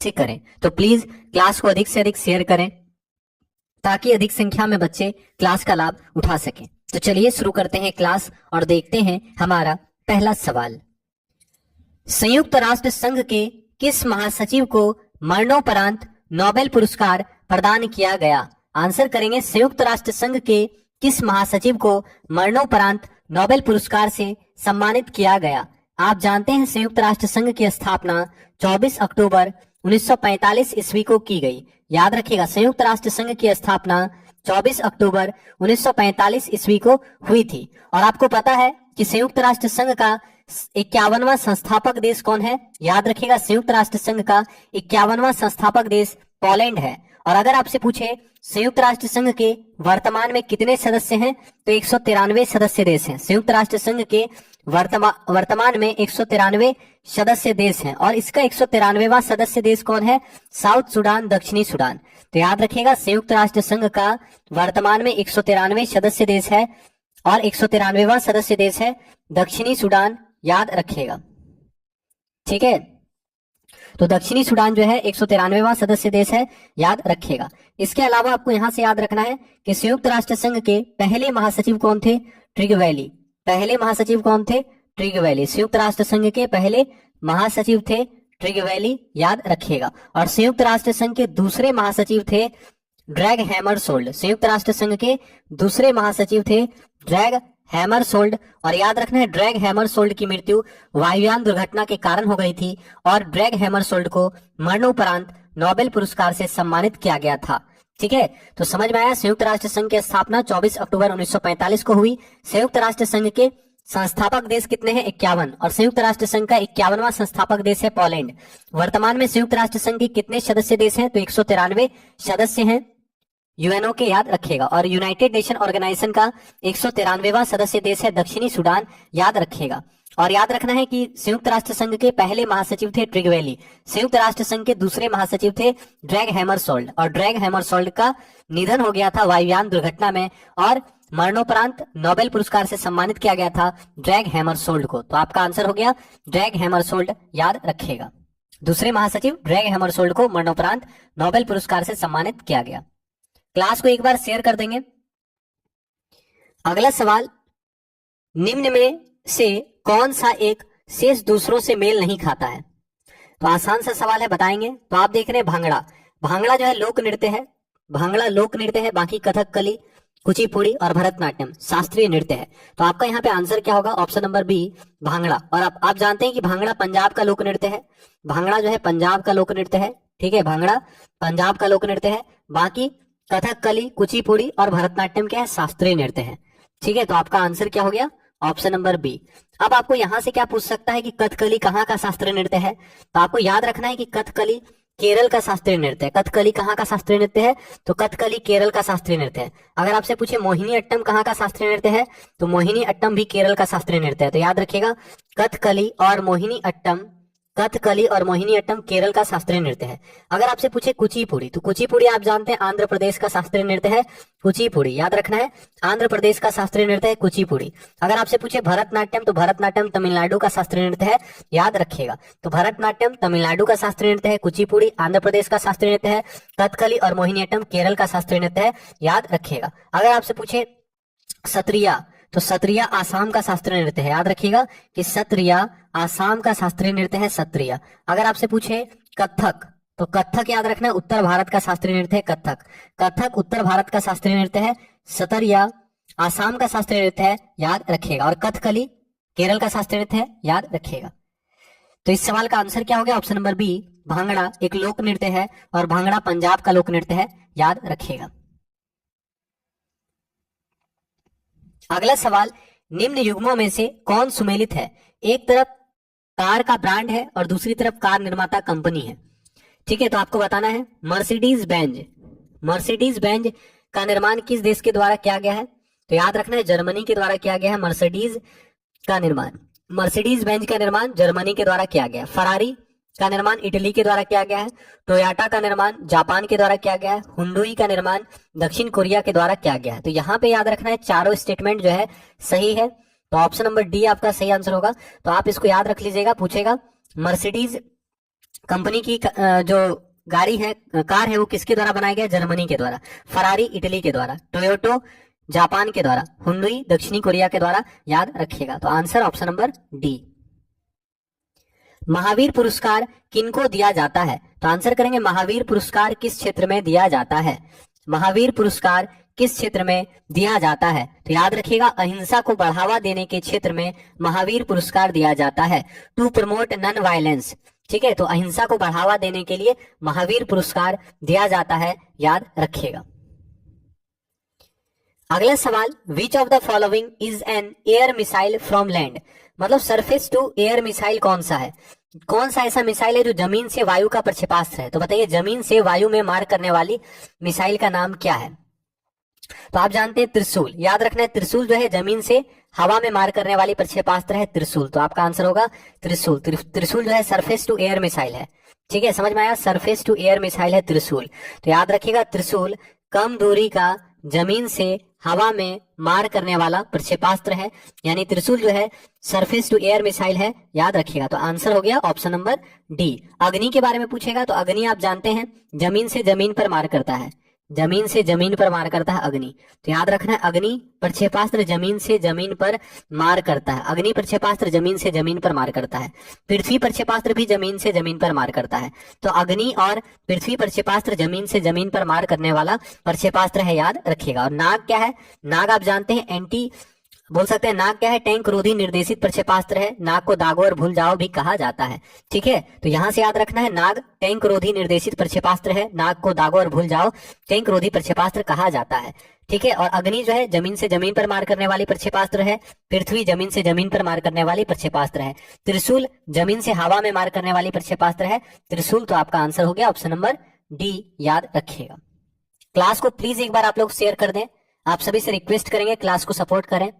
से करें। तो प्लीज क्लास को अधिक से अधिक शेयर करें ताकि अधिक संख्या में बच्चे क्लास का लाभ उठा सकें। तो चलिए शुरू करते हैं क्लास और देखते हैं हमारा पहला सवाल। संयुक्त राष्ट्र संघ के किस महासचिव को मरणोपरांत नोबेल पुरस्कार प्रदान किया गया? आंसर करेंगे संयुक्त राष्ट्र संघ के किस महासचिव को मरणोपरांत नोबेल पुरस्कार से सम्मानित किया गया? आप जानते हैं संयुक्त राष्ट्र संघ की स्थापना 24 अक्टूबर 1945 ईस्वी को की गई। याद रखिएगा, संयुक्त राष्ट्र संघ की स्थापना 24 अक्टूबर 1945 ईस्वी को हुई थी। और आपको पता है कि संयुक्त राष्ट्र संघ का 51वां संस्थापक देश कौन है? याद रखिएगा, संयुक्त राष्ट्र संघ का 51वां संस्थापक देश पोलैंड है। और अगर आपसे पूछे संयुक्त राष्ट्र संघ के वर्तमान में कितने सदस्य हैं, तो 193 सदस्य देश हैं। संयुक्त राष्ट्र संघ के वर्तमान में 193 सदस्य देश हैं। और इसका 193वां सदस्य देश कौन है? साउथ सुडान, दक्षिणी सुडान। तो याद रखिएगा, संयुक्त राष्ट्र संघ का वर्तमान में 193 सदस्य देश है और 193वां सदस्य देश है दक्षिणी सुडान। याद रखिएगा, ठीक है। तो दक्षिणी सुडान जो है 193वां सदस्य देश है, याद रखिएगा। इसके अलावा आपको यहां से याद रखना है कि संयुक्त राष्ट्र संघ के पहले महासचिव कौन थे? ट्रिगवैली। पहले महासचिव कौन थे? ट्रिगवैली। संयुक्त राष्ट्र संघ के पहले महासचिव थे ट्रिगवैली, याद रखिएगा। और संयुक्त राष्ट्र संघ के दूसरे महासचिव थे ड्रैग हैमरशोल्ड। संयुक्त राष्ट्र संघ के दूसरे महासचिव थे ड्रैग हैमरशोल्ड। और याद रखना है, ड्रैग हैमरशोल्ड की मृत्यु वायुयान दुर्घटना के कारण हो गई थी और ड्रैग हैमरशोल्ड को मरणोपरांत नोबेल पुरस्कार से सम्मानित किया गया था। ठीक है, तो समझ में आया। संयुक्त राष्ट्र संघ की स्थापना 24 अक्टूबर 1945 को हुई। संयुक्त राष्ट्र संघ के संस्थापक देश कितने हैं? 51। और संयुक्त राष्ट्र संघ का 51वां संस्थापक देश है पोलैंड। वर्तमान में संयुक्त राष्ट्र संघ के कितने सदस्य देश हैं? तो 193 सदस्य हैं यूएनओ के, याद रखिएगा। और यूनाइटेड नेशन ऑर्गेनाइजेशन का 193वां सदस्य देश है दक्षिणी सुडान, याद रखिएगा। और याद रखना है कि संयुक्त राष्ट्र संघ के पहले महासचिव थे ट्रिगवैली। संयुक्त राष्ट्र संघ के दूसरे महासचिव थे ड्रैग हैमरशोल्ड। और ड्रैग हैमरशोल्ड का निधन हो गया था वायुयान दुर्घटना में और मरणोपरांत नोबेल पुरस्कार से सम्मानित किया गया था ड्रैग हैमरशोल्ड को। तो आपका आंसर हो गया ड्रैग हैमरशोल्ड, याद रखिएगा। दूसरे महासचिव ड्रैग हैमरशोल्ड को मरणोपरांत नोबेल पुरस्कार से सम्मानित किया गया। क्लास को एक बार शेयर कर देंगे। अगला सवाल, निम्न में से कौन सा एक शेष दूसरों से मेल नहीं खाता है? तो आसान सा सवाल है, बताएंगे। तो आप देख रहे हैं भांगड़ा। भांगड़ा जो है लोक नृत्य है, भांगड़ा लोक नृत्य है। बाकी कथकली, कुचिपुड़ी और भरतनाट्यम शास्त्रीय नृत्य है। तो आपका यहाँ पे आंसर क्या होगा? Option number B, bhangra. और आप जानते हैं कि भांगड़ा पंजाब का लोक नृत्य है। भांगड़ा जो है पंजाब का लोक नृत्य है, ठीक है। भांगड़ा पंजाब का लोक नृत्य है। बाकी कथकली, कुचिपुड़ी और भरतनाट्यम क्या है? शास्त्रीय नृत्य है, ठीक है। तो आपका आंसर क्या हो गया? Option number B. अब आपको यहां से क्या पूछ सकता है कि कथकली कहाँ का शास्त्रीय नृत्य है? तो आपको याद रखना है कि कथकली केरल का शास्त्रीय नृत्य है। कथकली कहाँ का शास्त्रीय नृत्य है? तो कथकली केरल का शास्त्रीय नृत्य है। अगर आपसे पूछे मोहिनी अट्टम कहाँ का शास्त्रीय नृत्य है? तो मोहिनी अट्टम भी केरल का शास्त्रीय नृत्य है। तो याद रखिएगा, कथकली और मोहिनी अट्टम, कथकली और मोहिनी अट्टम केरल का शास्त्रीय नृत्य है। अगर आपसे पूछे कुचिपुड़ी, तो कुचिपुड़ी आप जानते हैं आंध्र प्रदेश का शास्त्रीय नृत्य है कुचिपुड़ी, याद रखना है, आंध्र प्रदेश का शास्त्रीय नृत्य है कुचिपुड़ी। अगर आपसे पूछे भरतनाट्यम, तो भरतनाट्यम तमिलनाडु का शास्त्रीय नृत्य है, याद रखिएगा। तो भरतनाट्यम तमिलनाडु का शास्त्रीय नृत्य है, कुचिपुड़ी आंध्र प्रदेश का शास्त्रीय नृत्य है, कथकली और मोहिनी अट्टम केरल का शास्त्रीय नृत्य है, याद रखिएगा। अगर आपसे पूछे सत्रिया, तो सत्रिया आसाम का शास्त्रीय नृत्य है, याद रखिएगा कि सत्रिया आसाम का शास्त्रीय नृत्य है सत्रिया। अगर आपसे पूछे कथक, तो कथक याद रखना है उत्तर भारत का शास्त्रीय नृत्य है कथक। कथक उत्तर भारत का शास्त्रीय नृत्य है। सतरिया आसाम का शास्त्रीय नृत्य है, याद रखिएगा। और कथकली केरल का शास्त्रीय नृत्य है, याद रखिएगा। तो इस सवाल का आंसर क्या हो गया? ऑप्शन नंबर बी, भांगड़ा एक लोक नृत्य है और भांगड़ा पंजाब का लोक नृत्य है, याद रखिएगा। अगला सवाल, निम्न युग्मों में से कौन सुमेलित है? एक तरफ कार का ब्रांड है और दूसरी तरफ कार निर्माता कंपनी है, ठीक है। तो आपको बताना है मर्सिडीज बेंज। मर्सिडीज बेंज का निर्माण किस देश के द्वारा किया गया है? तो याद रखना है जर्मनी के द्वारा किया गया है मर्सिडीज का निर्माण। मर्सिडीज बेंज का निर्माण जर्मनी के द्वारा किया गया है। फरारी का निर्माण इटली के द्वारा किया गया है। टोयोटा का निर्माण जापान के द्वारा किया गया है। हुंडई का निर्माण दक्षिण कोरिया के द्वारा किया गया है। तो यहाँ पे याद रखना है चारों स्टेटमेंट जो है सही है। तो ऑप्शन नंबर डी आपका सही आंसर होगा। तो आप इसको याद रख लीजिएगा, पूछेगा मर्सिडीज कंपनी की जो गाड़ी है, कार है, वो किसके द्वारा बनाया गया? जर्मनी के द्वारा। फरारी इटली के द्वारा। टोयोटो जापान के द्वारा। हुंडई दक्षिणी कोरिया के द्वारा। याद रखिएगा। तो answer option number D. Mahavir पुरस्कार किनको दिया जाता है? तो आंसर करेंगे महावीर पुरस्कार किस क्षेत्र में दिया जाता है? महावीर पुरस्कार किस क्षेत्र में दिया जाता है? तो याद रखिएगा, अहिंसा को बढ़ावा देने के क्षेत्र में महावीर पुरस्कार दिया जाता है। To promote non violence. ठीक है, तो अहिंसा को बढ़ावा देने के लिए महावीर पुरस्कार दिया जाता है। याद रखिएगा। अगला सवाल, विच of the following is an air missile from land? मतलब सरफेस टू एयर मिसाइल कौन सा है? कौन सा ऐसा मिसाइल है जो जमीन से वायु का प्रक्षेपास्त्र है? तो बताइए, जमीन से वायु में मार करने वाली मिसाइल का नाम क्या है? तो आप जानते हैं त्रिशूल। याद रखना है, त्रिशूल जो है जमीन से हवा में मार करने वाली प्रक्षेपास्त्र है त्रिशूल। तो आपका आंसर होगा त्रिशूल। त्रिशूल जो है सरफेस टू एयर मिसाइल है। ठीक है, समझ में आया? सरफेस टू एयर मिसाइल है त्रिशूल। तो याद रखिएगा, त्रिशूल कम दूरी का जमीन से हवा में मार करने वाला प्रक्षेपास्त्र है, यानी त्रिशूल जो है सरफेस टू एयर मिसाइल है। याद रखिएगा। तो आंसर हो गया ऑप्शन नंबर डी। अग्नि के बारे में पूछेगा तो अग्नि आप जानते हैं जमीन से जमीन पर मार करता है। जमीन से जमीन पर मार करता है अग्नि। तो याद रखना है, अग्नि प्रक्षेपास्त्र जमीन से जमीन पर मार करता है। अग्नि प्रक्षेपास्त्र जमीन से जमीन पर मार करता है। पृथ्वी प्रक्षेपास्त्र भी जमीन से जमीन पर मार करता है। तो अग्नि और पृथ्वी प्रक्षेपास्त्र जमीन से जमीन पर मार करने वाला प्रक्षेपास्त्र है। याद रखिएगा। और नाग क्या है? नाग आप जानते हैं एंटी बोल सकते हैं। नाग क्या है? टैंक रोधी निर्देशित प्रक्षेपास्त्र है। नाग को दागो और भूल जाओ भी कहा जाता है। ठीक है, तो यहां से याद रखना है, नाग टैंक रोधी निर्देशित प्रक्षेपास्त्र है। नाग को दागो और भूल जाओ टैंक रोधी प्रक्षेपास्त्र कहा जाता है। ठीक है, और अग्नि जो है जमीन से जमीन पर मार करने वाली प्रक्षेपास्त्र है। पृथ्वी जमीन से जमीन पर मार करने वाली प्रक्षेपास्त्र है। त्रिशूल जमीन से हवा में मार करने वाली प्रक्षेपास्त्र है त्रिशूल। तो आपका आंसर हो गया ऑप्शन नंबर डी। याद रखिएगा। क्लास को प्लीज एक बार आप लोग शेयर कर दें। आप सभी से रिक्वेस्ट करेंगे क्लास को सपोर्ट करें।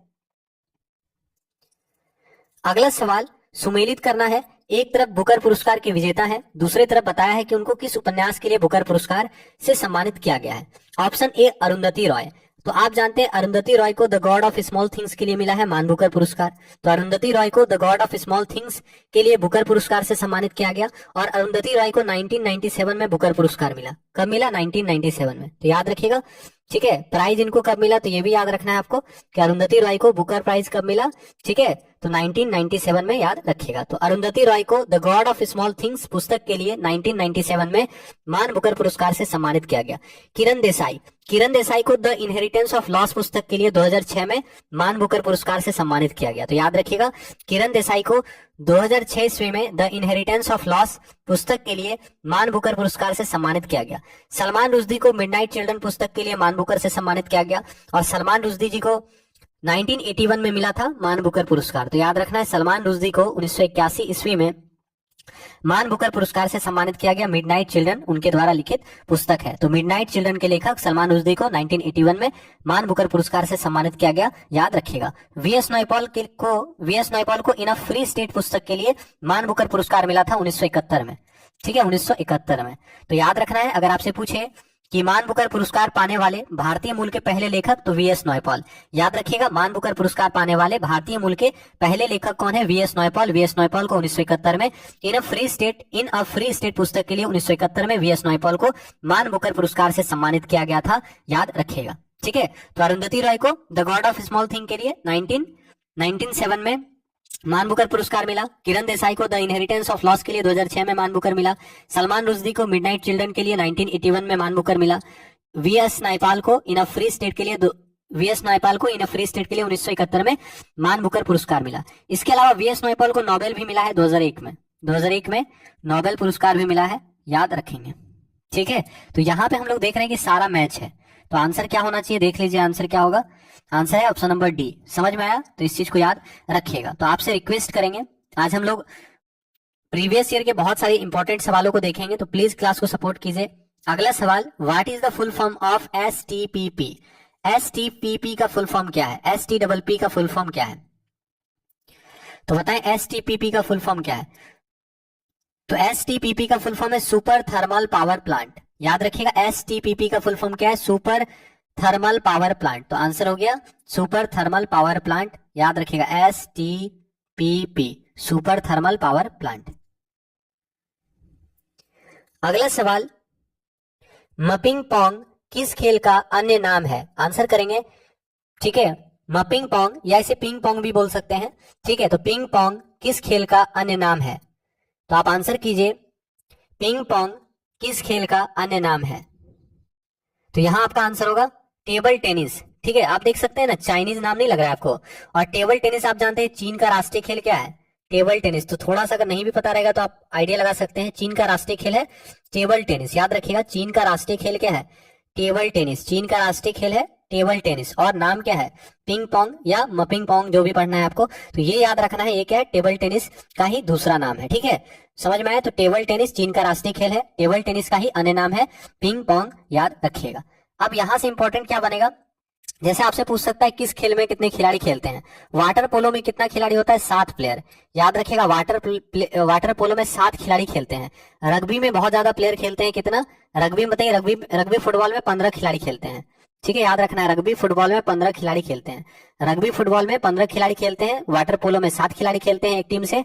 अगला सवाल सुमेलित करना है। एक तरफ बुकर पुरस्कार के विजेता है, दूसरी तरफ बताया है कि उनको किस उपन्यास के लिए बुकर पुरस्कार से सम्मानित किया गया है। Option A Arundhati Roy. तो आप जानते हैं अरुंधति रॉय को the God of small things के लिए मिला है मान बुकर पुरस्कार। तो अरुंधति रॉय को the God of small things के लिए बुकर पुरस्कार से सम्मानित किया गया। और अरुंधति रॉय को 1997 में बुकर पुरस्कार मिला। कब मिला? 1997 में। तो याद रखिएगा। ठीक है, प्राइज इनको कब मिला तो ये भी याद रखना है आपको कि अरुंधति रॉय को बुकर प्राइज कब मिला। ठीक है, तो 1997 में। याद रखिएगा। तो अरुंधति रॉय को the God of small things पुस्तक के लिए 1997 में मान बुकर पुरस्कार से सम्मानित किया गया। किरण देसाई को द इनहेरिटेंस ऑफ लॉस पुस्तक के लिए 2006 में मान बुकर पुरस्कार से सम्मानित किया गया। तो याद रखिएगा, किरण देसाई को 2006 ईस्वी में द इनहेरिटेंस ऑफ लॉस पुस्तक के लिए मान बुकर पुरस्कार से सम्मानित किया गया। सलमान रुश्दी को मिडनाइट चिल्ड्रन पुस्तक के लिए मान बुकर से सम्मानित किया गया। और सलमान रुश्दी जी को 1981 में मिला था मान बुकर पुरस्कार। तो याद रखना है, सलमान रुश्दी को 1981 ईस्वी में मान बुकर पुरस्कार से सम्मानित किया गया। मिडनाइट चिल्ड्रन उनके द्वारा लिखित पुस्तक है। तो मिडनाइट चिल्ड्रन के लेखक सलमान रुश्दी को 1981 में मान बुकर पुरस्कार से सम्मानित किया गया। याद रखिएगा। वीएस नायपॉल को इन अ फ्री स्टेट पुस्तक के लिए मान बुकर पुरस्कार मिला था 1971 में। ठीक है, 1971 में। तो याद रखना है, अगर आपसे पूछे कि मान बुकर पुरस्कार पाने वाले भारतीय मूल के पहले लेखक, तो वीएस नायपॉल। याद रखिएगा, मान बुकर पुरस्कार पाने वाले भारतीय मूल के पहले लेखक कौन है? वीएस नायपॉल। वीएस नायपॉल को 1971 में इन अ फ्री स्टेट पुस्तक के लिए 1971 में वीएस नायपॉल को मान बुकर पुरस्कार से सम्मानित किया गया था। याद रखिएगा। ठीक है, तो अरुंधति रॉय को the God of small thing के लिए 1997 में मान बुकर पुरस्कार मिला। किरण देसाई को द इनहेरिटेंस ऑफ लॉस के लिए 2006 में मान बुकर मिला। सलमान रुश्दी को मिडनाइट चिल्ड्रन के लिए 1981 में मान बुकर मिला। वीएस नायपॉल को इन अ फ्री स्टेट के लिए 1971 में मान बुकर पुरस्कार मिला। इसके अलावा वीएस नायपॉल को नोबेल भी मिला है 2001 में। 2001 में नोबेल पुरस्कार भी मिला है। याद रखेंगे। ठीक है, तो यहाँ पे हम लोग देख रहे हैं कि सारा मैच है। तो आंसर क्या होना चाहिए? देख लीजिए आंसर क्या होगा। आंसर है ऑप्शन नंबर डी। समझ में आया? तो इस चीज को याद रखिएगा। तो आपसे रिक्वेस्ट करेंगे, आज हम लोग प्रीवियस ईयर के बहुत सारे इंपॉर्टेंट सवालों को देखेंगे, तो प्लीज क्लास को सपोर्ट कीजिए। अगला सवाल, what is the full form of STPP? STPP का फुल फॉर्म क्या है? एसटीपी का फुल फॉर्म क्या है? तो बताएं एसटीपीपी का फुल फॉर्म क्या है? तो एसटीपीपी का फुल फॉर्म है सुपर थर्मल पावर प्लांट। याद रखिएगा, एसटीपीपी का फुल फॉर्म क्या है? Super thermal power plant. तो आंसर हो गया सुपर थर्मल पावर प्लांट। याद रखिएगा, एसटीपीपी सुपर थर्मल पावर प्लांट। अगला सवाल, मपिंग पोंग किस खेल का अन्य नाम है? आंसर करेंगे, ठीक है। मपिंग पोंग या इसे पिंग पोंग भी बोल सकते हैं, ठीक है। तो पिंग पोंग किस खेल का अन्य नाम है? तो आप आंसर कीजिए, पिंग पोंग किस खेल का अन्य नाम है? तो यहां आपका आंसर होगा टेबल टेनिस, ठीक है। आप देख सकते हैं ना, चाइनीज नाम नहीं लग रहा है आपको। और टेबल टेनिस आप जानते हैं चीन का राष्ट्रीय खेल क्या है? Table tennis. तो थोड़ा सा अगर नहीं भी पता रहेगा तो आप आइडिया लगा सकते हैं, चीन का राष्ट्रीय खेल है टेबल टेनिस। याद रखिएगा, चीन का राष्ट्रीय खेल क्या है? Table tennis. चीन का राष्ट्रीय खेल है टेबल टेनिस, और नाम क्या है? पिंग पोंग या मपिंग पोंग, जो भी पढ़ना है आपको। तो ये याद रखना है, ये क्या है? टेबल टेनिस का ही दूसरा नाम है, ठीक है। समझ में आया? तो टेबल टेनिस चीन का राष्ट्रीय खेल है, टेबल टेनिस का ही अन्य नाम है पिंग पोंग, याद रखिएगा। अब यहां से इंपॉर्टेंट क्या बनेगा, जैसे आपसे पूछ सकता है किस खेल में कितने खिलाड़ी खेलते हैं? वाटर पोलो में कितना खिलाड़ी होता है? 7 प्लेयर। याद रखिएगा, वाटर पोलो में 7 खिलाड़ी खेलते हैं। रग्बी में बहुत ज्यादा प्लेयर खेलते हैं, कितना? रग्बी में बताइए, रग्बी फुटबॉल में 15 खिलाड़ी खेलते हैं, ठीक है। याद रखना है, रग्बी फुटबॉल में 15 खिलाड़ी खेलते हैं। रग्बी फुटबॉल में 15 खिलाड़ी खेलते हैं, वाटर पोलो में 7 खिलाड़ी खेलते हैं एक टीम से।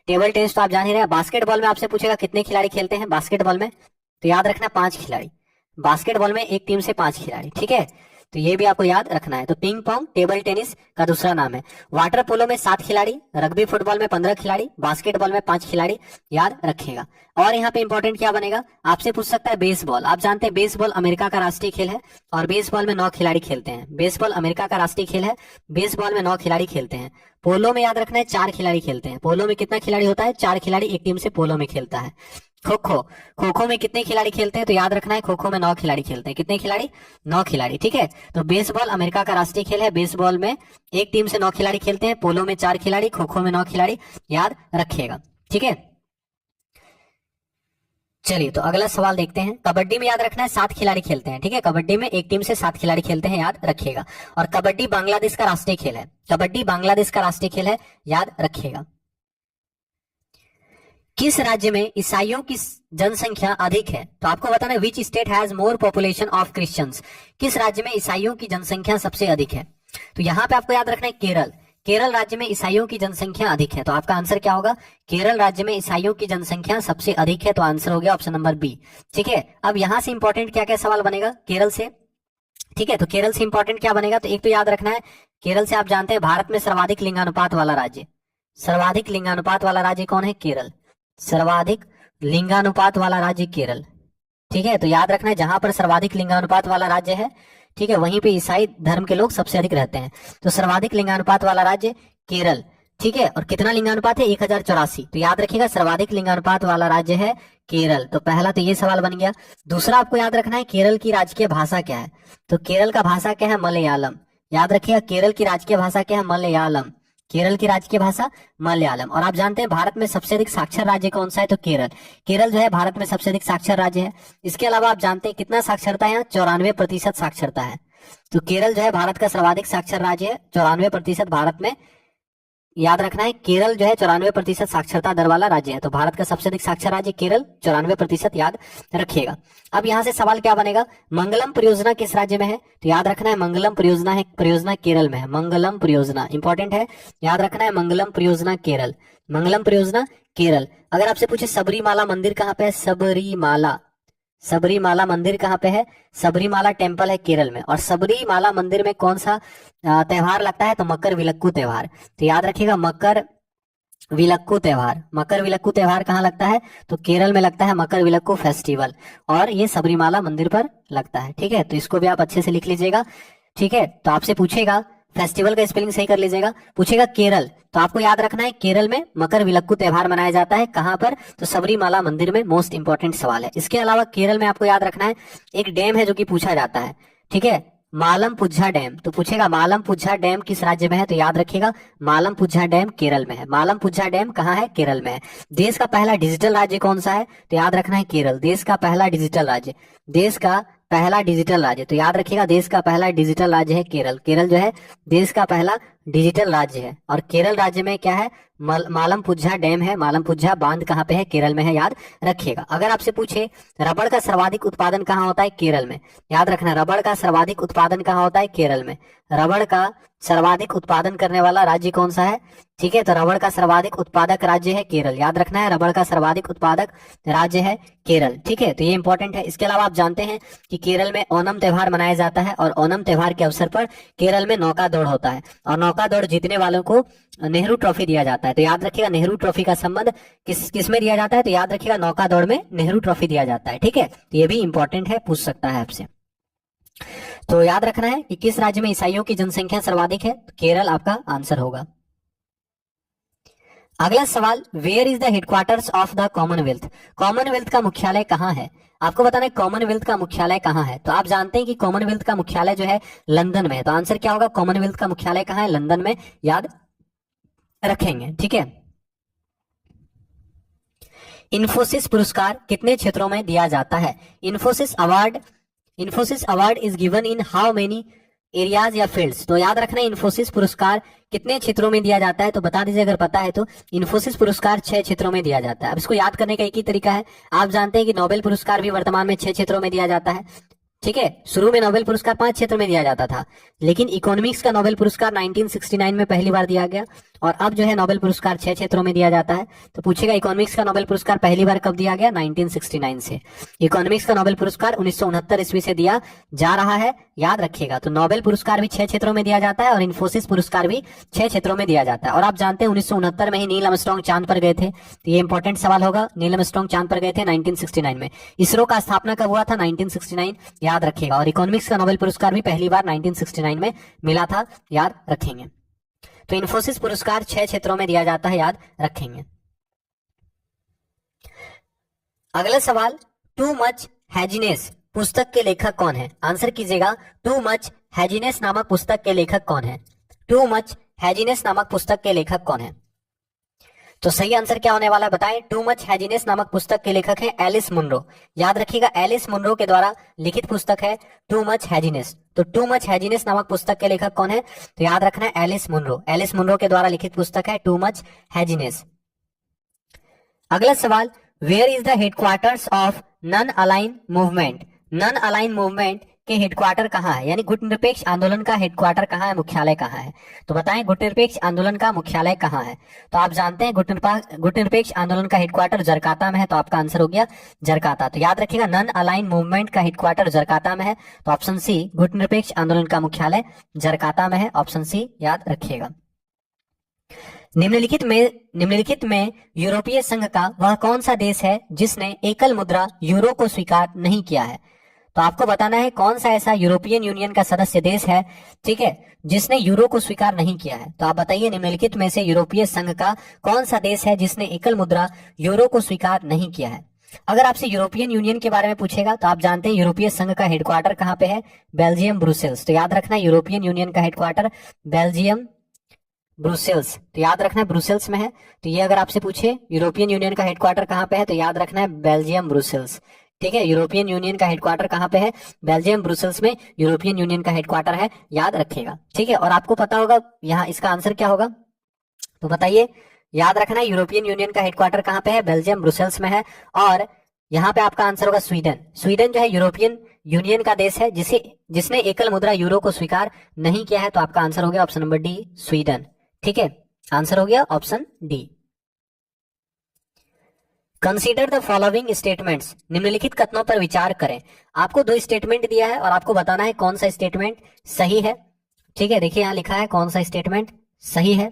टेबल टेनिस तो आप जान ही रहे हैं। बास्केटबॉल में आपसे पूछेगा कितने खिलाड़ी खेलते हैं बास्केटबॉल में, तो याद रखना 5 खिलाड़ी। बास्केटबॉल में एक टीम से 5 खिलाड़ी, ठीक है। तो ये भी आपको याद रखना है। तो पिंग पोंग टेबल टेनिस का दूसरा नाम है। वाटर पोलो में 7 खिलाड़ी, रग्बी फुटबॉल में 15 खिलाड़ी, बास्केटबॉल में 5 खिलाड़ी, याद रखिएगा। और यहाँ पे इंपॉर्टेंट क्या बनेगा, आपसे पूछ सकता है बेसबॉल। आप जानते हैं बेसबॉल अमेरिका का राष्ट्रीय खेल है, और बेसबॉल में 9 खिलाड़ी खेलते हैं। बेसबॉल अमेरिका का राष्ट्रीय खेल है, बेसबॉल में 9 खिलाड़ी खेलते हैं। पोलो में याद रखना है 4 खिलाड़ी खेलते हैं। पोलो में कितना खिलाड़ी होता है? 4 खिलाड़ी एक टीम से पोलो में खेलता है। खो खो, खो खो में कितने खिलाड़ी खेलते हैं? तो याद रखना है, खो खो में 9 खिलाड़ी खेलते हैं। कितने खिलाड़ी? 9 खिलाड़ी, ठीक है। तो बेसबॉल अमेरिका का राष्ट्रीय खेल है, बेसबॉल में एक टीम से 9 खिलाड़ी खेलते हैं, पोलो में 4 खिलाड़ी, खो खो में 9 खिलाड़ी, याद रखिएगा, ठीक है। चलिए, तो अगला सवाल देखते हैं। कबड्डी में याद रखना है 7 खिलाड़ी खेलते हैं, ठीक है। कबड्डी में एक टीम से 7 खिलाड़ी खेलते हैं, याद रखिएगा। और कबड्डी बांग्लादेश का राष्ट्रीय खेल है। कबड्डी बांग्लादेश का राष्ट्रीय खेल है, याद रखिएगा। किस राज्य में ईसाइयों की जनसंख्या अधिक है? तो आपको बताना है, which state has more population of Christians. किस राज्य में ईसाइयों की जनसंख्या सबसे अधिक है? तो यहाँ पे आपको याद रखना है केरल। केरल राज्य में ईसाइयों की जनसंख्या अधिक है। तो आपका आंसर क्या होगा? केरल राज्य में ईसाइयों की जनसंख्या सबसे अधिक है। तो आंसर हो गया ऑप्शन नंबर बी, ठीक है। अब यहाँ से इंपॉर्टेंट क्या क्या सवाल बनेगा केरल से, ठीक है। तो केरल से इंपॉर्टेंट क्या बनेगा, तो एक तो याद रखना है, केरल से आप जानते हैं भारत में सर्वाधिक लिंगानुपात वाला राज्य। सर्वाधिक लिंगानुपात वाला राज्य कौन है? केरल। सर्वाधिक लिंगानुपात वाला राज्य केरल, ठीक है। तो याद रखना है, जहां पर सर्वाधिक लिंगानुपात वाला राज्य है, ठीक है, वहीं पे ईसाई धर्म के लोग सबसे अधिक रहते हैं। तो सर्वाधिक लिंगानुपात वाला राज्य केरल, ठीक है। और कितना लिंगानुपात है? 1084। तो याद रखिएगा, सर्वाधिक लिंगानुपात वाला राज्य है केरल। तो पहला तो ये सवाल बन गया। दूसरा आपको याद रखना है, केरल की राजकीय भाषा क्या है? तो केरल का भाषा क्या है? मलयालम। याद रखिएगा, केरल की राजकीय भाषा क्या है? मलयालम। केरल की राजकीय भाषा मलयालम। और आप जानते हैं भारत में सबसे अधिक साक्षर राज्य कौन सा है? तो केरल। केरल जो है भारत में सबसे अधिक साक्षर राज्य है। इसके अलावा आप जानते हैं कितना साक्षरता है यहाँ? 94% साक्षरता है। तो केरल जो है भारत का सर्वाधिक साक्षर राज्य है, 94% भारत में। याद रखना है, केरल जो है 94% साक्षरता दर वाला राज्य है। तो भारत का सबसे अधिक साक्षर राज्य केरल, 94%, याद रखिएगा। अब यहाँ से सवाल क्या बनेगा, मंगलम परियोजना किस राज्य में है? तो याद रखना है, मंगलम परियोजना केरल में है। मंगलम परियोजना इंपॉर्टेंट है, याद रखना है, मंगलम परियोजना केरल। मंगलम परियोजना केरल। अगर आपसे पूछे सबरीमाला मंदिर कहाँ पे है? सबरीमाला मंदिर कहाँ पे है? सबरीमाला टेम्पल है केरल में। और सबरीमाला मंदिर में कौन सा त्योहार लगता है? तो मकर विलक्कू त्योहार। तो याद रखिएगा, मकर विलक्कू त्योहार। मकर विलक्कू त्योहार कहाँ लगता है? तो केरल में लगता है मकर विलक्कू फेस्टिवल, और ये सबरीमाला मंदिर पर लगता है, ठीक है। तो इसको भी आप अच्छे से लिख लीजिएगा, ठीक है। तो आपसे पूछेगा, फेस्टिवल का स्पेलिंग सही कर लीजिएगा, पूछेगा केरल, तो आपको याद रखना है केरल में मकर विलक्कू त्योहार मनाया जाता है। कहां पर? तो सबरीमाला मंदिर में। मोस्ट इंपॉर्टेंट सवाल है। इसके अलावा केरल में आपको याद रखना है, एक डैम है जो कि पूछा जाता है, ठीक है, मालमपुझा डैम। तो पूछेगा मालमपुझा डैम किस राज्य में है? तो याद रखिएगा, मालमपुझा डैम केरल में है। मालमपुझा डैम कहाँ है? केरल में है। देश का पहला डिजिटल राज्य कौन सा है? तो याद रखना है केरल। देश का पहला डिजिटल राज्य, देश का पहला डिजिटल राज्य, तो याद रखिएगा, देश का पहला डिजिटल राज्य है केरल। केरल जो है देश का पहला डिजिटल राज्य है। और केरल राज्य में क्या है? मालमपुझा डैम है, मालमपुझा बांध कहाँ पे है? केरल में है, याद रखिएगा। अगर आपसे पूछे रबड़ का सर्वाधिक उत्पादन कहाँ होता है? केरल में, याद रखना। रबड़ का सर्वाधिक उत्पादन कहाँ होता है? केरल में। रबड़ का सर्वाधिक उत्पादन करने वाला राज्य कौन सा है? ठीक है, तो रबड़ का सर्वाधिक उत्पादक राज्य है केरल, याद रखना है। रबड़ का सर्वाधिक उत्पादक राज्य है केरल, ठीक है, तो ये इंपॉर्टेंट है। इसके अलावा आप जानते हैं कि केरल में ओणम त्योहार मनाया जाता है और ओणम त्योहार के अवसर पर केरल में नौका दौड़ होता है और नौका दौड़ जीतने वालों को नेहरू ट्रॉफी दिया जाता है। तो याद रखिएगा नेहरू ट्रॉफी का संबंध किस में दिया जाता है? तो याद रखिएगा नौका दौड़ में नेहरू ट्रॉफी दिया जाता है, ठीक है, तो ये भी इंपॉर्टेंट है, पूछ सकता है आपसे। तो याद रखना है कि किस राज्य में ईसाइयों की जनसंख्या सर्वाधिक है? तो केरल आपका आंसर होगा। अगला सवाल, where is the headquarters of the Commonwealth? Commonwealth का मुख्यालय कहाँ है? आपको बताना है कॉमनवेल्थ का मुख्यालय कहाँ है। तो आप जानते हैं कि कॉमनवेल्थ का मुख्यालय जो है लंदन में है, तो आंसर क्या होगा? कॉमनवेल्थ का मुख्यालय कहाँ है? लंदन में, याद रखेंगे, ठीक है। इन्फोसिस पुरस्कार कितने क्षेत्रों में दिया जाता है? Infosys award is given in how many areas या फील्ड्स? तो याद रखना इन्फोसिस पुरस्कार कितने क्षेत्रों में दिया जाता है? तो बता दीजिए अगर पता है तो। इन्फोसिस पुरस्कार 6 क्षेत्रों में दिया जाता है। अब इसको याद करने का एक ही तरीका है, आप जानते हैं कि नोबेल पुरस्कार भी वर्तमान में 6 क्षेत्रों में दिया जाता है, ठीक है। शुरू में नोबेल पुरस्कार 5 क्षेत्र में दिया जाता था, लेकिन इकोनॉमिक्स का नोबेल पुरस्कार 1969 में पहली बार दिया गया और अब जो है नोबेल पुरस्कार 6 क्षेत्रों में दिया जाता है। तो पूछेगा इकोनॉमिक्स का नोबेल पुरस्कार पहली बार कब दिया गया? 1969 से। इकोनॉमिक्स का नोबेल पुरस्कार 1969 ईस्वी से दिया जा रहा है, याद रखिएगा। तो नोबेल पुरस्कार भी 6 क्षेत्रों में दिया जाता है और इन्फोसिस पुरस्कार भी 6 क्षेत्रों में दिया जाता है। और आप जानते हैं 1969 में ही नील आर्मस्ट्रांग चांद पर गए थे, तो ये इंपॉर्टेंट सवाल होगा। नील आर्मस्ट्रांग चांद पर गए थे 1969 में। इसरो का स्थापना कब हुआ था? 1969, याद रखिएगा। और इकोनॉमिक्स का नोबेल पुरस्कार भी पहली बार 1969 में मिला था, याद रखेंगे। तो इन्फोसिस पुरस्कार 6 क्षेत्रों में दिया जाता है, याद रखेंगे। अगला सवाल, टू मच हैजीनेस पुस्तक के लेखक कौन है? आंसर कीजिएगा, टू मच हैजीनेस नामक पुस्तक के लेखक कौन है? टू मच हैजीनेस नामक पुस्तक के लेखक कौन है? तो सही आंसर क्या होने वाला है बताएं? टू मच हैजीनेस नामक पुस्तक के लेखक है एलिस मुनरो, याद रखिएगा। एलिस मुनरो के द्वारा लिखित पुस्तक है टू मच हैजीनेस। तो टू मच हैजीनेस नामक पुस्तक के लेखक कौन है? तो याद रखना है एलिस मुनरो। एलिस मुनरो के द्वारा लिखित पुस्तक है टू मच हैजीनेस। अगला सवाल, where is the headquarters of non align movement? Non align movement के हेडक्वार्टर कहाँ है? यानी गुटनिरपेक्ष आंदोलन का हेडक्वार्टर कहाँ है, मुख्यालय कहाँ है? तो बताएं गुटनिरपेक्ष आंदोलन का मुख्यालय कहाँ है? तो आप जानते हैं गुटनिरपेक्ष आंदोलन का हेडक्वार्टर जरकाता में है, तो आपका आंसर हो गया जरकाता। तो याद रखिएगा नॉन अलाइन मूवमेंट का हेडक्वार्टर जरकाता में है, तो ऑप्शन सी, गुटनिरपेक्ष आंदोलन का मुख्यालय जरकाता में है, ऑप्शन सी याद रखिएगा। निम्नलिखित में यूरोपीय संघ का वह कौन सा देश है जिसने एकल मुद्रा यूरो को स्वीकार नहीं किया है? तो आपको बताना है कौन सा ऐसा यूरोपियन यूनियन का सदस्य देश है, ठीक है, जिसने यूरो को स्वीकार नहीं किया है। तो आप बताइए निम्नलिखित में से यूरोपीय संघ का कौन सा देश है जिसने एकल मुद्रा यूरो को स्वीकार नहीं किया है? अगर आपसे यूरोपियन यूनियन के बारे में पूछेगा तो आप जानते हैं यूरोपीय संघ का हेडक्वार्टर कहाँ पे है? Belgium, Brussels. तो याद रखना यूरोपियन यूनियन का हेडक्वार्टर बेल्जियम, ब्रुसेल्स। तो याद रखना है ब्रुसेल्स में है। तो ये अगर आपसे पूछे यूरोपियन यूनियन का हेडक्वार्टर कहाँ पे है, तो याद रखना है बेल्जियम, ब्रुसेल्स, ठीक है। यूरोपियन यूनियन का हेडक्वार्टर कहाँ पे है? बेल्जियम, ब्रुसेल्स में यूरोपियन यूनियन का हेडक्वार्टर है, याद रखिएगा, ठीक है। और आपको पता होगा यहाँ इसका आंसर क्या होगा, तो बताइए। याद रखना है यूरोपियन यूनियन का हेडक्वार्टर कहाँ पे है? बेल्जियम, ब्रुसेल्स में है। और यहाँ पे आपका आंसर होगा स्वीडन। स्वीडन जो है यूरोपियन यूनियन का देश है जिसने एकल मुद्रा यूरो को स्वीकार नहीं किया है। तो आपका आंसर हो गया ऑप्शन नंबर डी, स्वीडन, ठीक है। आंसर हो गया option D. Consider the following statements, निम्नलिखित कथनों पर विचार करें। आपको 2 स्टेटमेंट दिया है और आपको बताना है कौन सा स्टेटमेंट सही है, ठीक है। देखिए यहां लिखा है कौन सा स्टेटमेंट सही है।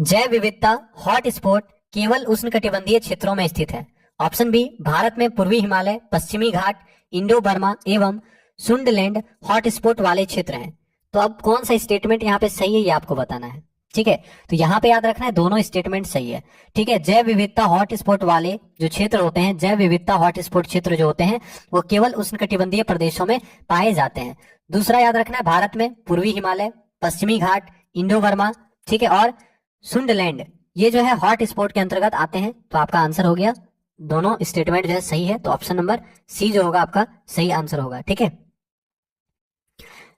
जैव विविधता हॉट स्पॉट केवल उष्णकटिबंधीय क्षेत्रों में स्थित है। ऑप्शन बी, भारत में पूर्वी हिमालय, पश्चिमी घाट, इंडो बर्मा एवं सुंडलैंड हॉट स्पॉट वाले क्षेत्र हैं। तो अब कौन सा स्टेटमेंट यहाँ पे सही है ये आपको बताना है, ठीक है। तो यहाँ पे याद रखना है दोनों स्टेटमेंट सही है, ठीक है। जैव विविधता हॉट स्पॉट वाले जो क्षेत्र होते हैं, जैव विविधता हॉट स्पॉट क्षेत्र जो होते हैं वो केवल उष्णकटिबंधीय प्रदेशों में पाए जाते हैं। दूसरा याद रखना है भारत में पूर्वी हिमालय, पश्चिमी घाट, इंडो बर्मा, ठीक है, और सुंडलैंड ये जो है हॉट स्पॉट के अंतर्गत आते हैं। तो आपका आंसर हो गया, दोनों स्टेटमेंट जो है सही है। तो ऑप्शन नंबर सी जो होगा आपका सही आंसर होगा, ठीक है।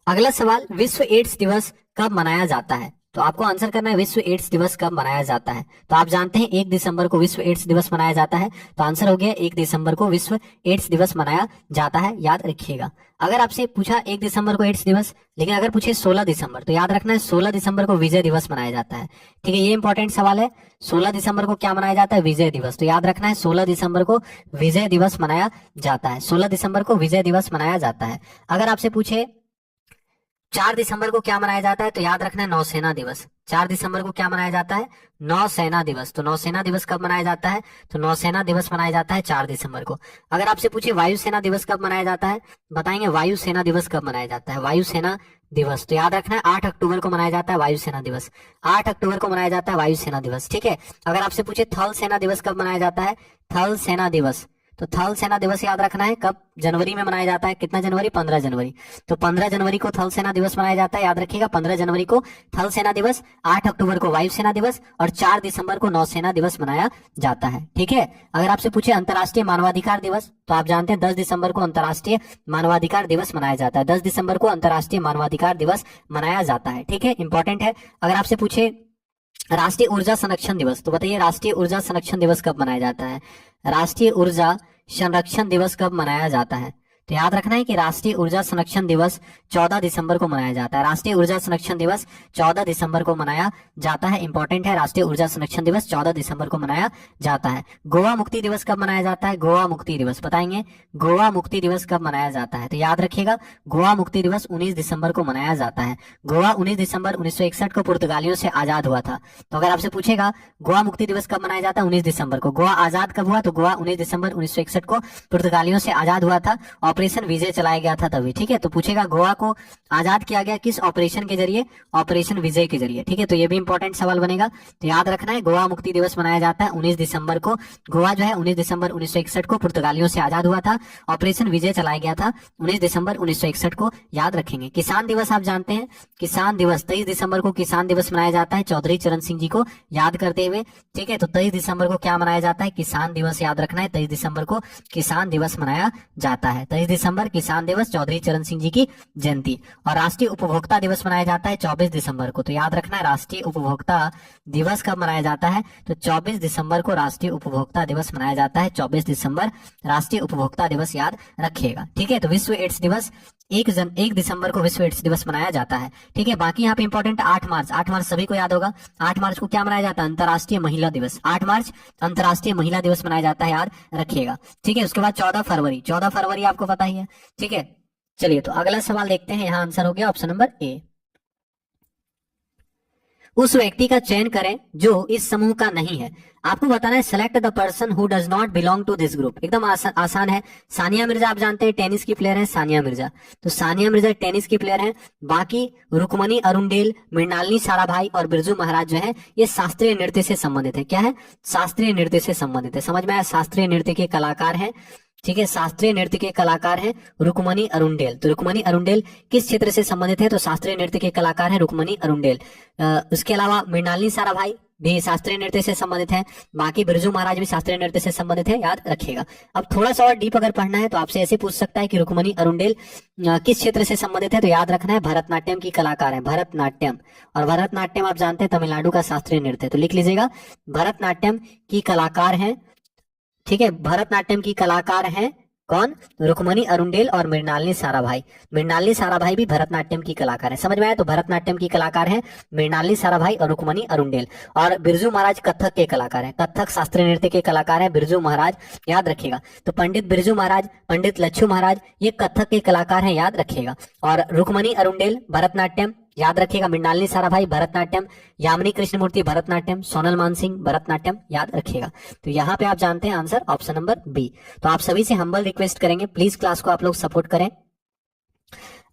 अगला सवाल, विश्व एड्स दिवस कब मनाया जाता है? तो आपको आंसर करना है विश्व एड्स दिवस कब मनाया जाता है। तो आप जानते हैं 1 दिसंबर को विश्व एड्स दिवस मनाया जाता है, तो आंसर हो गया 1 दिसंबर को विश्व एड्स दिवस मनाया जाता है, याद रखिएगा। अगर आपसे पूछा 1 दिसंबर को एड्स दिवस, लेकिन अगर पूछे 16 दिसंबर, तो याद रखना है 16 दिसंबर को विजय दिवस मनाया जाता है। ठीक है, ये इंपॉर्टेंट सवाल है। 16 दिसंबर को क्या मनाया जाता है? विजय दिवस। तो याद रखना है 16 दिसंबर को विजय दिवस मनाया जाता है। 16 दिसंबर को विजय दिवस मनाया जाता है। अगर आपसे पूछे 4 दिसंबर को क्या मनाया जाता है, तो याद रखना है नौसेना दिवस। 4 दिसंबर को क्या मनाया जाता है? नौसेना दिवस। तो नौसेना दिवस कब मनाया जाता है? तो नौसेना दिवस मनाया जाता है 4 दिसंबर को। अगर आपसे पूछे वायुसेना दिवस कब मनाया जाता है, बताएंगे वायुसेना दिवस कब मनाया जाता है? वायुसेना दिवस, तो याद रखना है 8 अक्टूबर को मनाया जाता है वायुसेना दिवस। 8 अक्टूबर को मनाया जाता है वायुसेना दिवस। ठीक है, अगर आपसे पूछे थल सेना दिवस कब मनाया जाता है? थल सेना दिवस, तो थल सेना दिवस याद रखना है कब? जनवरी में मनाया जाता है। कितना जनवरी? 15 जनवरी। तो 15 जनवरी को थल सेना दिवस मनाया जाता है, याद रखिएगा 15 जनवरी को थल सेना दिवस, 8 अक्टूबर को वायुसेना दिवस और 4 दिसंबर को नौसेना दिवस मनाया जाता है। ठीक है, अगर आपसे पूछे अंतर्राष्ट्रीय मानवाधिकार दिवस, तो आप जानते हैं 10 दिसंबर को अंतर्राष्ट्रीय मानवाधिकार दिवस मनाया जाता है। 10 दिसंबर को अंतर्राष्ट्रीय मानवाधिकार दिवस मनाया जाता है। ठीक है, इंपॉर्टेंट है। अगर आपसे पूछे राष्ट्रीय ऊर्जा संरक्षण दिवस, तो बताइए राष्ट्रीय ऊर्जा संरक्षण दिवस कब मनाया जाता है? राष्ट्रीय ऊर्जा संरक्षण दिवस कब मनाया जाता है? तो याद रखना है कि राष्ट्रीय ऊर्जा संरक्षण दिवस 14 दिसंबर को मनाया जाता है। राष्ट्रीय ऊर्जा संरक्षण दिवस 14 दिसंबर को मनाया जाता है। इंपॉर्टेंट है, राष्ट्रीय ऊर्जा संरक्षण दिवस 14 दिसंबर को मनाया जाता है। गोवा मुक्ति दिवस कब मनाया जाता है? गोवा मुक्ति दिवस बताएंगे, गोवा मुक्ति दिवस कब मनाया जाता है? तो याद रखिएगा गोवा मुक्ति दिवस 19 दिसंबर को मनाया जाता है। गोवा 19 दिसंबर 1961 को पुर्तगालियों से आजाद हुआ था। तो अगर आपसे पूछेगा गोवा मुक्ति दिवस कब मनाया जाता है? 19 दिसंबर को। गोवा आजाद कब हुआ? तो गोवा 19 दिसंबर 1961 को पुर्तगालियों से आजाद हुआ था। ऑपरेशन विजय चलाया गया था तभी। ठीक है, तो पूछेगा गोवा को आजाद किया गया किस ऑपरेशन के जरिए? ऑपरेशन विजय के जरिए। ठीक है, तो ये भी इंपॉर्टेंट सवाल बनेगा। तो याद रखना है गोवा मुक्ति दिवस मनाया जाता है 19 दिसंबर को। गोवा जो है 19 दिसंबर 1961 को पुर्तगालियों से आजाद हुआ था। ऑपरेशन विजय चलाया गया था 19 दिसंबर 1961 को, याद रखेंगे। किसान दिवस आप जानते हैं, किसान दिवस 23 दिसंबर को किसान दिवस मनाया जाता है चौधरी चरण सिंह जी को याद करते हुए। ठीक है, तो 23 दिसंबर को क्या मनाया जाता है? किसान दिवस, याद रखना है 23 दिसंबर को किसान दिवस मनाया जाता है। 23 दिसंबर किसान दिवस, चौधरी चरण सिंह जी की जयंती। और राष्ट्रीय उपभोक्ता दिवस मनाया जाता है 24 दिसंबर को। तो याद रखना है राष्ट्रीय उपभोक्ता दिवस कब मनाया जाता है? तो 24 दिसंबर को राष्ट्रीय उपभोक्ता दिवस मनाया जाता है। 24 दिसंबर राष्ट्रीय उपभोक्ता दिवस याद रखिएगा। ठीक है, तो विश्व एड्स दिवस 1 दिसंबर को विश्व एड्स दिवस मनाया जाता है। ठीक है, बाकी यहाँ पे इंपॉर्टेंट 8 मार्च, 8 मार्च सभी को याद होगा। 8 मार्च को क्या मनाया जाता है? अंतर्राष्ट्रीय महिला दिवस। 8 मार्च अंतर्राष्ट्रीय महिला दिवस मनाया जाता है, याद रखिएगा। ठीक है, उसके बाद 14 फरवरी, 14 फरवरी आपको पता ही है। ठीक है, चलिए तो अगला सवाल देखते हैं। यहाँ आंसर हो गया ऑप्शन नंबर ए। उस व्यक्ति का चयन करें जो इस समूह का नहीं है। आपको बताना है select the person who does not belong to this group. एकदम आसान है। सानिया मिर्जा आप जानते हैं टेनिस की प्लेयर है, सानिया मिर्जा। तो सानिया मिर्जा टेनिस की प्लेयर है। बाकी रुकमणी अरुणडेल, मृणालिनी साराभाई और बिरजू महाराज जो है ये शास्त्रीय नृत्य से संबंधित है। क्या है? शास्त्रीय नृत्य से संबंधित है। समझ में आया? शास्त्रीय नृत्य के कलाकार हैं। ठीक है, शास्त्रीय नृत्य के कलाकार हैं रुकमणी अरुणडेल। तो रुकमणी अरुणडेल किस क्षेत्र से संबंधित है? तो शास्त्रीय नृत्य के कलाकार हैं रुकमणी अरुणडेल। उसके अलावा मृणालिनी साराभाई भी शास्त्रीय नृत्य से संबंधित है। बाकी बिरजू महाराज भी शास्त्रीय नृत्य से संबंधित है, याद रखिएगा। अब थोड़ा सा और डीप अगर पढ़ना है तो आपसे ऐसे पूछ सकता है कि रुकमणी अरुणडेल किस क्षेत्र से संबंधित है? तो याद रखना है भरतनाट्यम की कलाकार है, भरतनाट्यम। और भरतनाट्यम आप जानते हैं तमिलनाडु का शास्त्रीय नृत्य। तो लिख लीजिएगा भरतनाट्यम की कलाकार है। ठीक है, भरतनाट्यम की कलाकार है कौन? रुकमणी अरुणडेल और मृणालिनी साराभाई। मृणालिनी साराभाई भी भरतनाट्यम की कलाकार है। समझ में आया? तो भरतनाट्यम की कलाकार है मृणालिनी साराभाई और रुकमणी अरुणडेल। और बिरजू महाराज कथक के कलाकार हैं, कथक शास्त्रीय नृत्य के कलाकार हैं बिरजू महाराज, याद रखिएगा। तो पंडित बिरजू महाराज, पंडित लच्छू महाराज ये कथक के कलाकार हैं, याद रखिएगा। और रुकमणी अरुणडेल भरतनाट्यम, याद रखिएगा। मृणालिनी साराभाई भरतनाट्यम, यामिनी कृष्णमूर्ति भरतनाट्यम, सोनल मानसिंह भरतनाट्यम, याद रखिएगा। तो यहाँ पे आप जानते हैं आंसर ऑप्शन नंबर बी। तो आप सभी से हम्बल रिक्वेस्ट करेंगे प्लीज क्लास को आप लोग सपोर्ट करें।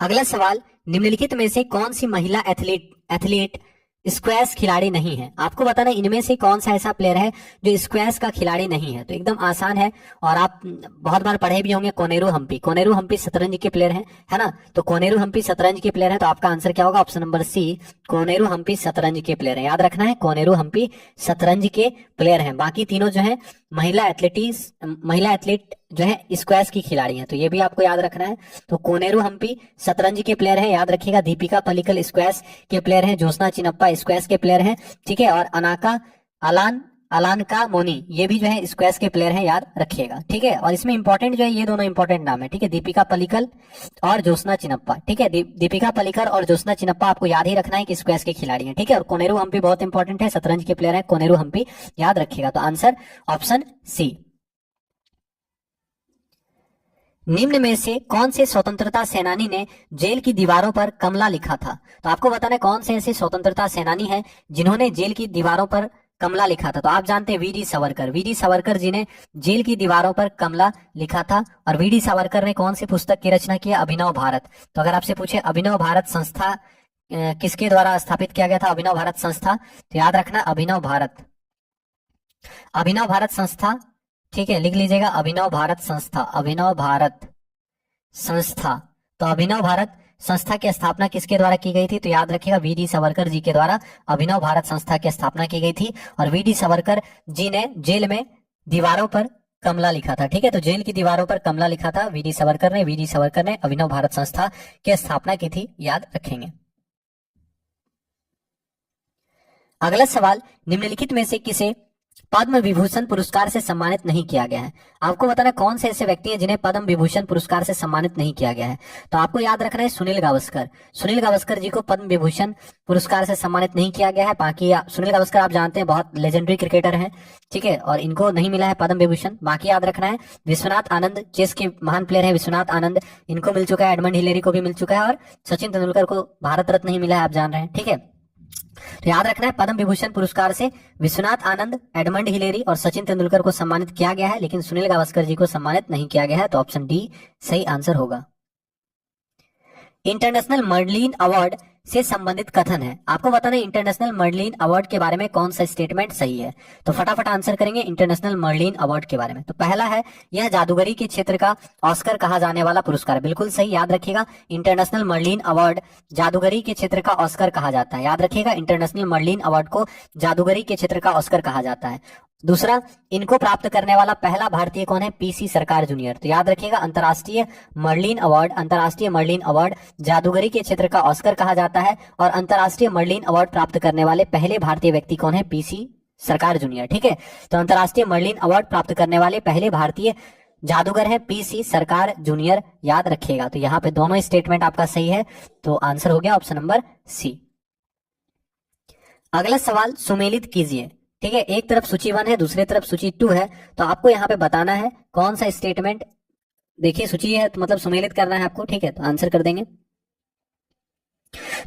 अगला सवाल, निम्नलिखित में से कौन सी महिला एथलीट स्क्वैश खिलाड़ी नहीं है? आपको बताना इनमें से कौन सा ऐसा प्लेयर है जो स्क्वैश का खिलाड़ी नहीं है। तो एकदम आसान है और आप बहुत बार पढ़े भी होंगे। कोनेरू हम्पी, कोनेरू हम्पी शतरंज के प्लेयर है ना? तो कोनेरू हम्पी शतरंज के प्लेयर है। तो आपका आंसर क्या होगा? Option number C, Koneru Humpy शतरंज के प्लेयर है, याद रखना है कोनेरू हम्पी शतरंज के प्लेयर हैं। बाकी तीनों जो है महिला एथलीट जो है स्क्वैश की खिलाड़ी हैं, तो ये भी आपको याद रखना है। तो कोनेरू हम्पी शतरंज के प्लेयर हैं, याद रखिएगा। दीपिका पल्लिकल स्क्वैश के प्लेयर हैं। ज्योत्सना चिनप्पा स्क्वैश के प्लेयर हैं, ठीक है। और अनाका अलानका मोनी ये भी जो है स्क्वैश के प्लेयर हैं, याद रखिएगा, ठीक है। और इसमें इंपॉर्टेंट जो है ये दोनों इंपॉर्टेंट नाम है, ठीक है, दीपिका पल्लिकल और ज्योत्सना चिनप्पा, ठीक है। दीपिका पल्लिकल और ज्योत्सना चिनप्पा आपको याद ही रखना है कि स्क्वैश के खिलाड़ी हैं, ठीक है। और कोनेरू हम्पी बहुत इंपॉर्टेंट है, शतरंज के प्लेयर है कोनेरू हम्पी, याद रखिएगा। तो आंसर ऑप्शन सी। निम्न में से कौन से स्वतंत्रता सेनानी ने जेल की दीवारों पर कमला लिखा था? तो आपको बताना है कौन से ऐसे स्वतंत्रता सेनानी हैं जिन्होंने जेल की दीवारों पर कमला लिखा था। तो आप जानते हैं वीडी सावरकर, वीडी सावरकर जी ने जेल की दीवारों पर कमला लिखा था। और वीडी सावरकर ने कौन सी पुस्तक की रचना की? अभिनव भारत। तो अगर आपसे पूछे अभिनव भारत संस्था किसके द्वारा स्थापित किया गया था? अभिनव भारत संस्था, तो याद रखना अभिनव भारत, अभिनव भारत संस्था, ठीक है, लिख लीजिएगा अभिनव भारत संस्था, अभिनव भारत संस्था। तो अभिनव भारत संस्था की स्थापना किसके द्वारा की गई थी? तो याद रखिएगा वीडी सावरकर जी के द्वारा अभिनव भारत संस्था की स्थापना की गई थी। और वीडी सावरकर जी ने जेल में दीवारों पर कमला लिखा था, ठीक है। तो जेल की दीवारों पर कमला लिखा था वीडी सावरकर ने। वीडी सावरकर ने अभिनव भारत संस्था की स्थापना की थी, याद रखेंगे। अगला सवाल, निम्नलिखित में से किसे पद्म विभूषण पुरस्कार से सम्मानित नहीं किया गया है? आपको बताना कौन से ऐसे व्यक्ति हैं जिन्हें पद्म विभूषण पुरस्कार से सम्मानित नहीं किया गया है। तो आपको याद रखना है सुनील गावस्कर, सुनील गावस्कर जी को पद्म विभूषण पुरस्कार से सम्मानित नहीं किया गया है। बाकी सुनील गावस्कर आप जानते हैं बहुत लेजेंडरी क्रिकेटर हैं, ठीक है, और इनको नहीं मिला है पद्म विभूषण। बाकी याद रखना है विश्वनाथ आनंद चेस के महान प्लेयर हैं, विश्वनाथ आनंद, इनको मिल चुका है। एडमंड हिलेरी को भी मिल चुका है। और सचिन तेंदुलकर को भारत रत्न नहीं मिला है, आप जान रहे हैं, ठीक है। तो याद रखना है पद्म विभूषण पुरस्कार से विश्वनाथ आनंद, एडमंड हिलेरी और सचिन तेंदुलकर को सम्मानित किया गया है, लेकिन सुनील गावस्कर जी को सम्मानित नहीं किया गया है। तो ऑप्शन डी सही आंसर होगा। इंटरनेशनल मर्लिन अवार्ड से संबंधित कथन है। आपको बताना है इंटरनेशनल मर्लिन अवार्ड के बारे में कौन सा स्टेटमेंट सही है। तो फटाफट आंसर करेंगे इंटरनेशनल मर्लिन अवार्ड के बारे में। तो पहला है यह जादूगरी के क्षेत्र का ऑस्कर कहा जाने वाला पुरस्कार, बिल्कुल सही, याद रखिएगा। इंटरनेशनल मर्लिन अवार्ड जादूगरी के क्षेत्र का ऑस्कर कहा जाता है, याद रखिएगा। इंटरनेशनल मर्लिन अवार्ड को जादूगरी के क्षेत्र का ऑस्कर कहा जाता है। दूसरा, इनको प्राप्त करने वाला पहला भारतीय कौन है? पीसी सरकार जूनियर। तो याद रखिएगा अंतरराष्ट्रीय मर्लिन अवार्ड, अंतरराष्ट्रीय मर्लिन अवार्ड जादूगरी के क्षेत्र का ऑस्कर कहा जाता है। और अंतरराष्ट्रीय मर्लिन अवार्ड प्राप्त करने वाले पहले भारतीय व्यक्ति कौन है? पीसी सरकार जूनियर, ठीक है। तो अंतरराष्ट्रीय मर्लिन अवार्ड प्राप्त करने वाले पहले भारतीय जादूगर है पीसी सरकार जूनियर, याद रखिएगा। तो यहाँ पे दोनों स्टेटमेंट आपका सही है, तो आंसर हो गया ऑप्शन नंबर सी। अगला सवाल सुमेलित कीजिए, ठीक है। एक तरफ सूची 1 है, दूसरी तरफ सूची 2 है। तो आपको यहाँ पे बताना है कौन सा स्टेटमेंट, देखिए सूची है तो मतलब सुमेलित करना है आपको, ठीक है। तो आंसर कर देंगे।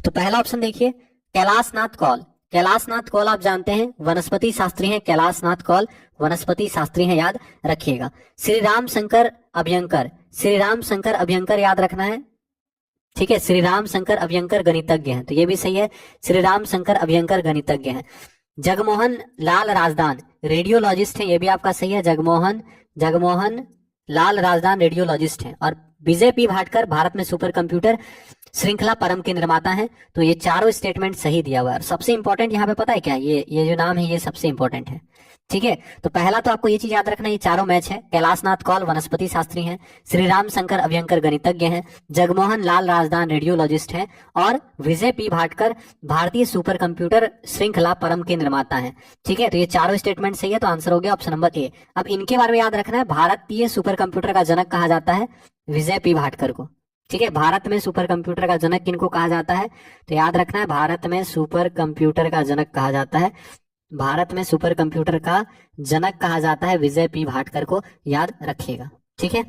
तो पहला ऑप्शन देखिए, कैलाशनाथ कौल। कैलाशनाथ कौल आप जानते हैं वनस्पति शास्त्री हैं, कैलाशनाथ कौल वनस्पति शास्त्री हैं, याद रखिएगा। श्री राम शंकर अभ्यंकर, श्री राम शंकर अभ्यंकर याद रखना है, ठीक है। श्री राम शंकर अभ्यंकर गणितज्ञ हैं, तो ये भी सही है, श्री राम शंकर अभ्यंकर गणितज्ञ हैं। जगमोहन लाल राजदान रेडियोलॉजिस्ट हैं, ये भी आपका सही है। जगमोहन लाल राजदान रेडियोलॉजिस्ट हैं। और विजय पी भाटकर भारत में सुपर कंप्यूटर श्रृंखला परम के निर्माता हैं। तो ये चारों स्टेटमेंट सही दिया हुआ है। सबसे इंपॉर्टेंट यहाँ पे पता है क्या, ये जो नाम है ये सबसे इंपॉर्टेंट है, ठीक है। तो पहला तो आपको ये चीज याद रखना, ये चारों मैच है। कैलाशनाथ कौल वनस्पति शास्त्री हैं, श्री राम शंकर अभ्यंकर गणितज्ञ हैं, जगमोहन लाल राजदान रेडियोलॉजिस्ट हैं, और विजय पी भाटकर भारतीय सुपर कंप्यूटर श्रृंखला परम के निर्माता हैं, ठीक है। तो ये चारों स्टेटमेंट सही है, तो आंसर हो गया ऑप्शन नंबर ए। अब इनके बारे में याद रखना है, भारतीय सुपर कंप्यूटर का जनक कहा जाता है विजय पी भाटकर को, ठीक है। भारत में सुपर कंप्यूटर का जनक किनको कहा जाता है? तो याद रखना है भारत में सुपर कंप्यूटर का जनक कहा जाता है, भारत में सुपर कंप्यूटर का जनक कहा जाता है विजय पी भाटकर को, याद रखिएगा, ठीक है।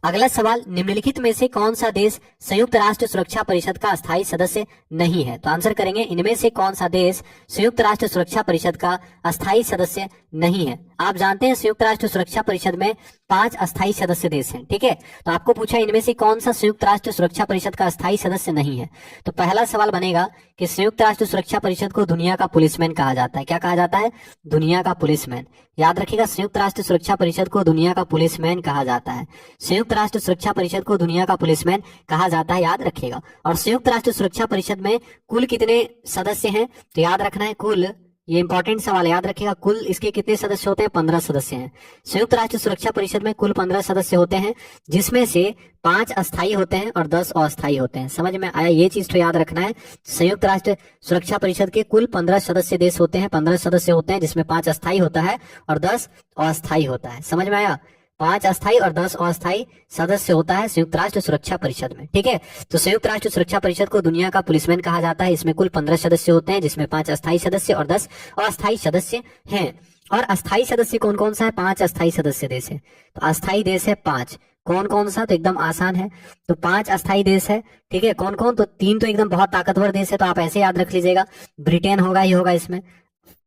अगला सवाल, निम्नलिखित में से कौन सा देश संयुक्त राष्ट्र सुरक्षा परिषद का अस्थायी सदस्य नहीं है? तो आंसर करेंगे इनमें से कौन सा देश संयुक्त राष्ट्र सुरक्षा परिषद का अस्थायी सदस्य नहीं है। आप जानते हैं संयुक्त राष्ट्र सुरक्षा परिषद में 5 अस्थायी सदस्य देश हैं, ठीक है। तो आपको पूछा इनमें से कौन सा संयुक्त राष्ट्र सुरक्षा परिषद का अस्थायी सदस्य नहीं है। तो पहला सवाल बनेगा कि संयुक्त राष्ट्र सुरक्षा परिषद को दुनिया का पुलिसमैन कहा जाता है। क्या कहा जाता है? दुनिया का पुलिसमैन, याद रखिएगा। संयुक्त राष्ट्र सुरक्षा परिषद को दुनिया का पुलिसमैन कहा जाता है, संयुक्त राष्ट्र सुरक्षा परिषद को दुनिया का पुलिसमैन कहा जाता है, याद रखिएगा। और संयुक्त राष्ट्र सुरक्षा परिषद में कुल कितने सदस्य हैं? तो याद रखना है कुल ये इंपॉर्टेंट सवाल याद रखिएगा। कुल इसके कितने सदस्य होते हैं? 15 सदस्य हैं। संयुक्त राष्ट्र सुरक्षा परिषद में कुल 15 सदस्य होते हैं, जिसमें से 5 अस्थायी होते हैं और 10 अस्थायी होते हैं। समझ में आया? ये चीज तो याद रखना है। संयुक्त राष्ट्र सुरक्षा परिषद के कुल 15 सदस्य देश होते हैं, 15 सदस्य होते हैं, जिसमें 5 अस्थायी होता है और 10 अस्थायी होता है। समझ में आया? 5 अस्थायी और 10 अस्थायी सदस्य होता है संयुक्त राष्ट्र सुरक्षा परिषद में। ठीक है, तो संयुक्त राष्ट्र सुरक्षा परिषद को दुनिया का पुलिसमैन कहा जाता है। इसमें कुल 15 सदस्य होते हैं, जिसमें 5 अस्थायी सदस्य और 10 अस्थायी सदस्य हैं। और अस्थायी सदस्य कौन कौन सा है? 5 अस्थायी सदस्य देश है। तो अस्थायी देश है 5। कौन कौन सा? तो एकदम आसान है। तो 5 अस्थायी देश है। ठीक है, कौन कौन? तो 3 तो एकदम बहुत ताकतवर देश है, तो आप ऐसे याद रख लीजिएगा। ब्रिटेन होगा ही होगा इसमें।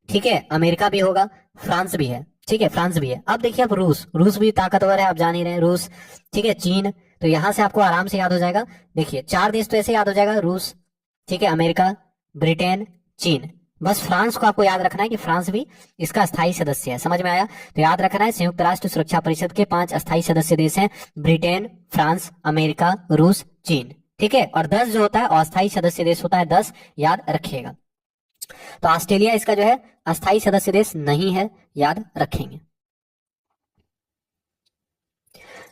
ठीक है, अमेरिका भी होगा, फ्रांस भी है। ठीक है, फ्रांस भी है। अब देखिए, अब रूस भी ताकतवर है, आप जान ही रहे हैं, रूस। ठीक है, चीन। तो यहां से आपको आराम से याद हो जाएगा। देखिए 4 देश तो ऐसे याद हो जाएगा, रूस, ठीक है, अमेरिका, ब्रिटेन, चीन। बस फ्रांस को आपको याद रखना है कि फ्रांस भी इसका अस्थायी सदस्य है। समझ में आया? तो याद रखना है, संयुक्त राष्ट्र सुरक्षा परिषद के 5 अस्थायी सदस्य देश हैं, ब्रिटेन, फ्रांस, अमेरिका, रूस, चीन। ठीक है, और 10 जो होता है अस्थायी सदस्य देश होता है, 10 याद रखिएगा। तो ऑस्ट्रेलिया इसका जो है अस्थायी सदस्य देश नहीं है, याद रखेंगे।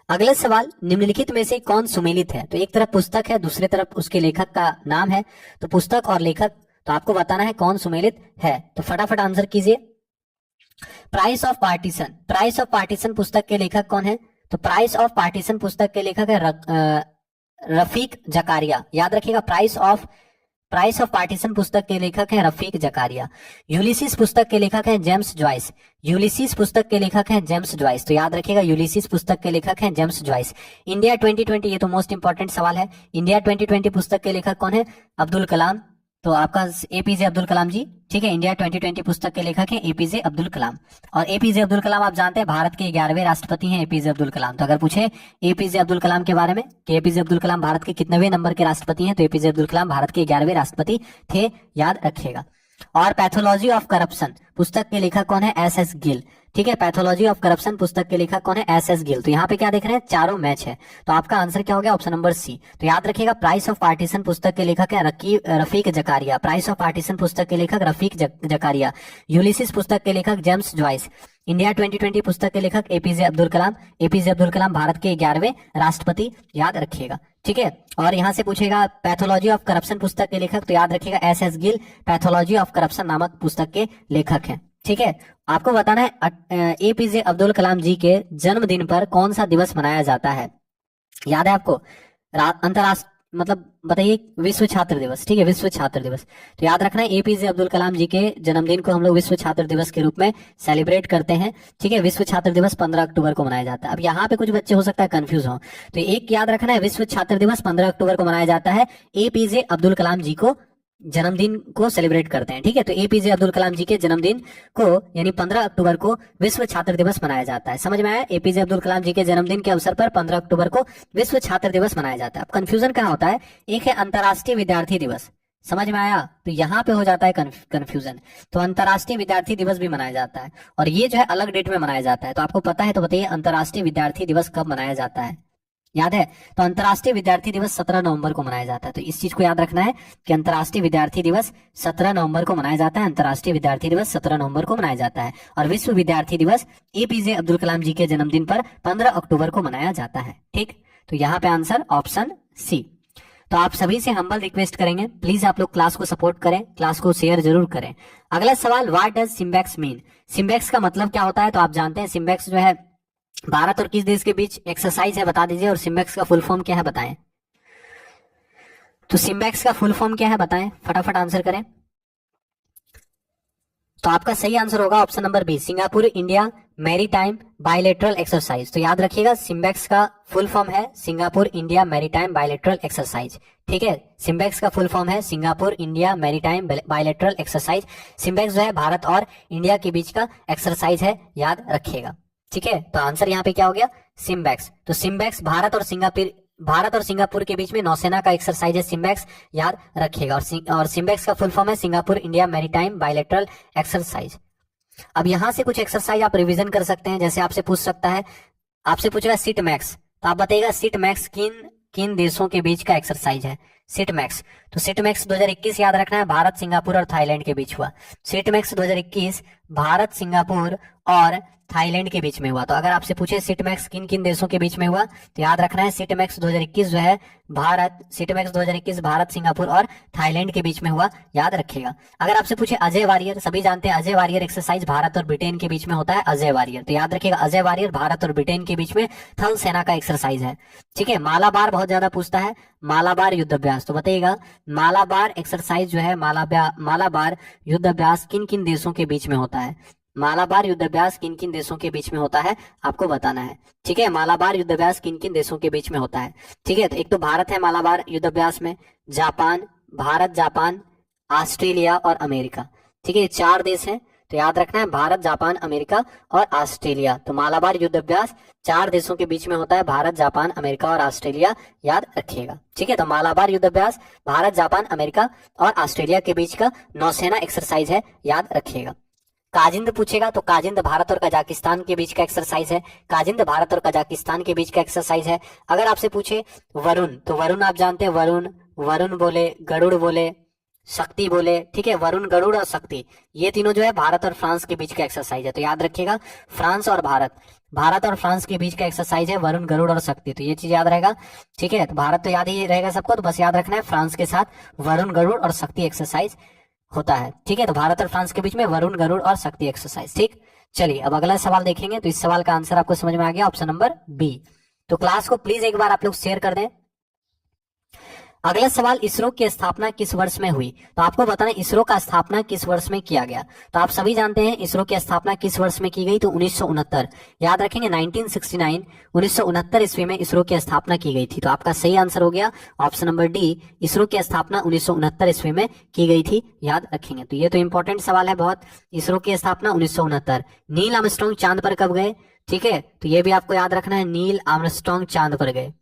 अगला सवाल, निम्नलिखित में से कौन सुमेलित है? तो एक तरफ पुस्तक है, दूसरी तरफ उसके लेखक का नाम है। तो पुस्तक और लेखक, तो आपको बताना है कौन सुमेलित है। तो फटाफट आंसर कीजिए। Price of partition, price of partition पुस्तक के लेखक कौन है? तो प्राइस ऑफ पार्टीशन पुस्तक के लेखक है रफीक जकारिया। याद रखिएगा, प्राइस ऑफ पार्टीशन पुस्तक के लेखक हैं रफीक जकारिया। यूलिसिस पुस्तक के लेखक हैं जेम्स जॉयस। यूलिसिस पुस्तक के लेखक हैं जेम्स जॉयस। तो याद रखिएगा, यूलिसिस पुस्तक के लेखक हैं जेम्स जॉयस। इंडिया 2020, ये तो मोस्ट इंपॉर्टेंट सवाल है। इंडिया 2020 पुस्तक के लेखक कौन है? अब्दुल कलाम। तो आपका एपीजे अब्दुल कलाम जी। ठीक है, इंडिया 2020 पुस्तक के लेखक हैं एपीजे अब्दुल कलाम। और एपीजे अब्दुल कलाम आप जानते हैं भारत के 11वें राष्ट्रपति हैं एपीजे अब्दुल कलाम। तो अगर पूछे एपीजे अब्दुल कलाम के बारे में कि एपीजे अब्दुल कलाम भारत के कितनेवें नंबर के राष्ट्रपति हैं, तो एपीजे अब्दुल कलाम भारत के 11वें राष्ट्रपति थे, याद रखिएगा। और पैथोलॉजी ऑफ करप्शन पुस्तक के लेखक कौन है? एस गिल। ठीक है, पैथोलॉजी ऑफ करप्शन पुस्तक के लेखक कौन है? एस गिल। तो यहाँ पे क्या देख रहे हैं? चारों मैच है। तो आपका आंसर क्या हो गया? Option number C. तो याद रखिएगा, प्राइस ऑफ पार्टीशन पुस्तक के लेखक है Rafiq Zakaria. Price of partition पुस्तक के लेखक रफीक जकारिया। यूलिसिस पुस्तक के लेखक जेम्स जॉयस। इंडिया 2020 पुस्तक के लेखक एपीजे अब्दुल कलाम। एपीजे अब्दुल कलाम भारत के 11वें राष्ट्रपति, याद रखिएगा। ठीक है, और यहां से पूछेगा पैथोलॉजी ऑफ करप्शन पुस्तक के लेखक, तो याद रखिएगा S Gill pathology of corruption नामक पुस्तक के लेखक हैं। ठीक है, आपको बताना है एपीजे अब्दुल कलाम जी के जन्मदिन पर कौन सा दिवस मनाया जाता है? याद है आपको? अंतरराष्ट्रीय, मतलब बताइए, विश्व छात्र दिवस। ठीक है, विश्व छात्र दिवस। तो याद रखना है, एपीजे अब्दुल कलाम जी के जन्मदिन को हम लोग विश्व छात्र दिवस के रूप में सेलिब्रेट करते हैं। ठीक है, विश्व छात्र दिवस 15 अक्टूबर को मनाया जाता है। अब यहाँ पे कुछ बच्चे हो सकता है कंफ्यूज हो, तो एक याद रखना है, विश्व छात्र दिवस 15 अक्टूबर को मनाया जाता है, एपीजे अब्दुल कलाम जी को जन्मदिन को सेलिब्रेट करते हैं। ठीक है, तो एपीजे अब्दुल कलाम जी के जन्मदिन को यानी 15 अक्टूबर को विश्व छात्र दिवस मनाया जाता है। समझ में आया? एपीजे अब्दुल कलाम जी के जन्मदिन के अवसर पर 15 अक्टूबर को विश्व छात्र दिवस मनाया जाता है। अब कंफ्यूजन क्या होता है? एक है अंतर्राष्ट्रीय विद्यार्थी दिवस। समझ में आया? तो यहाँ पे हो जाता है कंफ्यूजन। तो अंतर्राष्ट्रीय विद्यार्थी दिवस भी मनाया जाता है, और ये जो है अलग डेट में मनाया जाता है। तो आपको पता है तो बताइए, अंतर्राष्ट्रीय विद्यार्थी दिवस कब मनाया जाता है? याद है? तो अंतर्राष्ट्रीय विद्यार्थी दिवस 17 नवंबर को मनाया जाता है। तो इस चीज को याद रखना है कि अंतर्राष्ट्रीय विद्यार्थी दिवस 17 नवंबर को मनाया जाता है। अंतर्राष्ट्रीय विद्यार्थी दिवस 17 नवंबर को मनाया जाता है, और विश्व विद्यार्थी दिवस एपीजे अब्दुल कलाम जी के जन्मदिन पर 15 अक्टूबर को मनाया जाता है। ठीक, तो यहाँ पे आंसर ऑप्शन सी। तो आप सभी से हम्बल रिक्वेस्ट करेंगे, प्लीज आप लोग क्लास को सपोर्ट करें, क्लास को शेयर जरूर करें। अगला सवाल, what does SIMBEX mean? SIMBEX का मतलब क्या होता है? तो आप जानते हैं सिम्बैक्स जो है भारत और किस देश के बीच एक्सरसाइज है, बता दीजिए। और सिम्बैक्स का फुल फॉर्म क्या है, बताएं। तो सिम्बैक्स का फुल फॉर्म क्या है, बताएं, फटाफट आंसर करें। तो आपका सही आंसर होगा option number B, Singapore India maritime bilateral exercise. तो याद रखिएगा, सिम्बैक्स का फुल फॉर्म है Singapore India maritime bilateral exercise. ठीक है, सिम्बैक्स का फुल फॉर्म है Singapore India maritime bilateral exercise. SIMBEX जो है भारत और इंडिया के बीच का एक्सरसाइज है, याद रखिएगा। ठीक है, तो आंसर यहाँ पे क्या हो गया? सिम्बैक्स। तो सिम्बैक्स भारत और सिंगापुर के बीच में नौसेना का एक्सरसाइज है सिम्बैक्स, याद रखिएगा। और सिम्बैक्स का फुल फॉर्म है Singapore India maritime bilateral exercise. अब यहां से कुछ एक्सरसाइज आप रिवीजन कर सकते हैं। जैसे आपसे पूछ सकता है, आपसे पूछेगा सिट मैक्स, तो आप बताइएगा सिट मैक्स किन देशों के बीच का एक्सरसाइज है? सिटमैक्स। तो सिटमैक्स 2021 याद रखना है, भारत, सिंगापुर और थाईलैंड के बीच हुआ। सिटमैक्स 2021 भारत, सिंगापुर और थाईलैंड के बीच में हुआ। तो अगर आपसे पूछे सिटमैक्स किन किन देशों के बीच में हुआ, तो याद रखना है सिटमैक्स 2021 जो है सिटमैक्स 2021 भारत, सिंगापुर और थाईलैंड के बीच में हुआ, याद रखिएगा। अगर आपसे पूछे अजय वारियर, सभी जानते हैं अजय वारियर एक्सरसाइज भारत और ब्रिटेन के बीच में होता है, अजय वारियर। तो याद रखिएगा अजय वारियर भारत और ब्रिटेन के बीच में थल सेना का एक्सरसाइज है। ठीक है, मालाबार बहुत ज्यादा पूछता है, मालाबार युद्ध अभ्यास। तो बताइएगा मालाबार एक्सरसाइज जो है, मालाबार युद्ध अभ्यास किन किन देशों के बीच में होता है? मालाबार युद्ध अभ्यास किन किन देशों के बीच में होता है, आपको बताना है। ठीक है, मालाबार युद्ध अभ्यास किन किन देशों के बीच में होता है। ठीक है, तो एक तो भारत है मालाबार युद्ध अभ्यास में, जापान, भारत, जापान, ऑस्ट्रेलिया और अमेरिका। ठीक है, ये 4 देश हैं। तो याद रखना है भारत, जापान, अमेरिका और ऑस्ट्रेलिया। तो मालाबार युद्ध अभ्यास 4 देशों के बीच में होता है, भारत, जापान, अमेरिका और ऑस्ट्रेलिया, याद रखिएगा। ठीक है, तो मालाबार युद्ध अभ्यास भारत, जापान, अमेरिका और ऑस्ट्रेलिया के बीच का नौसेना एक्सरसाइज है, याद रखिएगा। काजिंद पूछेगा, तो काजिंद भारत और कजाकिस्तान के बीच का एक्सरसाइज है, काजिंद भारत और कजाकिस्तान के बीच का एक्सरसाइज है। अगर आपसे पूछे वरुण, तो वरुण आप जानते हैं, वरुण बोले, गरुड़ बोले, शक्ति बोले। ठीक है, वरुण, गरुड़ और शक्ति, ये तीनों जो है भारत और फ्रांस के बीच का एक्सरसाइज है। तो याद रखिएगा फ्रांस और भारत और फ्रांस के बीच का एक्सरसाइज है वरुण, गरुड़ और शक्ति। तो ये चीज याद रहेगा। ठीक है, तो भारत तो याद ही रहेगा सबको, तो बस याद रखना है फ्रांस के साथ वरुण, गरुड़ और शक्ति एक्सरसाइज होता है। ठीक है, तो भारत और फ्रांस के बीच में वरुण, गरुड़ और शक्ति एक्सरसाइज। ठीक, चलिए अब अगला सवाल देखेंगे। तो इस सवाल का आंसर आपको समझ में आ गया, ऑप्शन नंबर बी। तो क्लास को प्लीज एक बार आप लोग शेयर कर दें। अगला सवाल, इसरो की स्थापना किस वर्ष में हुई? तो आपको बताना इसरो का स्थापना किस वर्ष में किया गया। तो आप सभी जानते हैं इसरो की स्थापना किस वर्ष में की गई, तो 1969, याद रखेंगे 1969, 1969 ईस्वी में इसरो की स्थापना की गई थी। तो आपका सही आंसर हो गया ऑप्शन नंबर डी, इसरो की स्थापना 1969 ईस्वी में की गई थी, याद रखेंगे। तो ये तो इंपॉर्टेंट सवाल है बहुत, इसरो की स्थापना 1969। नील आर्मस्ट्रांग चांद पर कब गए? ठीक है, तो ये भी आपको याद रखना है, नील आर्मस्ट्रांग चांद पर गए,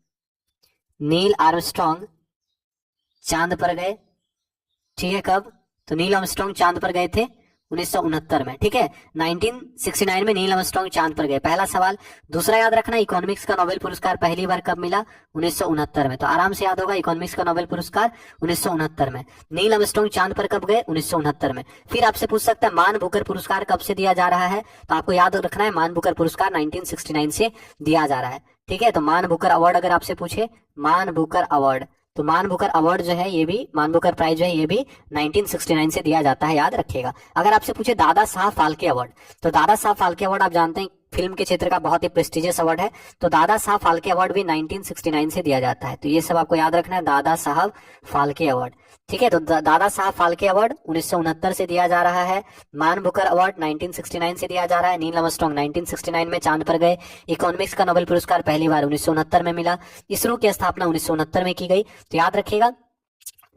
नील आर्मस्ट्रांग चांद पर गए। ठीक है, कब? तो नील आर्मस्ट्रांग चांद पर गए थे 1969 में। ठीक है, 1969 में नील आर्मस्ट्रांग चांद पर गए, पहला सवाल। दूसरा याद रखना, इकोनॉमिक्स का नोबेल पुरस्कार पहली बार कब मिला? 1969 में। तो आराम से याद होगा, इकोनॉमिक्स का नोबेल पुरस्कार 1969 में। नील आर्मस्ट्रांग चांद पर कब गए? 1969 में। फिर आपसे पूछ सकता है मान बुकर पुरस्कार कब से दिया जा रहा है? तो आपको याद रखना है मान बुकर पुरस्कार 1969 से दिया जा रहा है। ठीक है, तो मान बुकर अवार्ड अगर आपसे पूछे, मान बुकर अवार्ड, तो मान बुकर अवार्ड जो है ये भी, मान बुकर प्राइज जो है ये भी 1969 से दिया जाता है, याद रखिएगा। अगर आपसे पूछे दादा साहब फाल्के अवार्ड, तो दादा साहब फाल्के अवार्ड आप जानते हैं फिल्म के क्षेत्र का बहुत ही प्रेस्टिजियस अवार्ड है। तो दादा साहब फाल्के अवार्ड भी 1969 से दिया जाता है। तो ये सब आपको याद रखना है, दादा साहब फाल्के अवार्ड। ठीक है, तो दादा साहब फाल्के अवार्ड 1969 से दिया जा रहा है, मान बुकर अवार्ड 1969 से दिया जा रहा है, नील आर्मस्ट्रांग 1969 में चांद पर गए, इकोनॉमिक्स का नोबेल पुरस्कार पहली बार 1969 में मिला, इसरो की स्थापना 1969 में की गई। तो याद रखिएगा,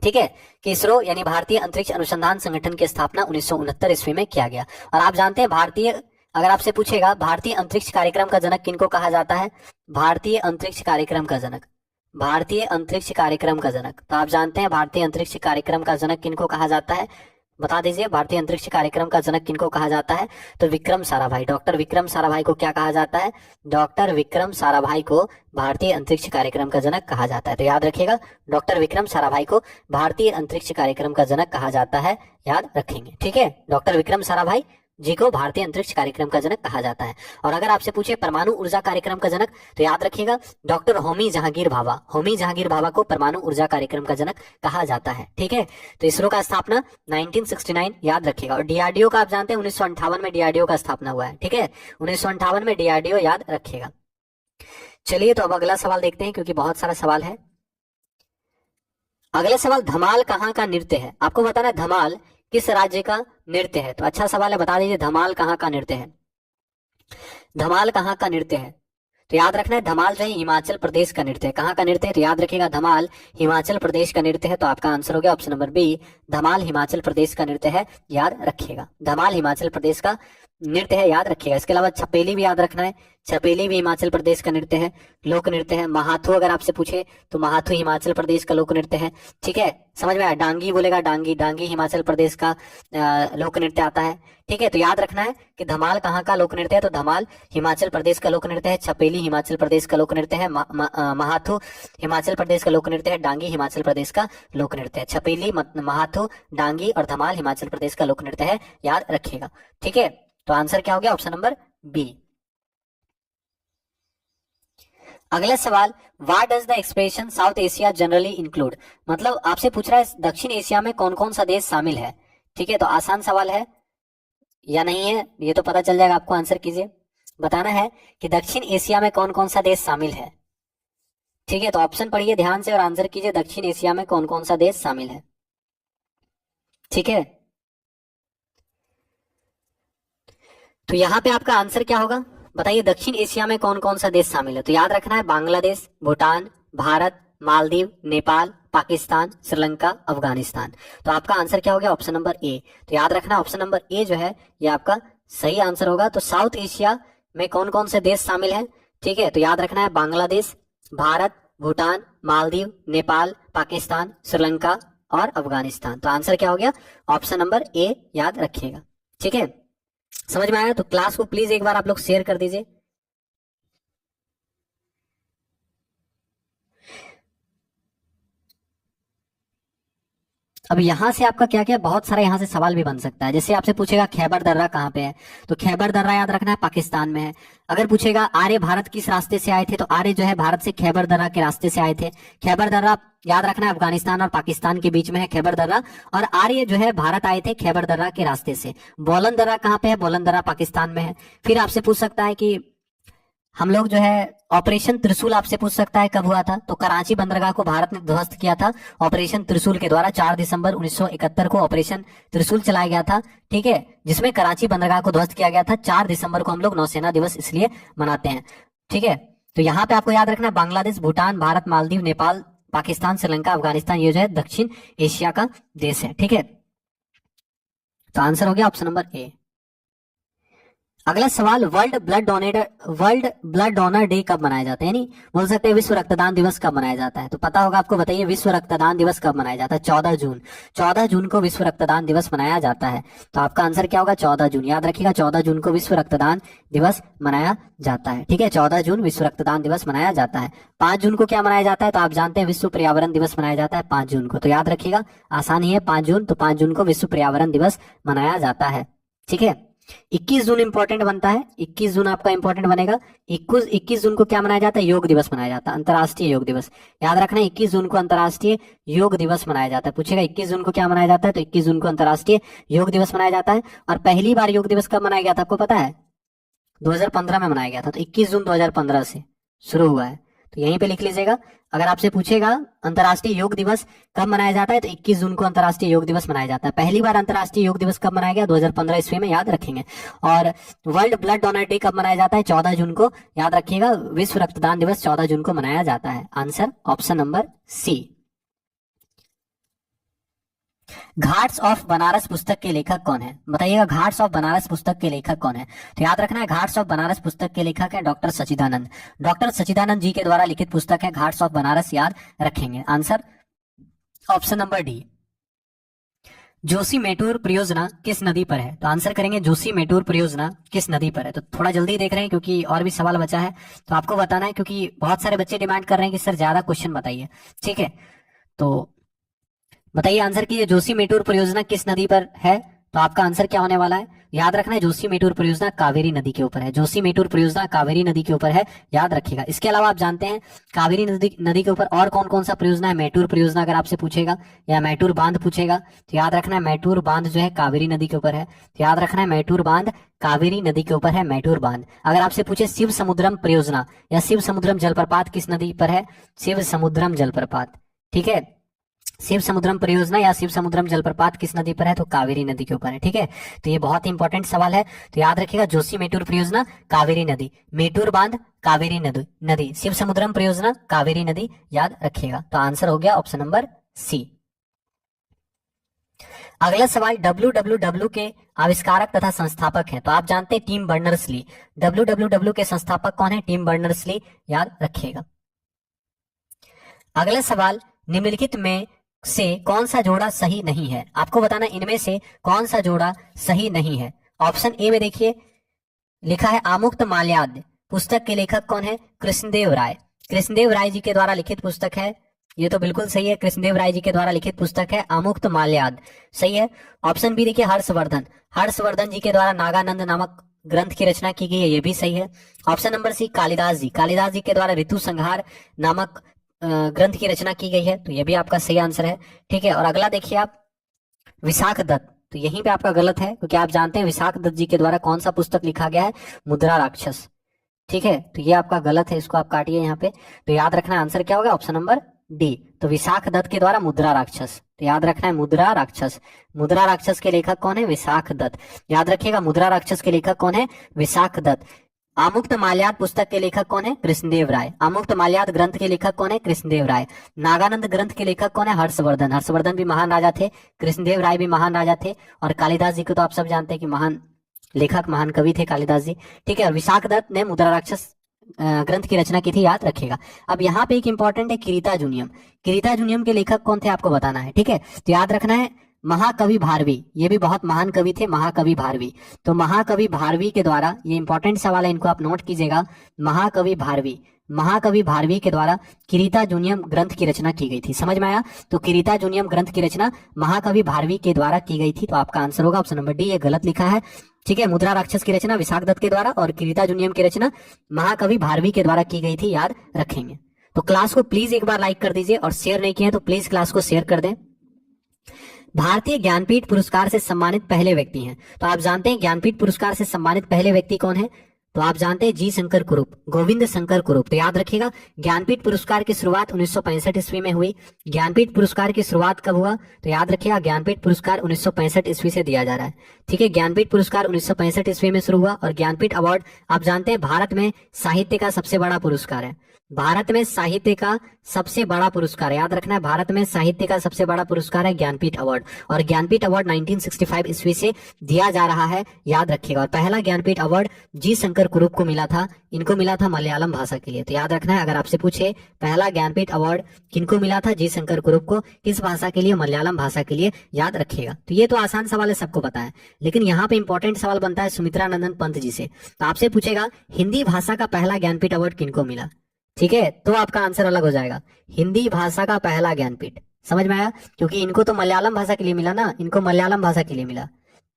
ठीक है, कि इसरो यानी भारतीय अंतरिक्ष अनुसंधान संगठन की स्थापना 1969 ईस्वी में किया गया। और आप जानते हैं अगर आपसे पूछेगा भारतीय अंतरिक्ष कार्यक्रम का जनक किनको कहा जाता है? भारतीय अंतरिक्ष कार्यक्रम का जनक, भारतीय अंतरिक्ष कार्यक्रम का जनक, तो आप जानते हैं भारतीय अंतरिक्ष कार्यक्रम का जनक किनको कहा जाता है? बता दीजिए, भारतीय अंतरिक्ष कार्यक्रम का जनक किनको कहा जाता है? तो विक्रम साराभाई, डॉक्टर विक्रम साराभाई को क्या कहा जाता है? डॉक्टर विक्रम साराभाई को भारतीय अंतरिक्ष कार्यक्रम का जनक कहा जाता है। तो याद रखिएगा, डॉक्टर विक्रम साराभाई को भारतीय अंतरिक्ष कार्यक्रम का जनक कहा जाता है, याद रखेंगे। ठीक है, डॉक्टर विक्रम साराभाई जी को भारतीय अंतरिक्ष कार्यक्रम का जनक कहा जाता है। और अगर आपसे पूछे परमाणु ऊर्जा कार्यक्रम का जनक, तो याद रखिएगा डॉक्टर होमी जहांगीर भाभा, होमी जहांगीर भाभा को परमाणु ऊर्जा कार्यक्रम का जनक कहा जाता है। ठीक है, तो इसरो का स्थापना 1969 याद रखिएगा। और डीआरडीओ का आप जानते हैं 1958 में डीआरडीओ का स्थापना हुआ है। ठीक है, 1958 में डीआरडीओ, याद रखिएगा। चलिए तो अब अगला सवाल देखते हैं, क्योंकि बहुत सारा सवाल है। अगला सवाल, धमाल कहाँ का नृत्य है? आपको बताना है धमाल किस राज्य का नृत्य है। तो अच्छा सवाल है, बता दीजिए धमाल कहाँ का नृत्य है? धमाल कहाँ का नृत्य है? तो याद रखना है धमाल जो है हिमाचल प्रदेश का नृत्य है। कहाँ का नृत्य है? तो याद रखिएगा धमाल हिमाचल प्रदेश का नृत्य है। तो आपका आंसर हो गया ऑप्शन नंबर बी, धमाल हिमाचल प्रदेश का नृत्य है, याद रखिएगा। धमाल हिमाचल प्रदेश का नृत्य है, याद रखिएगा। इसके अलावा छपेली भी याद रखना है, छपेली भी हिमाचल प्रदेश का नृत्य है, लोक नृत्य है। महाथू अगर आपसे पूछे तो महाथू हिमाचल प्रदेश का लोक नृत्य है, ठीक है, समझ में आया। डांगी बोलेगा, डांगी, डांगी हिमाचल प्रदेश का लोक नृत्य आता है, ठीक है। तो याद रखना है कि धमाल कहाँ का लोक नृत्य है, तो धमाल हिमाचल प्रदेश का लोक नृत्य है, छपेली हिमाचल प्रदेश का लोक नृत्य है, महाथू हिमाचल प्रदेश का लोक नृत्य है, डांगी हिमाचल प्रदेश का लोक नृत्य है। छपेली, महाथू, डांगी और धमाल हिमाचल प्रदेश का लोक नृत्य है, याद रखिएगा, ठीक है। तो आंसर क्या हो गया, ऑप्शन नंबर बी। अगला सवाल, what does the expression South Asia generally include, मतलब आपसे पूछ रहा है दक्षिण एशिया में कौन कौन सा देश शामिल है, ठीक है। तो आसान सवाल है या नहीं है ये तो पता चल जाएगा आपको, आंसर कीजिए। बताना है कि दक्षिण एशिया में कौन कौन सा देश शामिल है, ठीक है। तो ऑप्शन पढ़िए ध्यान से और आंसर कीजिए, दक्षिण एशिया में कौन कौन सा देश शामिल है, ठीक है। तो यहाँ पे आपका आंसर क्या होगा, बताइए दक्षिण एशिया में कौन कौन सा देश शामिल है। तो याद रखना है बांग्लादेश, भूटान, भारत, मालदीव, नेपाल, पाकिस्तान, श्रीलंका, अफगानिस्तान। तो आपका आंसर क्या हो गया, ऑप्शन नंबर ए। तो याद रखना ऑप्शन नंबर ए जो है ये आपका सही आंसर होगा। तो साउथ एशिया में कौन कौन से देश शामिल है, ठीक है। तो याद रखना है बांग्लादेश, भारत, भूटान, मालदीव, नेपाल, पाकिस्तान, श्रीलंका और अफगानिस्तान। तो आंसर क्या हो गया, ऑप्शन नंबर ए, याद रखिएगा, ठीक है। समझ में आया। तो क्लास को प्लीज एक बार आप लोग शेयर कर दीजिए। अब यहां से आपका क्या क्या बहुत सारा यहां से सवाल भी बन सकता है। जैसे आपसे पूछेगा खैबर दर्रा कहाँ पे है, तो खैबर दर्रा याद रखना है पाकिस्तान में है। अगर पूछेगा आर्य भारत किस रास्ते से आए थे, तो आर्य जो है भारत से खैबर दर्रा के रास्ते से आए थे। खैबर दर्रा याद रखना है अफगानिस्तान और पाकिस्तान के बीच में है खैबर दर्रा, और आर्य जो है भारत आए थे खैबर दर्रा के रास्ते से। बोलन दर्रा कहाँ पे है, बोलन दर्रा पाकिस्तान में है। फिर आपसे पूछ सकता है कि हम लोग जो है ऑपरेशन त्रिशूल आपसे पूछ सकता है कब हुआ था, तो कराची बंदरगाह को भारत ने ध्वस्त किया था ऑपरेशन त्रिशूल के द्वारा। 4 दिसंबर 1971 को ऑपरेशन त्रिशूल चलाया गया था, ठीक है, जिसमें कराची बंदरगाह को ध्वस्त किया गया था। 4 दिसंबर को हम लोग नौसेना दिवस इसलिए मनाते हैं, ठीक है। तो यहाँ पे आपको याद रखना है बांग्लादेश, भूटान, भारत, मालदीव, नेपाल, पाकिस्तान, श्रीलंका, अफगानिस्तान, ये जो है दक्षिण एशिया का देश है, ठीक है। तो आंसर हो गया ऑप्शन नंबर ए। अगला सवाल, वर्ल्ड ब्लड डोनर डे कब मनाया जाता है, यानी बोल सकते हैं विश्व रक्तदान दिवस कब मनाया जाता है। तो पता होगा आपको, बताइए विश्व रक्तदान दिवस कब मनाया जाता है। 14 जून, 14 जून को विश्व रक्तदान दिवस मनाया जाता है। तो आपका आंसर क्या होगा, 14 जून, याद रखिएगा 14 जून को विश्व रक्तदान दिवस मनाया जाता है, ठीक है। 14 जून विश्व रक्तदान दिवस मनाया जाता है। 5 जून को क्या मनाया जाता है, तो आप जानते हैं विश्व पर्यावरण दिवस मनाया जाता है 5 जून को। तो याद रखिएगा आसान ही है 5 जून, तो 5 जून को विश्व पर्यावरण दिवस मनाया जाता है, ठीक है। 21 जून इंपॉर्टेंट बनता है, 21 जून आपका इंपॉर्टेंट बनेगा। 21 जून को क्या मनाया जाता है, योग दिवस मनाया जाता है, अंतर्राष्ट्रीय योग दिवस। याद रखना 21 जून को अंतर्राष्ट्रीय योग दिवस मनाया जाता है। पूछेगा 21 जून को क्या मनाया जाता है, तो 21 जून को अंतर्राष्ट्रीय योग दिवस मनाया जाता है। और पहली बार योग दिवस कब मनाया गया था आपको पता है, 2015 में मनाया गया था। तो 21 जून 2015 से शुरू हुआ है, तो यहीं पे लिख लीजिएगा। अगर आपसे पूछेगा अंतर्राष्ट्रीय योग दिवस कब मनाया जाता है, तो 21 जून को अंतर्राष्ट्रीय योग दिवस मनाया जाता है। पहली बार अंतर्राष्ट्रीय योग दिवस कब मनाया गया, 2015 ईस्वी में, याद रखेंगे। और वर्ल्ड ब्लड डोनर डे कब मनाया जाता है, 14 जून को, याद रखिएगा विश्व रक्तदान दिवस 14 जून को मनाया जाता है। Answer option number C. Ghats of Banaras पुस्तक के लेखक कौन है, बताइएगा घाट्स ऑफ बनारस पुस्तक के लेखक कौन है। तो याद रखना है घाट्स ऑफ बनारस पुस्तक के लेखक है डॉक्टर सच्चिदानंद। डॉक्टर सच्चिदानंद जी के द्वारा लिखित पुस्तक है घाट्स ऑफ बनारस, याद रखेंगे। Answer option number D. Joshi Mettur परियोजना किस नदी पर है, तो आंसर करेंगे जोशी मेटूर परियोजना किस नदी पर है। तो थोड़ा जल्दी देख रहे हैं क्योंकि और भी सवाल बचा है, तो आपको बताना है क्योंकि बहुत सारे बच्चे डिमांड कर रहे हैं कि सर ज्यादा क्वेश्चन बताइए, ठीक है। तो बताइए आंसर कीजिए, जोशी मेटूर परियोजना किस नदी पर है। तो आपका आंसर क्या होने वाला है, याद रखना है जोशी मेटूर परियोजना कावेरी नदी के ऊपर है। जोशी मेटूर परियोजना कावेरी नदी के ऊपर है, याद रखिएगा। इसके अलावा आप जानते हैं कावेरी नदी के ऊपर और कौन कौन सा परियोजना है, मैटूर परियोजना अगर आपसे पूछेगा, या मैटूर बांध पूछेगा, तो याद रखना है मैटूर बांध जो है कावेरी नदी के ऊपर है। तो याद रखना है मैटूर बांध कावेरी नदी के ऊपर है, मैटूर बांध। अगर आपसे पूछे शिव समुद्रम परियोजना या शिव समुद्रम जलप्रपात किस नदी पर है, शिव समुद्रम जलप्रपात, ठीक है। शिव समुद्रम परियोजना या शिव समुद्रम जलप्रपात किस नदी पर है, तो कावेरी नदी के ऊपर है, ठीक है। तो ये बहुत ही इंपॉर्टेंट सवाल है, तो याद रखिएगा जोशी मेटूर परियोजना कावेरी नदी, मेटूर बांध कावेरी नदी, शिव समुद्रम परियोजना कावेरी नदी, याद रखिएगा। तो आंसर हो गया ऑप्शन नंबर सी। अगला सवाल, WWW के आविष्कारक तथा संस्थापक हैं, तो आप जानते हैं टिम बर्नर्स-ली। WWW के संस्थापक कौन है? टिम बर्नर्स-ली, याद रखिएगा। अगला सवाल, निम्नलिखित में से कौन सा जोड़ा सही नहीं है? आपको बताना इनमें से कौन सा जोड़ा सही नहीं है। ऑप्शन ए में देखिए लिखा है आमुक्त माल्याद। पुस्तक के लेखक कौन है? कृष्णदेव राय। कृष्णदेव राय जी के द्वारा लिखित पुस्तक है, ये तो बिल्कुल सही है, कृष्णदेव राय जी के द्वारा लिखित पुस्तक है आमुक्त माल्याद, सही है। ऑप्शन बी देखिए हर्षवर्धन। हर्षवर्धन जी के द्वारा नागानंद नामक ग्रंथ की रचना की गई है, ये भी सही है। ऑप्शन नंबर सी कालिदास जी। कालिदास जी के द्वारा ऋतु संहार नामक ग्रंथ की रचना की गई है, तो ये भी आपका सही आंसर है। ठीक है, और अगला देखिए आप विशाख दत्त, तो यहीं पे आपका गलत है, क्योंकि आप जानते हैं विशाख दत्त जी के द्वारा कौन सा पुस्तक लिखा गया है? मुद्रा राक्षस। ठीक है, तो ये आपका गलत है, इसको आप काटिए यहाँ पे। तो याद रखना आंसर क्या होगा? Option number D. तो विशाख दत्त के द्वारा मुद्रा राक्षस, तो याद रखना है मुद्रा राक्षस। मुद्रा राक्षस के लेखक कौन है? विशाख दत्त। याद रखिएगा मुद्रा राक्षस के लेखक कौन है? विशाख दत्त। आमुक्त माल्याद पुस्तक के लेखक कौन है? कृष्णदेव राय। आमुक्त माल्याद ग्रंथ के लेखक कौन है? कृष्णदेव राय। नागानंद ग्रंथ के लेखक कौन है? हर्षवर्धन। हर्षवर्धन भी महान राजा थे, कृष्णदेव राय भी महान राजा थे, और कालिदास जी को तो आप सब जानते हैं कि महान लेखक, महान कवि थे कालिदास जी। ठीक है, और विशाख दत्त ने मुद्रा राक्षस ग्रंथ की रचना की थी, याद रखिएगा। अब यहाँ पे एक इंपॉर्टेंट है किरीता जूनियम। किरीता जूनियम के लेखक कौन थे आपको बताना है। ठीक है, तो याद रखना है महाकवि भारवी, ये भी बहुत महान कवि थे, महाकवि भारवी। तो महाकवि भारवी के द्वारा, ये इंपॉर्टेंट सवाल है, इनको आप नोट कीजिएगा। महाकवि भारवी, महाकवि भारवी के द्वारा किरीता जूनियम ग्रंथ की रचना की गई थी। समझ में आया? तो किरीता जूनियम ग्रंथ की रचना महाकवि भारवी के द्वारा की गई थी, तो आपका आंसर होगा ऑप्शन नंबर डी, ये गलत लिखा है। ठीक है, मुद्रा राक्षस की रचना विशाख दत्त के द्वारा और किरीता जूनियम की रचना महाकवि भारवी के द्वारा की गई थी, याद रखेंगे। तो क्लास को प्लीज एक बार लाइक कर दीजिए, और शेयर नहीं किए तो प्लीज क्लास को शेयर कर दें। भारतीय ज्ञानपीठ पुरस्कार से सम्मानित पहले व्यक्ति हैं, तो आप जानते हैं ज्ञानपीठ पुरस्कार से सम्मानित पहले व्यक्ति कौन है? तो आप जानते हैं जी शंकर कुरूप, गोविंद शंकर कुरूप। तो याद रखिएगा ज्ञानपीठ पुरस्कार की शुरुआत 1965 ईस्वी में हुई। ज्ञानपीठ पुरस्कार की शुरुआत कब हुआ? तो याद रखिएगा ज्ञानपीठ पुरस्कार 1965 ईस्वी से दिया जा रहा है। ठीक है, ज्ञानपीठ पुरस्कार 1965 ईस्वी में शुरू हुआ, और ज्ञानपीठ अवार्ड आप जानते हैं भारत में साहित्य का सबसे बड़ा पुरस्कार है। भारत में साहित्य का सबसे बड़ा पुरस्कार, याद रखना है, भारत में साहित्य का सबसे बड़ा पुरस्कार है ज्ञानपीठ अवार्ड, और ज्ञानपीठ अवार्ड 1965 ईस्वी से दिया जा रहा है, याद रखिएगा। और पहला ज्ञानपीठ अवार्ड जी शंकर कुरूप को मिला था, इनको मिला था मलयालम भाषा के लिए। तो याद रखना है, अगर आपसे पूछे पहला ज्ञानपीठ अवार्ड किनको मिला था? जी शंकर कुरूप को। किस भाषा के लिए? मलयालम भाषा के लिए, याद रखिएगा। तो ये तो आसान सवाल है, सबको पता है, लेकिन यहाँ पे इंपॉर्टेंट सवाल बनता है सुमित्रा नंदन पंत जी से। तो आपसे पूछेगा हिंदी भाषा का पहला ज्ञानपीठ अवार्ड किनको मिला? ठीक है, तो आपका आंसर अलग हो जाएगा, हिंदी भाषा का पहला ज्ञानपीठ। समझ में आया? क्योंकि इनको तो मलयालम भाषा के लिए मिला ना, इनको मलयालम भाषा के लिए मिला।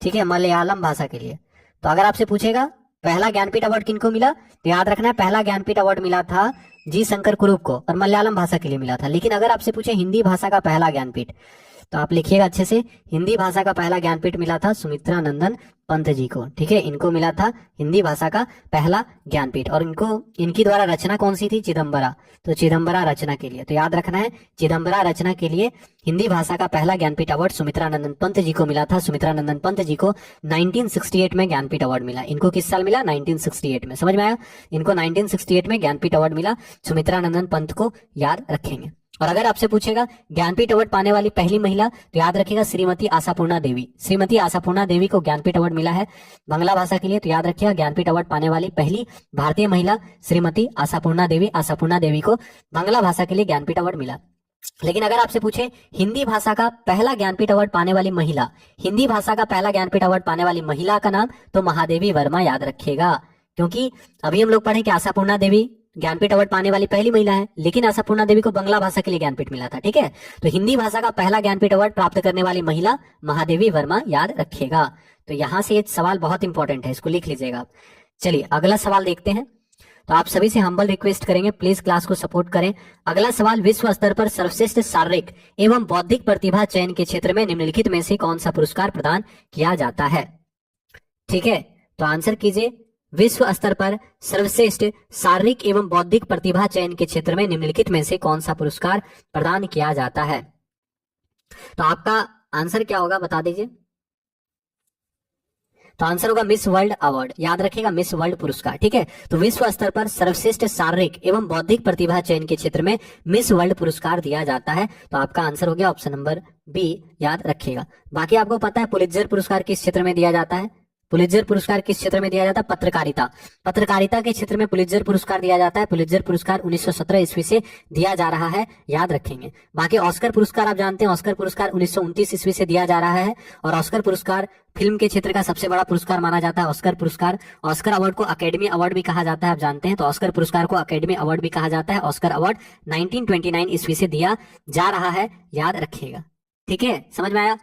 ठीक है, मलयालम भाषा के लिए। तो अगर आपसे पूछेगा पहला ज्ञानपीठ अवार्ड किनको मिला, तो याद रखना है पहला ज्ञानपीठ अवार्ड मिला था जी शंकर कुरूप को, और मलयालम भाषा के लिए मिला था। लेकिन अगर आपसे पूछे हिंदी भाषा का पहला ज्ञानपीठ, तो आप लिखिएगा अच्छे से, हिंदी भाषा का पहला ज्ञानपीठ मिला था सुमित्रा नंदन पंत जी को। ठीक है, इनको मिला था हिंदी भाषा का पहला ज्ञानपीठ, और इनकी द्वारा रचना कौन सी थी? चिदम्बरा। तो चिदम्बरा रचना के लिए, तो याद रखना है चिदम्बरा रचना के लिए हिंदी भाषा का पहला ज्ञानपीठ अवार्ड सुमित्रा नंदन पंत जी को मिला था। सुमित्रा नंदन पंत जी को 1968 में ज्ञानपीठ अवार्ड मिला। इनको किस साल मिला? 1968 में। समझ में आया? इनको 1968 में ज्ञानपीठ अवार्ड मिला, सुमित्रा नंदन पंत को, याद रखेंगे। और अगर आपसे पूछेगा ज्ञानपीठ अवार्ड पाने वाली पहली महिला, तो याद रखिएगा श्रीमती आशापूर्णा देवी। श्रीमती आशापूर्णा देवी को ज्ञानपीठ अवार्ड मिला है बांग्ला भाषा के लिए, तो याद रखिएगा ज्ञानपीठ अवार्ड पाने वाली पहली भारतीय महिला श्रीमती आशापूर्णा देवी। आशापूर्णा देवी को बांग्ला भाषा के लिए ज्ञानपीठ अवार्ड मिला। लेकिन अगर आपसे पूछे हिंदी भाषा का पहला ज्ञानपीठ अवार्ड पाने वाली महिला, हिंदी भाषा का पहला ज्ञानपीठ अवार्ड पाने वाली महिला का नाम, तो महादेवी वर्मा, याद रखिएगा। क्योंकि अभी हम लोग पढ़े कि आशापूर्णा देवी ज्ञानपीठ अवार्ड पाने वाली पहली महिला है, लेकिन आशापूर्णा देवी को बांग्ला भाषा के लिए ज्ञानपीठ मिला था। ठीक है, तो हिंदी भाषा का पहला ज्ञानपीठ अवार्ड प्राप्त करने वाली महिला महादेवी वर्मा, याद रखिएगा। तो यहां से ये सवाल बहुत इंपॉर्टेंट है, इसको लिख लीजिएगा आप। चलिए अगला सवाल देखते हैं। तो आप सभी से हम्बल रिक्वेस्ट करेंगे, प्लीज क्लास को सपोर्ट करें। अगला सवाल, विश्व स्तर पर सर्वश्रेष्ठ शारीरिक एवं बौद्धिक प्रतिभा चयन के क्षेत्र में निम्नलिखित में से कौन सा पुरस्कार प्रदान किया जाता है? ठीक है, तो आंसर कीजिए, विश्व स्तर पर सर्वश्रेष्ठ शारीरिक एवं बौद्धिक प्रतिभा चयन के क्षेत्र में निम्नलिखित में से कौन सा पुरस्कार प्रदान किया जाता है? तो आपका आंसर क्या होगा, बता दीजिए। तो आंसर होगा मिस वर्ल्ड अवार्ड, याद रखिएगा मिस वर्ल्ड पुरस्कार। ठीक है, तो विश्व स्तर पर सर्वश्रेष्ठ शारीरिक एवं बौद्धिक प्रतिभा चयन के क्षेत्र में मिस वर्ल्ड पुरस्कार दिया जाता है। तो आपका आंसर हो गया ऑप्शन नंबर बी, याद रखिएगा। बाकी आपको पता है पुलित्जर पुरस्कार किस क्षेत्र में दिया जाता है? पुलित्जर पुरस्कार किस क्षेत्र में दिया जाता है? पत्रकारिता, पत्रकारिता के क्षेत्र में पुलित्जर पुरस्कार दिया जाता है। पुलित्जर पुरस्कार 1917 ईस्वी से दिया जा रहा है, याद रखेंगे। बाकी ऑस्कर पुरस्कार आप जानते हैं, ऑस्कर पुरस्कार 1929 ईस्वी से दिया जा रहा है और ऑस्कर पुरस्कार फिल्म के क्षेत्र का सबसे बड़ा पुरस्कार माना जाता है। ऑस्कर पुरस्कार, ऑस्कर अवार्ड को अकेडमी अवार्ड भी कहा जाता है, आप जानते हैं। तो ऑस्कर पुरस्कार को अकेडमी अवार्ड भी कहा जाता है। ऑस्कर अवार्ड 1929 ईस्वी से दिया जा रहा है, याद रखिएगा। ठीक है, समझ में आया?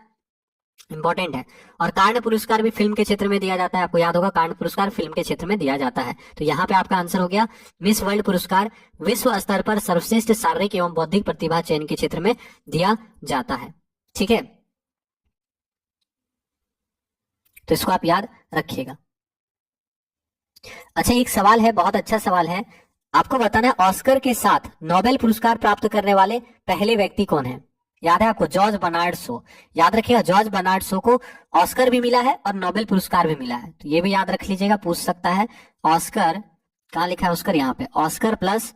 इंपॉर्टेंट है। और कर्ण पुरस्कार भी फिल्म के क्षेत्र में दिया जाता है, आपको याद होगा कर्ण पुरस्कार फिल्म के क्षेत्र में दिया जाता है। तो यहाँ पे आपका आंसर हो गया मिस वर्ल्ड पुरस्कार विश्व स्तर पर सर्वश्रेष्ठ शारीरिक एवं बौद्धिक प्रतिभा चयन के क्षेत्र में दिया जाता है। ठीक है, तो इसको आप याद रखिएगा। अच्छा, एक सवाल है, बहुत अच्छा सवाल है, आपको बताना है ऑस्कर के साथ नोबेल पुरस्कार प्राप्त करने वाले पहले व्यक्ति कौन है? याद है आपको? जॉर्ज बर्नार्ड शो, याद रखिएगा। जॉर्ज बर्नार्ड शो को ऑस्कर भी मिला है और नोबेल पुरस्कार भी मिला है, तो ये भी याद रख लीजिएगा, पूछ सकता है। ऑस्कर, कहां लिखा है ऑस्कर? यहाँ पे ऑस्कर प्लस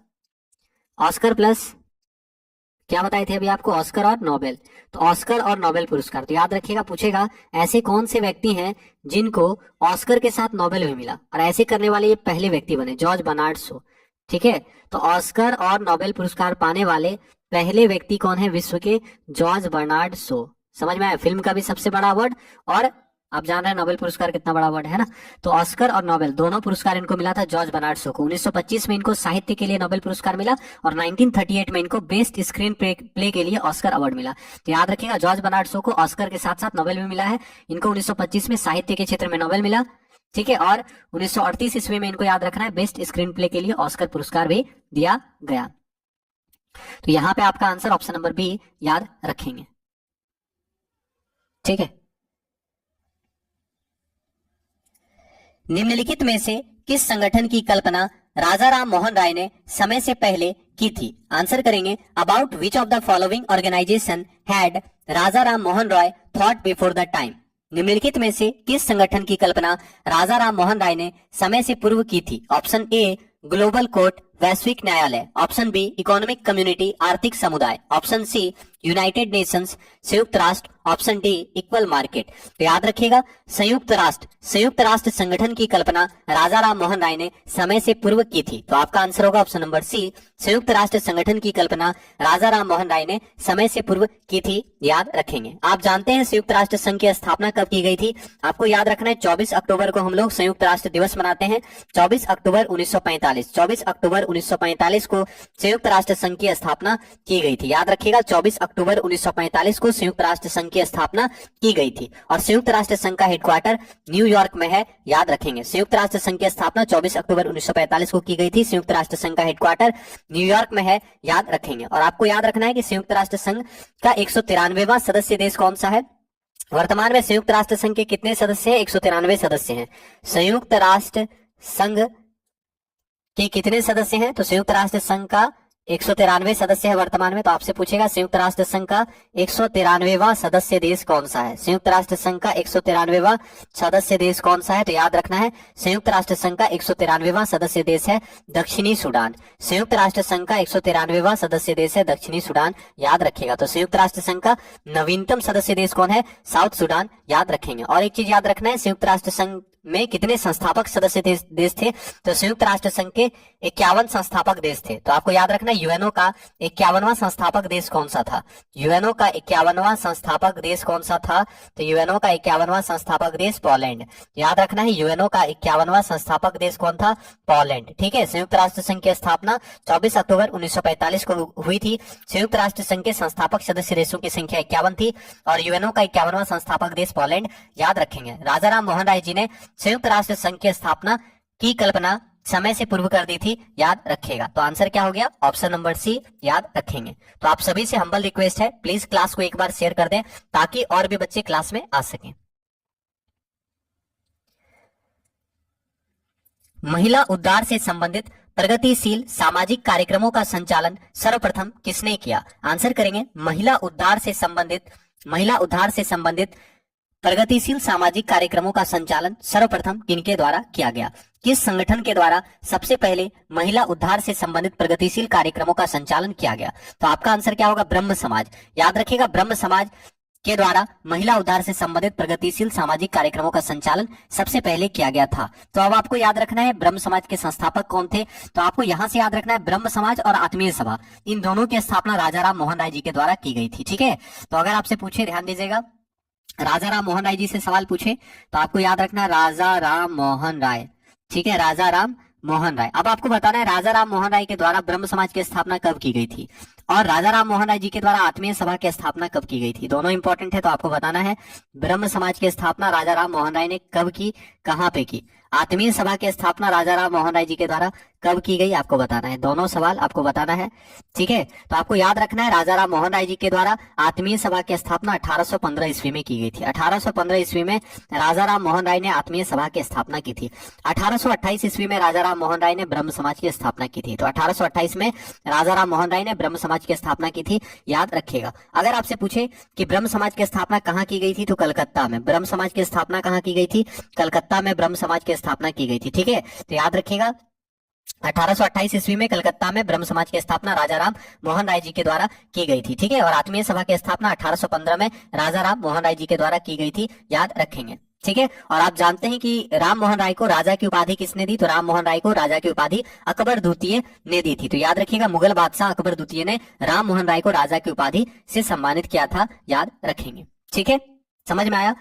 क्या बताए थे अभी आपको? ऑस्कर और नोबेल। तो ऑस्कर और नोबेल पुरस्कार, तो याद रखिएगा, पूछेगा ऐसे कौन से व्यक्ति हैं जिनको ऑस्कर के साथ नोबेल भी मिला, और ऐसे करने वाले ये पहले व्यक्ति बने, जॉर्ज बर्नार्ड शो। ठीक है, तो ऑस्कर और नोबेल पुरस्कार पाने वाले पहले व्यक्ति कौन है विश्व के? George Bernard Shaw. समझ में आया? फिल्म का भी सबसे बड़ा अवार्ड, और आप जान रहे हैं नोबेल पुरस्कार कितना बड़ा अवार्ड है ना। तो ऑस्कर और नोबेल दोनों पुरस्कार इनको मिला था जॉर्ज बर्नार्ड शो को। 1925 में इनको साहित्य के लिए नोबेल पुरस्कार मिला और 1938 में इनको बेस्ट स्क्रीन प्ले के लिए ऑस्कर अवार्ड मिला। तो याद रखिएगा, जॉर्ज बर्नार्ड शो को ऑस्कर के साथ साथ नोबेल भी मिला है। इनको 1925 में साहित्य के क्षेत्र में नोबेल मिला, ठीक है, और 1938 ईस्वी में इनको याद रखना है बेस्ट स्क्रीन प्ले के लिए ऑस्कर पुरस्कार भी दिया गया। तो यहां पे आपका आंसर ऑप्शन नंबर बी, याद रखेंगे। ठीक है, निम्नलिखित में से किस संगठन की कल्पना राजा राम मोहन राय ने समय से पहले की थी? आंसर करेंगे, about which of the following organisation had Raja Ram Mohan Roy thought before the time? निम्नलिखित में से किस संगठन की कल्पना राजा राम मोहन राय ने समय से पूर्व की थी? ऑप्शन ए ग्लोबल कोर्ट वैश्विक न्यायालय, ऑप्शन बी इकोनॉमिक कम्युनिटी आर्थिक समुदाय, ऑप्शन सी यूनाइटेड नेशंस संयुक्त राष्ट्र, ऑप्शन डी इक्वल मार्केट। तो याद रखिएगा, संयुक्त राष्ट्र संगठन की कल्पना राजा राम मोहन राय ने समय से पूर्व की थी। तो आपका आंसर होगा ऑप्शन नंबर सी, संयुक्त राष्ट्र संगठन की कल्पना राजा राम मोहन राय ने समय से पूर्व की थी, याद रखेंगे। आप जानते हैं संयुक्त राष्ट्र संघ की स्थापना कब की गई थी? आपको याद रखना है 24 अक्टूबर को हम लोग संयुक्त राष्ट्र दिवस मनाते हैं। 24 अक्टूबर 1945, 24 अक्टूबर 1945 को संयुक्त राष्ट्र संघ की स्थापना की गई थी, याद रखिएगा। 24 अक्टूबर 1945 को संयुक्त राष्ट्र संघ की स्थापना की गई थी और संयुक्त राष्ट्र संघ का हेडक्वार्टर न्यूयॉर्क में है, याद रखेंगे। संयुक्त राष्ट्र संघ की स्थापना 24 अक्टूबर 1945 को की गई थी। संयुक्त राष्ट्र संघ का हेडक्वार्टर न्यूयॉर्क में है, याद रखेंगे। और आपको याद रखना है कि संयुक्त राष्ट्र संघ का 193वां सदस्य देश कौन सा है? वर्तमान में संयुक्त राष्ट्र संघ के कितने सदस्य हैं? 193 सदस्य हैं। संयुक्त राष्ट्र संघ के कितने सदस्य हैं? तो संयुक्त राष्ट्र संघ का 193 सदस्य है वर्तमान में। तो आपसे पूछेगा संयुक्त राष्ट्र संघ का 193वां सदस्य देश कौन सा है? संयुक्त राष्ट्र संघ का 193वां सदस्य देश कौन सा है? तो याद रखना है, संयुक्त राष्ट्र संघ का 193वां सदस्य देश है दक्षिणी सूडान। संयुक्त राष्ट्र संघ का 193वां सदस्य देश है दक्षिणी सूडान, याद रखिएगा। तो संयुक्त राष्ट्र संघ का नवीनतम सदस्य देश कौन है? साउथ सूडान, याद रखेंगे। और एक चीज याद रखना है, संयुक्त राष्ट्र संघ में कितने संस्थापक सदस्य देश थे? तो संयुक्त राष्ट्र संघ के 51 संस्थापक देश थे। तो आपको याद रखना है यूएनओ का 51वां संस्थापक देश कौन सा था? यूएनओ का 51वां संस्थापक देश कौन सा था? तो यूएनओ का 51वां संस्थापक देश पोलैंड, याद रखना है। यूएनओ का 51वां संस्थापक देश कौन था? पोलैंड, ठीक है। संयुक्त राष्ट्र संघ की स्थापना 24 अक्टूबर 1945 को हुई थी। संयुक्त राष्ट्र संघ के संस्थापक सदस्य देशों की संख्या 51 थी और यूएनओ का 51वां संस्थापक देश पोलैंड, याद रखेंगे। राजा राम मोहन राय जी ने संयुक्त राष्ट्र संघ की स्थापना की कल्पना समय से पूर्व कर दी थी, याद रखिएगा। तो आंसर क्या हो गया? ऑप्शन नंबर सी, याद रखेंगे। तो आप सभी से हम्बल रिक्वेस्ट है, प्लीज क्लास को एक बार शेयर कर दें ताकि और भी बच्चे क्लास में आ सकें। महिला उद्धार से संबंधित प्रगतिशील सामाजिक कार्यक्रमों का संचालन सर्वप्रथम किसने किया? आंसर करेंगे, महिला उद्धार से संबंधित प्रगतिशील सामाजिक कार्यक्रमों का संचालन सर्वप्रथम किनके द्वारा किया गया? किस संगठन के द्वारा सबसे पहले महिला उद्धार से संबंधित प्रगतिशील कार्यक्रमों का संचालन किया गया? तो आपका आंसर क्या होगा? ब्रह्म समाज। याद रखिएगा, ब्रह्म समाज के द्वारा महिला उद्धार से संबंधित प्रगतिशील सामाजिक कार्यक्रमों का संचालन सबसे पहले किया गया था। तो अब आपको याद रखना है ब्रह्म समाज के संस्थापक कौन थे। तो आपको यहां से याद रखना है ब्रह्म समाज और आत्मीय सभा, इन दोनों की स्थापना राजा राम मोहन राय जी के द्वारा की गई थी। ठीक है, तो अगर आपसे पूछे, ध्यान दीजिएगा, राजा राम मोहन राय जी से सवाल पूछे तो आपको याद रखना है राजा राम मोहन राय। ठीक है, राजा राम मोहन राय। अब आपको बताना है राजा राम मोहन राय के द्वारा ब्रह्म समाज की स्थापना कब की गई थी और राजा राम मोहन राय जी के द्वारा आत्मीय सभा की स्थापना कब की गई थी। दोनों इंपॉर्टेंट है, तो आपको बताना है ब्रह्म समाज की स्थापना राजा राम मोहन राय ने कब की, कहां पे की। आत्मीय सभा की स्थापना राजा राम मोहन राय जी के द्वारा कब की गई, आपको बताना है। दोनों सवाल आपको बताना है। ठीक है, तो आपको याद रखना है राजा राम मोहन राय जी के द्वारा आत्मीय सभा की स्थापना 1815 ईस्वी में की गई थी। 1815 ईस्वी में राजा राम मोहन राय ने आत्मीय सभा की स्थापना की थी। 1828 ईस्वी में राजा राम मोहन राय ने ब्रह्म समाज की स्थापना की थी। तो 1828 में राजा राम मोहन राय ने ब्रह्म समाज की स्थापना की थी, याद रखिएगा। अगर आपसे पूछे कि ब्रह्म समाज की स्थापना कहाँ की गई थी, तो कलकत्ता में। ब्रह्म समाज की स्थापना कहाँ की गई थी? कलकत्ता में ब्रह्म समाज की स्थापना की गई थी। ठीक है, तो याद रखिएगा 1828 ईस्वी में कलकत्ता में ब्रह्म समाज की स्थापना राजा राम मोहन राय जी के द्वारा की गई थी। ठीक है, और आत्मीय सभा की स्थापना 1815 में राजा राम मोहन राय जी के द्वारा की गई थी, याद रखेंगे। ठीक है, और आप जानते हैं कि राम मोहन राय को राजा की उपाधि किसने दी? तो राम मोहन राय को राजा की उपाधि अकबर द्वितीय ने दी थी। तो याद रखिएगा, मुगल बादशाह अकबर द्वितीय ने राम मोहन राय को राजा की उपाधि से सम्मानित किया था, याद रखेंगे। ठीक है, समझ में आया?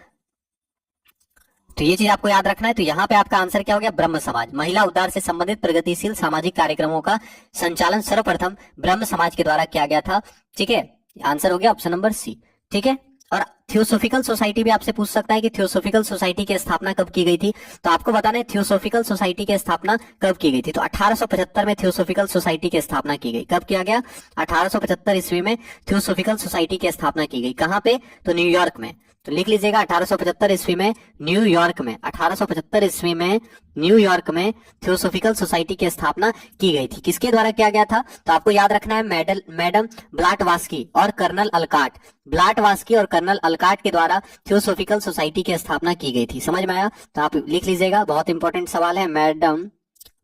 तो ये चीज आपको याद रखना है। तो यहाँ पे आपका आंसर क्या हो गया? ब्रह्म समाज। महिला उद्धार से संबंधित प्रगतिशील सामाजिक कार्यक्रमों का संचालन सर्वप्रथम ब्रह्म समाज के द्वारा किया गया था। ठीक है, आंसर हो गया ऑप्शन नंबर सी। ठीक है, और थियोसोफिकल सोसाइटी भी आपसे पूछ सकता है कि थियोसोफिकल सोसाइटी की स्थापना कब की गई थी। तो आपको बताना है थियोसोफिकल सोसाइटी की स्थापना कब की गई थी। तो 1875 में थियोसोफिकल सोसाइटी की स्थापना की गई। कब किया गया? 1875 ईस्वी में थियोसोफिकल सोसाइटी की स्थापना की गई। कहां पे? तो न्यूयॉर्क में। तो लिख लीजिएगा 1875 ईस्वी में न्यूयॉर्क में। 1875 ईस्वी में न्यूयॉर्क में थियोसोफिकल सोसाइटी की स्थापना की गई थी। किसके द्वारा किया गया था? तो आपको याद रखना है मैडम ब्लाटवास्की और कर्नल अल्काट। ब्लाटवास्की और कर्नल अल्काट के द्वारा थियोसोफिकल सोसाइटी की स्थापना की गई थी। समझ में आया? तो आप लिख लीजिएगा, बहुत इंपॉर्टेंट सवाल है। मैडम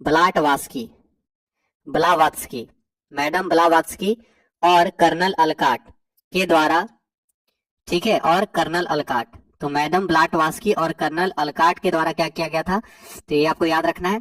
ब्लाटवास्की मैडम ब्लाटवास्की और कर्नल अल्काट के द्वारा, ठीक है, और कर्नल अल्काट। तो मैडम ब्लाटवास्की और कर्नल अल्काट के द्वारा क्या किया गया था? तो ये आपको याद रखना है,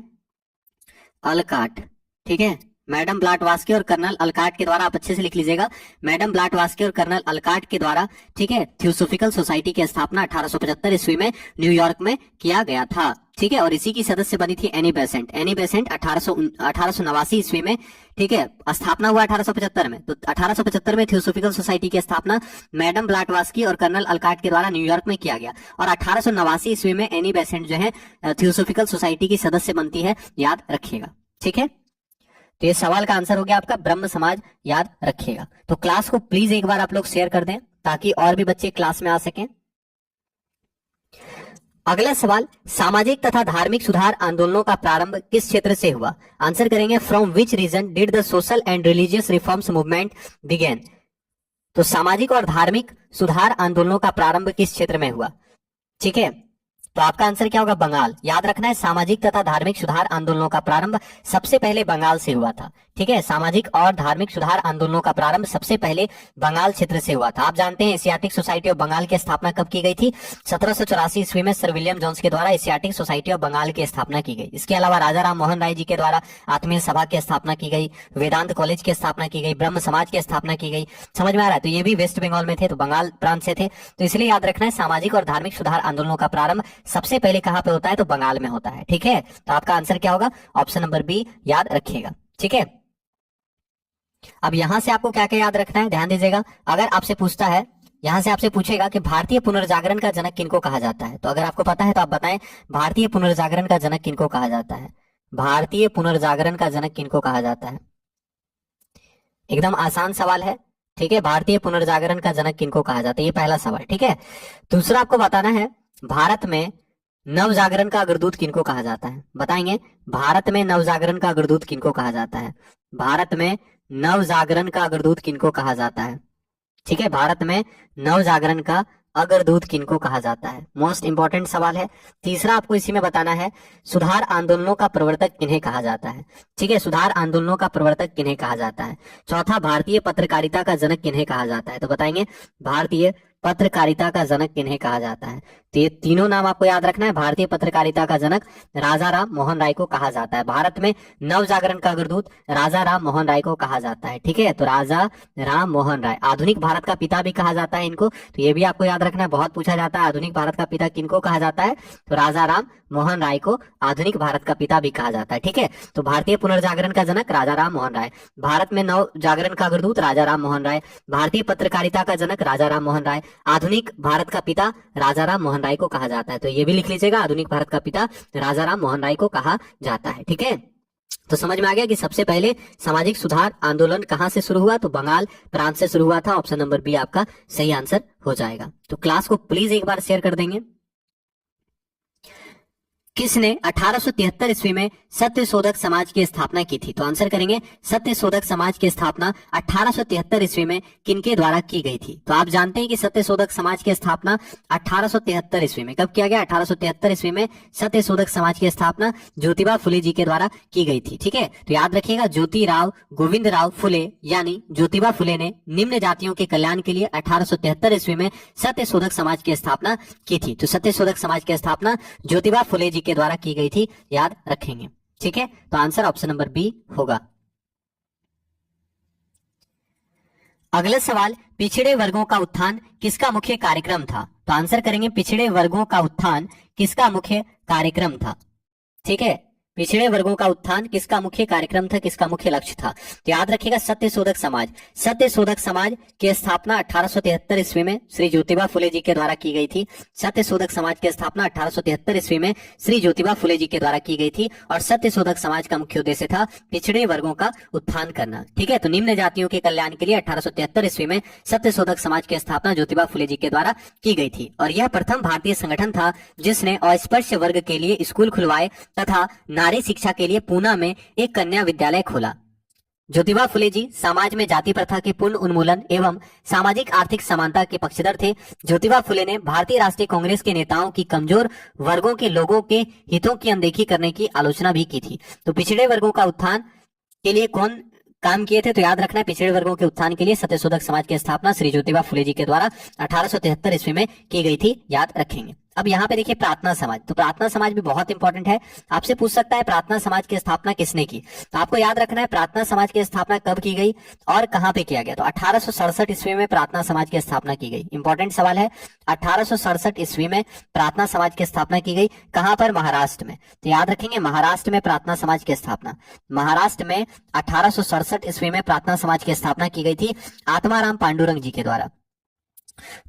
अल्काट। ठीक है, मैडम ब्लाटवास्की और कर्नल अल्काट के द्वारा, आप अच्छे से लिख लीजिएगा, मैडम ब्लाटवास्की और कर्नल अल्काट के द्वारा, ठीक है, थियोसोफिकल सोसाइटी की स्थापना 1875 ईस्वी में न्यूयॉर्क में किया गया था। ठीक है, और इसी की सदस्य बनी थी एनी बेसेंट। एनी बेसेंट 1889 ईस्वी में, ठीक है, स्थापना हुआ 1875 में। तो 1875 में थियोसोफिकल सोसाइटी की स्थापना मैडम ब्लाटवास्की और कर्नल अल्काट के द्वारा न्यूयॉर्क में किया गया, और 1889 ईस्वी में एनी बेसेंट जो है थियोसोफिकल सोसाइटी की सदस्य बनती है, याद रखिएगा। ठीक है, तो ये सवाल का आंसर हो गया आपका ब्रह्म समाज, याद रखिएगा। तो क्लास को प्लीज एक बार आप लोग शेयर कर दें ताकि और भी बच्चे क्लास में आ सकें। अगला सवाल, सामाजिक तथा धार्मिक सुधार आंदोलनों का प्रारंभ किस क्षेत्र से हुआ? आंसर करेंगे, from which region did the social and religious reforms movement begin? तो सामाजिक और धार्मिक सुधार आंदोलनों का प्रारंभ किस क्षेत्र में हुआ? ठीक है, तो आपका आंसर क्या होगा? बंगाल। याद रखना है, सामाजिक तथा धार्मिक सुधार आंदोलनों का प्रारंभ सबसे पहले बंगाल से हुआ था। ठीक है, सामाजिक और धार्मिक सुधार आंदोलनों का प्रारंभ सबसे पहले बंगाल क्षेत्र से हुआ था। आप जानते हैं एशियाटिक सोसाइटी ऑफ बंगाल की स्थापना कब की गई थी? 1784 ईस्वी में सर विलियम जोन्स के द्वारा एशियाटिक सोसाइटी ऑफ बंगाल की स्थापना की गई। इसके अलावा राजा राम मोहन राय जी के द्वारा आत्मीय सभा की स्थापना की गई, वेदांत कॉलेज की स्थापना की गई, ब्रह्म समाज की स्थापना की गई। समझ में आ रहा है? तो ये भी वेस्ट बंगाल में थे, तो बंगाल प्रांत से थे। तो इसलिए याद रखना है, सामाजिक और धार्मिक सुधार आंदोलनों का प्रारंभ सबसे पहले कहां पे होता है? तो बंगाल में होता है। ठीक है, तो आपका आंसर क्या होगा? ऑप्शन नंबर बी, याद रखिएगा। ठीक है, अब यहां से आपको क्या क्या याद रखना है, ध्यान दीजिएगा। अगर आपसे पूछता है, यहां से आपसे पूछेगा कि भारतीय पुनर्जागरण का जनक किनको कहा जाता है, तो अगर आपको पता है तो आप बताएं, भारतीय पुनर्जागरण का जनक किनको कहा जाता है? भारतीय पुनर्जागरण का जनक किनको कहा जाता है? एकदम आसान सवाल है। ठीक है, भारतीय पुनर्जागरण का जनक किनको कहा जाता है, ये पहला सवाल। ठीक है, दूसरा आपको बताना है, भारत में नव जागरण का अग्रदूत किनको कहा जाता है? बताएंगे, भारत में नव जागरण का अग्रदूत किनको कहा जाता है? भारत में नव जागरण का अग्रदूत किनको कहा जाता है? ठीक है, भारत में नव जागरण का अग्रदूत किनको कहा जाता है? मोस्ट इंपॉर्टेंट सवाल है। तीसरा आपको इसी में बताना है, सुधार आंदोलनों का प्रवर्तक किन्हें कहा जाता है? ठीक है, सुधार आंदोलनों का प्रवर्तक किन्हें कहा जाता है? चौथा, भारतीय पत्रकारिता का जनक किन्हें कहा जाता है? तो बताएंगे भारतीय पत्रकारिता का जनक किन्हें कहा जाता है? तो ये तीनों नाम आपको याद रखना है। भारतीय पत्रकारिता का जनक राजा राम मोहन राय को कहा जाता है। भारत में नव जागरण का अग्रदूत राजा राम मोहन राय को कहा जाता है। ठीक है, तो राजा राम मोहन राय, आधुनिक भारत का पिता भी कहा जाता है इनको, तो ये भी आपको याद रखना है, बहुत पूछा जाता है। आधुनिक भारत का पिता किनको कहा जाता है? तो राजा राम मोहन राय को आधुनिक भारत का पिता भी कहा जाता है। ठीक है, तो भारतीय पुनर्जागरण का जनक राजा राम मोहन राय, भारत में नव जागरण का अग्रदूत राजा राम मोहन राय, भारतीय पत्रकारिता का जनक राजा राम मोहन राय, आधुनिक भारत का पिता राजा राम मोहन राय को कहा जाता है। तो ये भी लिख लीजिएगा, आधुनिक भारत का पिता राजा राम मोहन राय को कहा जाता है। ठीक है, तो समझ में आ गया कि सबसे पहले सामाजिक सुधार आंदोलन कहां से शुरू हुआ? तो बंगाल प्रांत से शुरू हुआ था। ऑप्शन नंबर बी आपका सही आंसर हो जाएगा। तो क्लास को प्लीज एक बार शेयर कर देंगे। किसने 1873 ईस्वी में सत्य शोधक समाज की स्थापना की थी? तो आंसर करेंगे, सत्य शोधक समाज की स्थापना 1873 ईस्वी में किनके द्वारा की गई थी? तो आप जानते हैं कि सत्य शोधक समाज की स्थापना 1873 ईस्वी में कब किया गया? 1873 ईस्वी में सत्य शोधक समाज की स्थापना ज्योतिबा फुले जी के द्वारा की गई थी। ठीक है, तो याद रखिएगा, ज्योतिराव गोविंद राव फुले यानी ज्योतिबा फुले ने निम्न जातियों के कल्याण के लिए 1873 ईस्वी में सत्य शोधक समाज की स्थापना की थी। तो सत्य शोधक समाज की स्थापना ज्योतिबा फुले जी के द्वारा की गई थी, याद रखेंगे। ठीक है, तो आंसर ऑप्शन नंबर बी होगा। अगला सवाल, पिछड़े वर्गों का उत्थान किसका मुख्य कार्यक्रम था? तो आंसर करेंगे, पिछड़े वर्गों का उत्थान किसका मुख्य कार्यक्रम था? ठीक है, पिछड़े वर्गों का उत्थान किसका मुख्य कार्यक्रम था, किसका मुख्य लक्ष्य था? तो याद रखिएगा, सत्य शोधक समाज। सत्य शोधक समाज की स्थापना 1873 ईस्वी में श्री ज्योतिबा फुले जी के द्वारा की गई थी। सत्य शोधक समाज की स्थापना 1873 ईस्वी में श्री ज्योतिबा फुले जी के द्वारा की गई थी और सत्य शोधक समाज का मुख्य उद्देश्य था पिछड़े वर्गों का उत्थान करना। ठीक है, तो निम्न जातियों के कल्याण के लिए 1873 ईस्वी में सत्य शोधक समाज की स्थापना ज्योतिबा फुले जी के द्वारा की गई थी और यह प्रथम भारतीय संगठन था जिसने अस्पृश्य वर्ग के लिए स्कूल खुलवाए तथा नारी शिक्षा के लिए पूना में एक कन्या विद्यालय खोला। ज्योतिबा फुले जी समाज में जाति प्रथा के पूर्ण उन्मूलन एवं सामाजिक आर्थिक समानता के पक्षधर थे। ज्योतिबा फुले ने भारतीय राष्ट्रीय कांग्रेस के नेताओं की कमजोर वर्गों के लोगों के हितों की अनदेखी करने की आलोचना भी की थी। तो पिछड़े वर्गों का उत्थान के लिए कौन काम किए थे? तो याद रखना है, पिछड़े वर्गों के उत्थान के लिए सत्यशोधक समाज की स्थापना श्री ज्योतिबा फुले जी के द्वारा 1873 ईस्वी में की गई थी, याद रखेंगे। अब यहाँ पे देखिए प्रार्थना समाज, तो प्रार्थना समाज भी बहुत इंपॉर्टेंट है। आपसे पूछ सकता है प्रार्थना समाज की स्थापना किसने की? तो आपको याद रखना है प्रार्थना समाज की स्थापना कब की गई और कहाँ पे किया गया। तो 1867 ईस्वी में प्रार्थना समाज की स्थापना की गई। इंपॉर्टेंट सवाल है, 1867 ईस्वी में प्रार्थना समाज की स्थापना की गई। कहाँ पर? महाराष्ट्र में। तो याद रखेंगे, महाराष्ट्र में प्रार्थना समाज की स्थापना, महाराष्ट्र में 1867 ईस्वी में प्रार्थना समाज की स्थापना की गई थी आत्माराम पांडुरंग जी के द्वारा,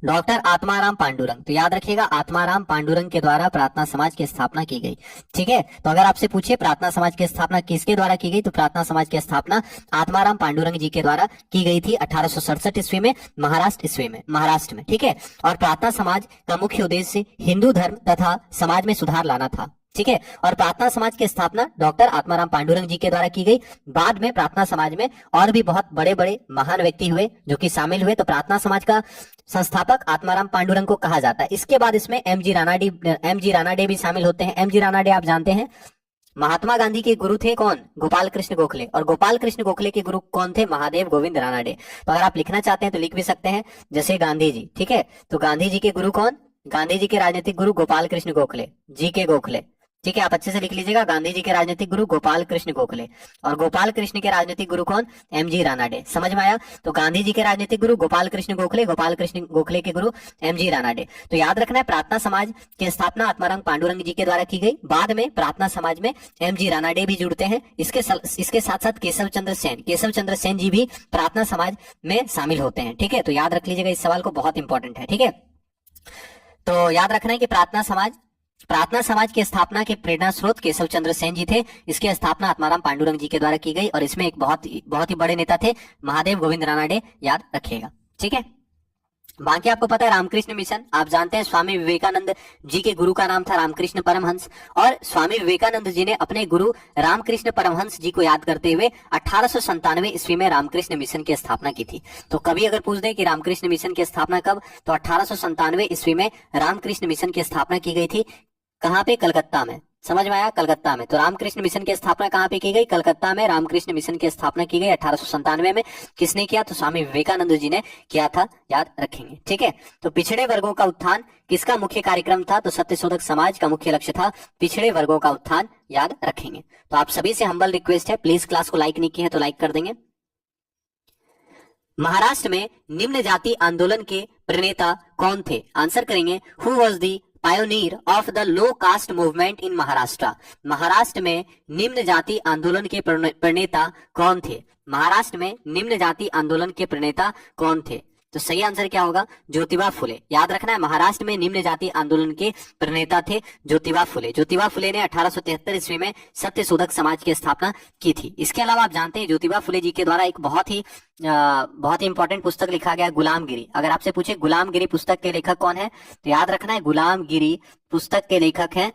डॉक्टर आत्माराम पांडुरंग। तो याद रखिएगा, आत्माराम पांडुरंग के द्वारा प्रार्थना समाज की स्थापना की गई। ठीक है, तो अगर आपसे पूछे प्रार्थना समाज की स्थापना किसके द्वारा की गई, तो प्रार्थना समाज की स्थापना आत्माराम पांडुरंग जी के द्वारा की गई थी 1867 ईस्वी में महाराष्ट्र में। ठीक है, और प्रार्थना समाज का मुख्य उद्देश्य हिंदू धर्म तथा समाज में सुधार लाना था। ठीक है, और प्रार्थना समाज की स्थापना डॉक्टर आत्माराम पांडुरंग जी के द्वारा की गई। बाद में प्रार्थना समाज में और भी बहुत बड़े बड़े महान व्यक्ति हुए जो कि शामिल हुए। तो प्रार्थना समाज का संस्थापक आत्माराम पांडुरंग को कहा जाता है। इसके बाद इसमें एम जी रानाडे भी शामिल होते हैं। एम जी रानाडे आप जानते हैं महात्मा गांधी के गुरु थे कौन? गोपाल कृष्ण गोखले। और गोपाल कृष्ण गोखले के गुरु कौन थे? महादेव गोविंद रानाडे। तो अगर आप लिखना चाहते हैं तो लिख भी सकते हैं, जैसे गांधी जी। ठीक है, तो गांधी जी के गुरु कौन? गांधी जी के राजनीतिक गुरु गोपाल कृष्ण गोखले, जी के गोखले। ठीक है, आप अच्छे से लिख लीजिएगा, गांधी जी के राजनीतिक गुरु गोपाल कृष्ण गोखले और गोपाल कृष्ण के राजनीतिक गुरु कौन? M G Ranade. समझ में आया? तो गांधी जी के राजनीतिक गुरु गोपाल कृष्ण गोखले, गोपाल कृष्ण गोखले के गुरु एम जी रानाडे। तो याद रखना है, प्रार्थना समाज की स्थापना आत्माराम पांडुरंग जी के द्वारा की गई। बाद में प्रार्थना समाज में एम जी रानाडे भी जुड़ते हैं। इसके साथ साथ केशव चंद्र सेन जी भी प्रार्थना समाज में शामिल होते हैं। ठीक है, तो याद रख लीजिएगा, इस सवाल को, बहुत इंपॉर्टेंट है। ठीक है, तो याद रखना है कि प्रार्थना समाज की स्थापना के प्रेरणा स्रोत केशव चंद्र सेन जी थे। इसकी स्थापना आत्माराम पांडुरंग जी के द्वारा की गई और इसमें एक बहुत ही बड़े नेता थे महादेव गोविंद रानाडे, याद रखिएगा। ठीक है, बाकी आपको पता है रामकृष्ण मिशन, आप जानते हैं स्वामी विवेकानंद जी के गुरु का नाम था रामकृष्ण परमहंस, और स्वामी विवेकानंद जी ने अपने गुरु रामकृष्ण परमहंस जी को याद करते हुए 1897 ईस्वी में रामकृष्ण मिशन की स्थापना की थी। तो कभी अगर पूछ दे कि रामकृष्ण मिशन की स्थापना कब, तो 1897 ईस्वी में रामकृष्ण मिशन की स्थापना की गई थी। कहाँ पे? कलकत्ता में। समझ में आया? कलकत्ता में। तो रामकृष्ण मिशन की स्थापना कहाँ पे की गई? कलकत्ता में रामकृष्ण मिशन की स्थापना की गई 1897 में। किसने किया? तो स्वामी विवेकानंद जी ने किया था, याद रखेंगे। ठीक है, तो पिछड़े वर्गों का उत्थान किसका मुख्य कार्यक्रम था? तो सत्यशोधक समाज का मुख्य लक्ष्य था पिछड़े वर्गों का उत्थान, याद रखेंगे। तो आप सभी से हम्बल रिक्वेस्ट है, प्लीज क्लास को लाइक नहीं किया है तो लाइक कर देंगे। महाराष्ट्र में निम्न जाति आंदोलन के प्रणेता कौन थे? आंसर करेंगे, who was the pioneer of the low caste movement in Maharashtra. Maharashtra में निम्न जाति आंदोलन के प्रणेता कौन थे? महाराष्ट्र में निम्न जाति आंदोलन के प्रणेता कौन थे? तो सही आंसर क्या होगा? ज्योतिबा फुले। याद रखना है, महाराष्ट्र में निम्न जाति आंदोलन के प्रणेता थे ज्योतिबा फुले। ज्योतिबा फुले ने 1873 ईस्वी में सत्यशोधक समाज की स्थापना की थी। इसके अलावा आप जानते हैं ज्योतिबा फुले जी के द्वारा एक बहुत ही इंपॉर्टेंट पुस्तक लिखा गया, गुलामगिरी। अगर आपसे पूछे गुलामगिरी पुस्तक के लेखक कौन है, तो याद रखना है गुलामगिरी पुस्तक के लेखक है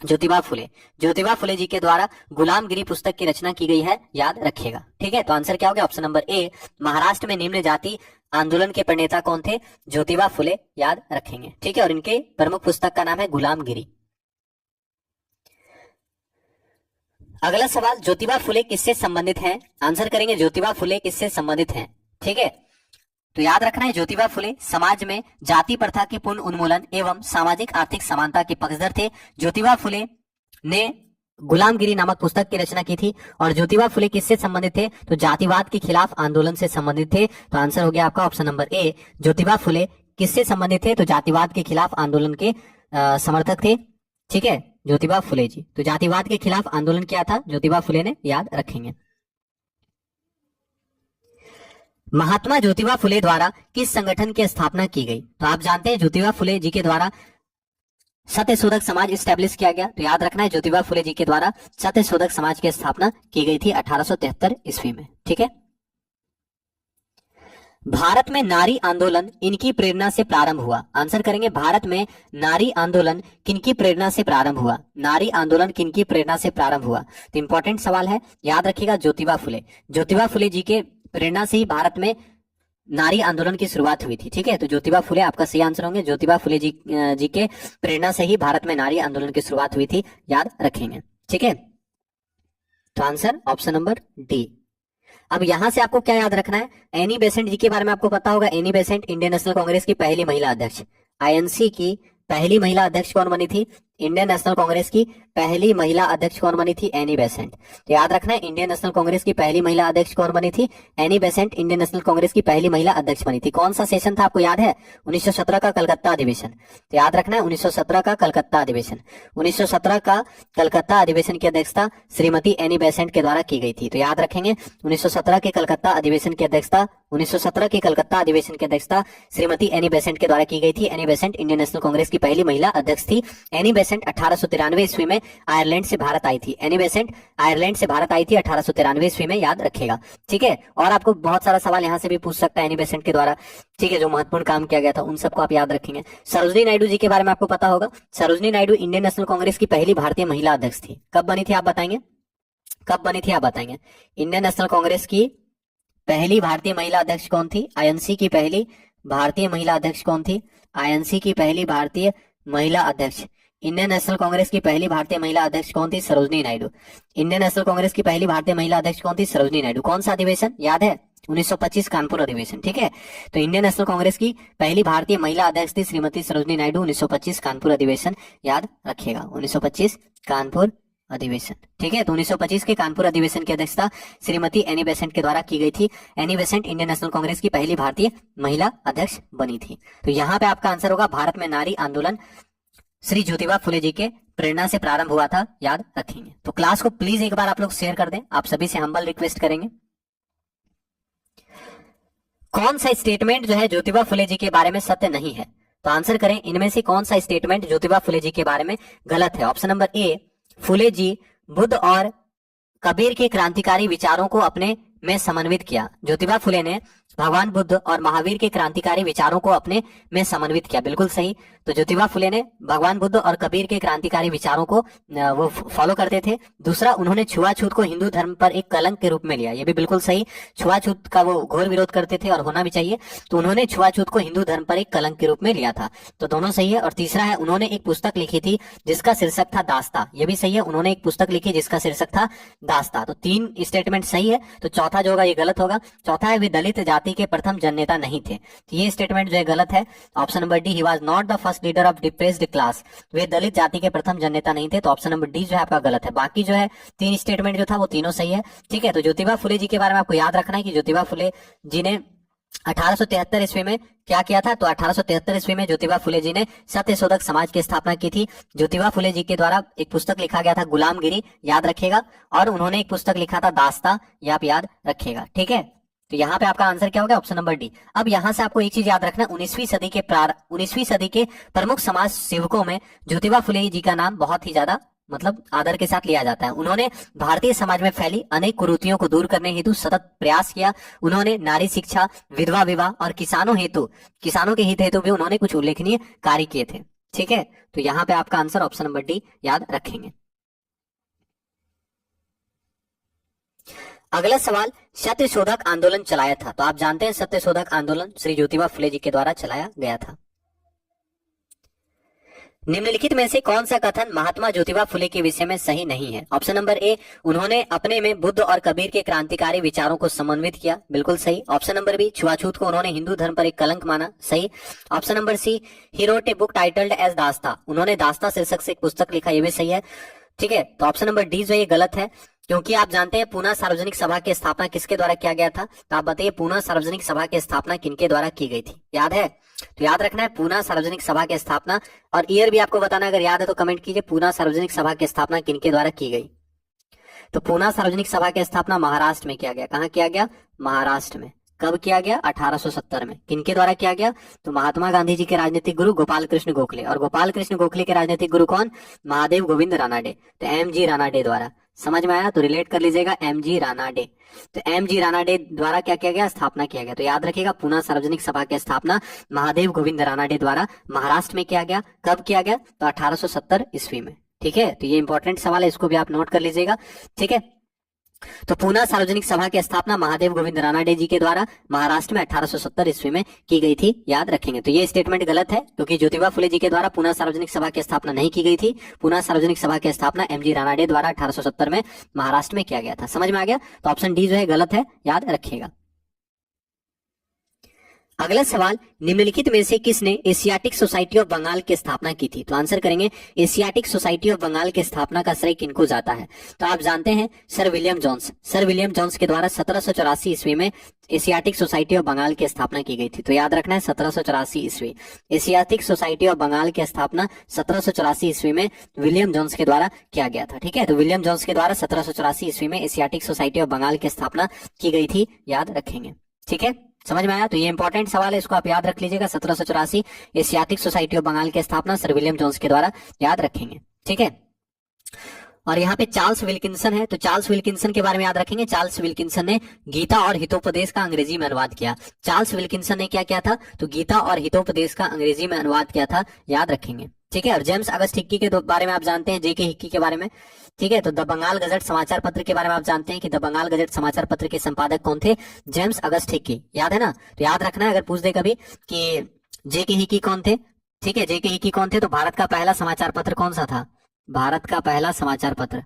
ज्योतिबा फुले। ज्योतिबा फुले जी के द्वारा गुलामगिरी पुस्तक की रचना की गई है, याद रखिएगा। ठीक है, तो आंसर क्या हो गया? ऑप्शन नंबर ए, महाराष्ट्र में निम्न जाति आंदोलन के प्रणेता कौन थे? ज्योतिबा फुले, याद रखेंगे। ठीक है, और इनके प्रमुख पुस्तक का नाम है गुलामगिरी। अगला सवाल, ज्योतिबा फुले किससे संबंधित हैं? आंसर करेंगे, ज्योतिबा फुले किससे संबंधित हैं? ठीक है, तो याद रखना है ज्योतिबा फुले समाज में जाति प्रथा के पूर्ण उन्मूलन एवं सामाजिक आर्थिक समानता के पक्षधर थे। ज्योतिबा फुले ने गुलामगिरी नामक पुस्तक की रचना की थी। और ज्योतिबा फुले किससे संबंधित थे? तो जातिवाद के खिलाफ आंदोलन से संबंधित थे। तो आंसर हो गया आपका option number A, Jyotiba Phule किससे संबंधित थे? तो जातिवाद के खिलाफ आंदोलन के समर्थक थे। ठीक है, ज्योतिबा फुले जी तो जातिवाद के खिलाफ आंदोलन किया था ज्योतिबा फुले ने, याद रखेंगे। महात्मा ज्योतिबा फुले द्वारा किस संगठन की स्थापना की गई? तो आप जानते हैं ज्योतिबा फुले जी के द्वारा सत्यशोधक समाज स्टैब्लिश किया गया। तो याद रखना है ज्योतिबा फुले जी के द्वारा सत्यशोधक समाज की स्थापना की गई थी 1873 ईस्वी में। ठीक है, भारत में नारी आंदोलन इनकी प्रेरणा से प्रारंभ हुआ। आंसर करेंगे, भारत में नारी आंदोलन किनकी प्रेरणा से प्रारंभ हुआ? नारी आंदोलन किनकी प्रेरणा से प्रारंभ हुआ? तो इंपॉर्टेंट सवाल है, याद रखिएगा ज्योतिबा फुले। ज्योतिबा फुले जी के प्रेरणा से ही भारत में नारी आंदोलन की शुरुआत हुई थी। ठीक है, तो ज्योतिबा फुले आपका सही आंसर होंगे। ज्योतिबा फुले जी के प्रेरणा से ही भारत में नारी आंदोलन की शुरुआत हुई थी, याद रखेंगे। ठीक है, तो आंसर ऑप्शन नंबर डी। अब यहां से आपको क्या याद रखना है? एनी बेसेंट जी के बारे में आपको पता होगा। Annie Besant Indian national Congress की पहली महिला अध्यक्ष, आईएनसी की पहली महिला अध्यक्ष कौन बनी थी? इंडियन नेशनल कांग्रेस की पहली महिला अध्यक्ष कौन बनी थी? Annie Besant. तो याद रखना है, इंडियन नेशनल कांग्रेस की पहली महिला अध्यक्ष कौन बनी थी? Annie Besant Indian national Congress की पहली महिला अध्यक्ष बनी थी। कौन सा सेशन था आपको याद है? 1917 का कलकत्ता अधिवेशन। तो याद रखना है 1917 का कलकत्ता अधिवेशन। 1917 का कलकत्ता अधिवेशन की अध्यक्षता श्रीमती एनी बेसेंट के द्वारा की गई थी। तो याद रखेंगे 1917 के कलकत्ता अधिवेशन की अध्यक्षता 1917 के कलकत्ता अधिवेशन की अध्यक्षता श्रीमती एनी बेसेंट के द्वारा की गई थी। Annie Besant Indian national Congress की पहली महिला अध्यक्ष थी। एनी बेसेंट 1893 ईस्वी में आयरलैंड से भारत आई थी। एनी बेसेंट आयरलैंड से भारत आई थी 1893 ईस्वी में, याद रखेगा। ठीक है, और आपको बहुत सारा सवाल यहाँ से भी पूछ सकता है एनी बेसेंट के द्वारा। ठीक है, जो महत्वपूर्ण काम किया गया था उन सबको आप याद रखेंगे। सरोजनी नायडू जी के बारे में आपको पता होगा। सरोजनी नायडू इंडियन नेशनल कांग्रेस की पहली भारतीय महिला अध्यक्ष थी। कब बनी थी आप बताएंगे? कब बनी थी आप बताएंगे? इंडियन नेशनल कांग्रेस की पहली भारतीय महिला अध्यक्ष कौन थी? आईएनसी की पहली भारतीय महिला अध्यक्ष कौन थी? आईएनसी की पहली भारतीय महिला अध्यक्ष, इंडियन नेशनल कांग्रेस की पहली भारतीय महिला अध्यक्ष कौन थी? सरोजनी नायडू। इंडियन नेशनल कांग्रेस की पहली भारतीय महिला अध्यक्ष कौन थी? सरोजनी नायडू। कौन सा अधिवेशन याद है? 1925 कानपुर अधिवेशन। ठीक है, तो इंडियन नेशनल कांग्रेस की पहली भारतीय महिला अध्यक्ष थी श्रीमती सरोजनी नायडू। 1925 कानपुर अधिवेशन, याद रखिएगा 1925 कानपुर अधिवेशन। ठीक है, तो 1925 के कानपुर अधिवेशन की अध्यक्षता श्रीमती एनी बेसेंट के द्वारा की गई थी। Annie Besant Indian national Congress की पहली भारतीय महिला अध्यक्ष बनी थी। तो यहाँ पे आपका आंसर होगा, भारत में नारी आंदोलन श्री ज्योतिबा फुले जी के प्रेरणा से प्रारंभ हुआ था, याद रखेंगे। तो क्लास को प्लीज एक बार आप लोग शेयर कर दें, आप सभी से हम्बल रिक्वेस्ट करेंगे। कौन सा स्टेटमेंट जो है ज्योतिबा फुले जी के बारे में सत्य नहीं है? तो आंसर करें, इनमें से कौन सा स्टेटमेंट ज्योतिबा फुले जी के बारे में गलत है? ऑप्शन नंबर ए, फुले जी बुद्ध और कबीर के क्रांतिकारी विचारों को अपने में समन्वित किया। ज्योतिबा फुले ने भगवान बुद्ध और महावीर के क्रांतिकारी विचारों को अपने में समन्वित किया। बिल्कुल सही। तो ज्योतिबा फुले ने भगवान बुद्ध और कबीर के क्रांतिकारी विचारों को वो फॉलो करते थे। दूसरा, उन्होंने छुआछूत को हिंदू धर्म पर एक कलंक के रूप में लिया। ये भी बिल्कुल सही। छुआछूत का वो घोर विरोध करते थे और होना भी चाहिए। तो उन्होंने छुआछूत को हिंदू धर्म पर एक कलंक के रूप में लिया था। तो दोनों सही है। और तीसरा है, उन्होंने एक पुस्तक लिखी थी जिसका शीर्षक था दास्ता। ये भी सही है। उन्होंने एक पुस्तक लिखी जिसका शीर्षक था दास्ता। तो 3 स्टेटमेंट सही है। तो चौथा जो होगा ये गलत होगा। चौथा है, वे दलित जाति के प्रथम जननेता नहीं थे। तो ये स्टेटमेंट जो है गलत है। Option number D, he was not the first leader of depressed class. वे दलित जाति के प्रथम जननेता नहीं थे। तो ऑप्शन नंबर डी जो है आपका गलत है। बाकी जो है 3 स्टेटमेंट जो था वो तीनों सही है। ठीक है। तो ज्योतिबा फुले जी के बारे में आपको याद रखना है कि ज्योतिबा फुले जी ने 1873 ईस्वी में क्या किया था। तो 1873 ईस्वी में ज्योतिबा फुले जी ने सत्यशोधक समाज की स्थापना की थी। ज्योतिबा फुले जी के द्वारा एक पुस्तक लिखा गया था गुलामगिरी, याद रखिएगा। और उन्होंने एक पुस्तक लिखा था दास्ता, ये आप याद रखिएगा। ठीक है। तो यहाँ पे आपका आंसर क्या होगा, ऑप्शन नंबर डी। अब यहाँ से आपको एक चीज याद रखना, 19वीं सदी के प्रमुख समाज सेवकों में ज्योतिबा फुले जी का नाम बहुत ही ज्यादा मतलब आदर के साथ लिया जाता है। उन्होंने भारतीय समाज में फैली अनेक कुरीतियों को दूर करने हेतु सतत प्रयास किया। उन्होंने नारी शिक्षा, विधवा विवाह और किसानों के हित हेतु भी उन्होंने कुछ उल्लेखनीय कार्य किए थे। ठीक है। तो यहाँ पे आपका आंसर ऑप्शन नंबर डी याद रखेंगे। अगला सवाल, सत्यशोधक आंदोलन चलाया था। तो आप जानते हैं सत्यशोधक आंदोलन श्री ज्योतिबा फुले जी के द्वारा चलाया गया था। निम्नलिखित में से कौन सा कथन महात्मा ज्योतिबा फुले के विषय में सही नहीं है। ऑप्शन नंबर ए, उन्होंने अपने में बुद्ध और कबीर के क्रांतिकारी विचारों को समन्वित किया। बिल्कुल सही। ऑप्शन नंबर बी, छुआछूत को उन्होंने हिंदू धर्म पर एक कलंक माना। सही। Option number C, he wrote a book titled as दास्ता। उन्होंने दास्ता शीर्षक से एक पुस्तक लिखा। ये भी सही है। ठीक है। तो ऑप्शन नंबर डी जो है ये गलत है, क्योंकि आप जानते हैं पूना सार्वजनिक सभा की स्थापना किसके द्वारा किया गया था। तो आप बताइए पूना सार्वजनिक सभा की स्थापना किनके द्वारा की गई थी, याद है। तो याद रखना है पूना सार्वजनिक सभा की स्थापना, और ईयर भी आपको बताना, अगर याद है तो कमेंट कीजिए पूना सार्वजनिक सभा की स्थापना किनके द्वारा की गई। तो पूना सार्वजनिक सभा की स्थापना महाराष्ट्र में किया गया। कहाँ किया गया, महाराष्ट्र में। कब किया गया, 1870 में। किनके द्वारा किया गया, तो महात्मा गांधी जी के राजनीतिक गुरु गोपाल कृष्ण गोखले, और गोपाल कृष्ण गोखले के राजनीतिक गुरु कौन, महादेव गोविंद रानाडे। तो एम जी रानाडे द्वारा। समझ में आया तो रिलेट कर लीजिएगा, एम जी रानाडे। तो एम जी रानाडे द्वारा क्या किया गया, स्थापना किया गया। तो याद रखिएगा पूना सार्वजनिक सभा की स्थापना महादेव गोविंद रानाडे द्वारा महाराष्ट्र में किया गया। कब किया गया, तो 1870 ईस्वी में। ठीक है। तो ये इंपॉर्टेंट सवाल है, इसको भी आप नोट कर लीजिएगा। ठीक है। तो पूना सार्वजनिक सभा की स्थापना महादेव गोविंद रानाडे जी के द्वारा महाराष्ट्र में 1870 ईस्वी में की गई थी, याद रखेंगे। तो ये स्टेटमेंट गलत है, क्योंकि ज्योतिबा फुले जी के द्वारा पूना सार्वजनिक सभा की स्थापना नहीं की गई थी। पूना सार्वजनिक सभा की स्थापना एम जी रानाडे द्वारा 1870 में महाराष्ट्र में किया गया था। समझ में आ गया। तो ऑप्शन डी जो है गलत है, याद रखिएगा। अगला सवाल, निम्नलिखित में से किसने एशियाटिक सोसाइटी ऑफ बंगाल की स्थापना की थी। तो आंसर करेंगे एशियाटिक सोसाइटी ऑफ बंगाल की स्थापना का श्रेय किनको जाता है। तो आप जानते हैं sir William Jones. Sir William Jones के द्वारा 1784 ईस्वी में एशियाटिक सोसाइटी ऑफ बंगाल की स्थापना की गई थी। तो याद रखना है 1784 ईस्वी। एशियाटिक सोसाइटी ऑफ बंगाल की स्थापना 1784 ईस्वी में विलियम जोन्स के द्वारा किया गया था। ठीक है। तो विलियम जोन्स के द्वारा 1784 ईस्वी में एशियाटिक सोसाइटी ऑफ बंगाल की स्थापना की गई थी, याद रखेंगे। ठीक है। समझ में आया। तो ये इंपॉर्टेंट सवाल है, इसको आप याद रख लीजिएगा। 1784 एशियाटिक सोसाइटी ऑफ बंगाल की स्थापना सर विलियम जोन्स के द्वारा, याद रखेंगे। ठीक है। और यहाँ पे चार्ल्स विल्किंसन है। तो चार्ल्स विल्किंसन के बारे में याद रखेंगे। चार्ल्स विल्किंसन ने गीता और हितोपदेश का अंग्रेजी में अनुवाद किया। चार्ल्स विल्किंसन ने क्या किया था, तो गीता और हितोपदेश का अंग्रेजी में अनुवाद किया था, याद रखेंगे। ठीक है। और जेम्स अगस्त हिक्की के बारे में आप जानते हैं, जेके हिक्की के बारे में। ठीक है। तो द बंगाल गजट समाचार पत्र के बारे में आप जानते हैं कि द बंगाल गजट समाचार पत्र के संपादक कौन थे, जेम्स अगस्त हिक्की, याद है ना। तो याद रखना है, अगर पूछ दे कभी कि जेके हिक्की कौन थे। ठीक है। जेके हिक्की कौन थे, तो भारत का पहला समाचार पत्र कौन सा था, भारत का पहला समाचार पत्र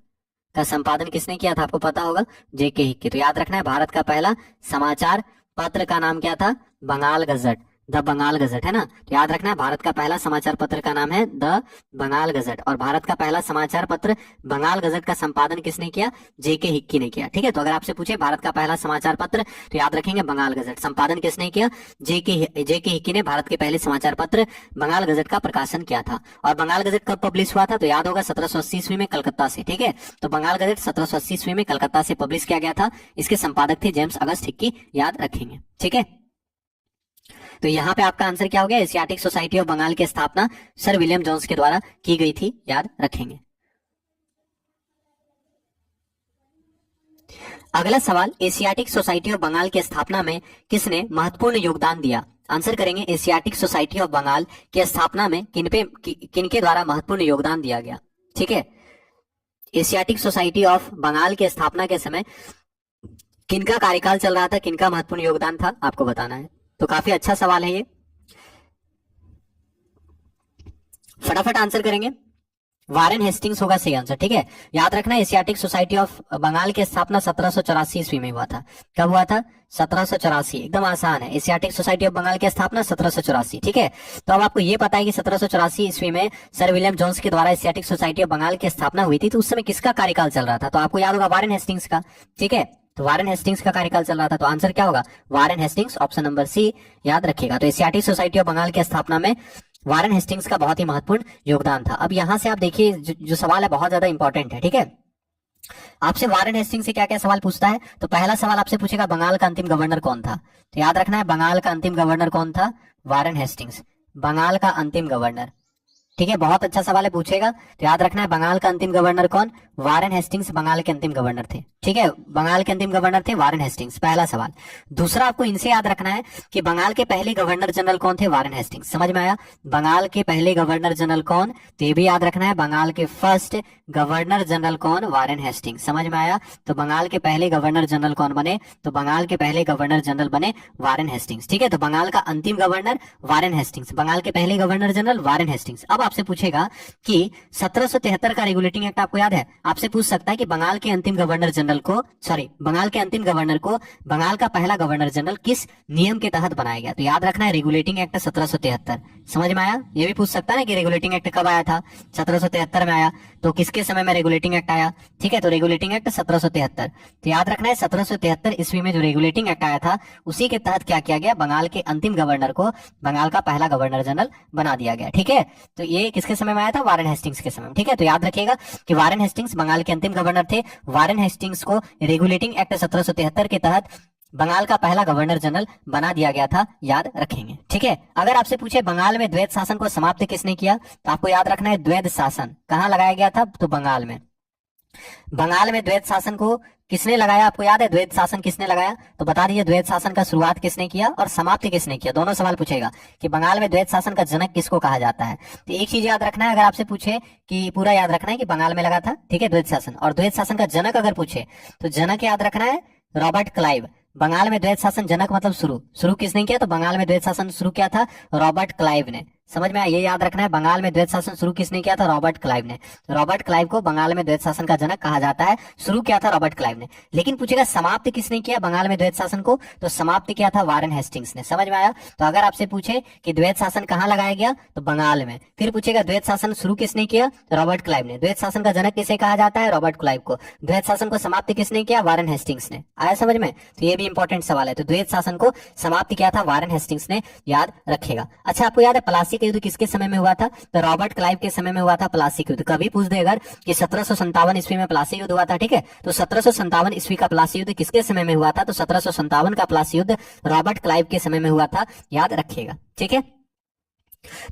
का संपादन किसने किया था, आपको पता होगा, जेके हिक्की। तो याद रखना है भारत का पहला समाचार पत्र का नाम क्या था, Bengal gazette, the Bengal gazette, है ना। तो याद रखना है भारत का पहला समाचार पत्र का नाम है द बंगाल गजट, और भारत का पहला समाचार पत्र बंगाल गजट का संपादन किसने किया, जेके हिक्की ने किया। ठीक है। तो अगर आपसे पूछे भारत का पहला समाचार पत्र, तो याद रखेंगे बंगाल गजट। संपादन किसने किया, जेके हिक्की ने भारत के पहले समाचार पत्र बंगाल गजट का प्रकाशन किया था। और बंगाल गजट कब पब्लिश हुआ था, तो याद होगा 1780 ईस्वी में कलकत्ता से। ठीक है। तो बंगाल गजट 1780 ईस्वी में कलकत्ता से पब्लिश किया गया था। इसके संपादक थे जेम्स अगस्त हिक्की, याद रखेंगे। ठीक है। तो यहाँ पे आपका आंसर क्या हो गया, एशियाटिक सोसाइटी ऑफ बंगाल की स्थापना सर विलियम जोन्स के द्वारा की गई थी, याद रखेंगे। अगला सवाल, एशियाटिक सोसाइटी ऑफ बंगाल की स्थापना में किसने महत्वपूर्ण योगदान दिया? आंसर करेंगे, एशियाटिक सोसाइटी ऑफ बंगाल की स्थापना में किनके द्वारा महत्वपूर्ण योगदान दिया गया? ठीक है, एशियाटिक सोसाइटी ऑफ बंगाल की स्थापना के समय किनका कार्यकाल चल रहा था, किनका महत्वपूर्ण योगदान था, आपको बताना है। तो काफी अच्छा सवाल है ये, फटाफट आंसर करेंगे। वारेन हेस्टिंग्स होगा सही आंसर। ठीक है, याद रखना, एशियाटिक सोसाइटी ऑफ बंगाल की स्थापना 1784 ईस्वी में हुआ था। कब हुआ था? 1784। एकदम आसान है, एशियाटिक सोसाइटी ऑफ बंगाल की स्थापना 1784। ठीक है, तो अब आपको ये पता है कि 1784 ईस्वी में सर विलियम जोन्स के द्वारा एशियाटिक सोसाइटी ऑफ बंगाल की स्थापना हुई थी। तो उस समय किसका कार्यकाल चल रहा था? तो आपको याद होगा वारेन हेस्टिंग्स का। ठीक है, तो वारेन हेस्टिंग्स का कार्यकाल चल रहा था, तो आंसर क्या होगा? Warren Hastings, option number C याद रखिएगा। तो एशियाटिक सोसाइटी ऑफ बंगाल की स्थापना में वारेन हेस्टिंग्स का बहुत ही महत्वपूर्ण योगदान था। अब यहां से आप देखिए, जो सवाल है बहुत ज्यादा इंपॉर्टेंट है। ठीक है, आपसे वारेन हेस्टिंग्स से क्या क्या सवाल पूछता है? तो पहला सवाल आपसे पूछेगा बंगाल का अंतिम गवर्नर कौन था? तो याद रखना है, बंगाल का अंतिम गवर्नर कौन था? वारेन हेस्टिंग्स, बंगाल का अंतिम गवर्नर। ठीक है, बहुत अच्छा सवाल है, पूछेगा। तो याद रखना है, बंगाल का अंतिम गवर्नर कौन? वारेन हेस्टिंग्स बंगाल के अंतिम गवर्नर थे। ठीक है, बंगाल के अंतिम गवर्नर थे वारेन हेस्टिंग्स, पहला सवाल। दूसरा, आपको इनसे याद रखना है कि बंगाल के पहले गवर्नर जनरल कौन थे? Warren Hastings. समझ में आया? बंगाल के पहले गवर्नर जनरल कौन? तो ये भी याद रखना है, बंगाल के फर्स्ट गवर्नर जनरल कौन? Warren Hastings. समझ में आया? तो बंगाल के पहले गवर्नर जनरल कौन बने? तो बंगाल के पहले गवर्नर जनरल बने वारेन हेस्टिंग्स। ठीक है, तो बंगाल का अंतिम गवर्नर वारेन हेस्टिंग्स, बंगाल के पहले गवर्नर जनरल वारेन हेस्टिंग्स। अब आपसे पूछेगा कि 1773 का रेगुलेटिंग एक्ट आपको याद है? आपसे पूछ सकता है कि बंगाल के अंतिम गवर्नर जनरल को, बंगाल के अंतिम गवर्नर को बंगाल का पहला गवर्नर जनरल किस नियम के तहत बनाया गया? तो याद रखना है, रेगुलेटिंग एक्ट 1773। समझ में आया? ये भी पूछ सकता है ना कि रेगुलेटिंग एक्ट कब आया था? 1773 में आया। तो किसके समय में रेगुलेटिंग एक्ट आया? ठीक है, तो रेगुलेटिंग एक्ट 1773। तो याद रखना है, 1773 ईस्वी में जो रेगुलेटिंग एक्ट आया था, उसी के तहत क्या किया गया? बंगाल के अंतिम गवर्नर को बंगाल का पहला गवर्नर जनरल बना दिया गया। ठीक है, तो ये किसके समय में आया था? वारेन हेस्टिंग्स के समय में। ठीक है, तो याद रखिएगा कि वारेन हेस्टिंग्स बंगाल के अंतिम गवर्नर थे। वारेन हेस्टिंग्स को रेगुलेटिंग एक्ट 1773 के तहत बंगाल का पहला गवर्नर जनरल बना दिया गया था, याद रखेंगे। ठीक है, अगर आपसे पूछे बंगाल में द्वैत शासन को समाप्त किसने किया, तो आपको याद रखना है, द्वैत शासन कहां लगाया गया था? तो बंगाल में। बंगाल में द्वैत शासन को किसने लगाया? आपको याद है द्वैत शासन किसने लगाया? तो बता दीजिए, द्वैत शासन का शुरुआत किसने किया और समाप्ति किसने किया? दोनों सवाल पूछेगा कि बंगाल में द्वैत शासन का जनक किसको कहा जाता है। तो एक चीज याद रखना है, अगर आपसे पूछे कि पूरा याद रखना है कि बंगाल में लगा था, ठीक है, द्वैत शासन, और द्वैत शासन का जनक अगर पूछे तो जनक याद रखना है रॉबर्ट क्लाइव। बंगाल में द्वैत शासन जनक मतलब शुरू किसने किया? तो बंगाल में द्वैत शासन शुरू किया था रॉबर्ट क्लाइव ने। समझ में आया? ये याद रखना है, बंगाल में द्वैत शासन शुरू किसने किया था? रॉबर्ट क्लाइव ने। तो रॉबर्ट क्लाइव को बंगाल में द्वैत शासन का जनक कहा जाता है, शुरू किया था रॉबर्ट क्लाइव ने। लेकिन पूछेगा समाप्त किसने किया बंगाल में द्वैत शासन को? तो समाप्त किया था वारेन हेस्टिंग्स ने। समझ में आया? तो अगर आपसे पूछे कि द्वैत शासन कहाँ लगाया गया, तो बंगाल में। फिर पूछेगा द्वैत शासन शुरू किसने किया? तो रॉबर्ट क्लाइव ने। द्वैत शासन का जनक किसे कहा जाता है? रॉबर्ट क्लाइव को। द्वैत शासन को समाप्त किसने किया? वारेन हेस्टिंग्स ने। आया समझ में? तो ये भी इंपॉर्टेंट सवाल है। तो द्वैत शासन को समाप्त किया था वारेन हेस्टिंग्स ने, याद रखेगा। अच्छा, आपको याद है प्लासी का युद्ध किसके समय में हुआ था? तो रॉबर्ट क्लाइव के समय में हुआ था प्लासी युद्ध। कभी पूछ दे अगर कि 1757 ईस्वी में प्लासी युद्ध हुआ था, ठीक है, तो 1757 ईस्वी का प्लासी युद्ध किसके समय में हुआ था? तो 1757 का प्लासी युद्ध रॉबर्ट क्लाइव के समय में हुआ था, याद रखिएगा। ठीक है,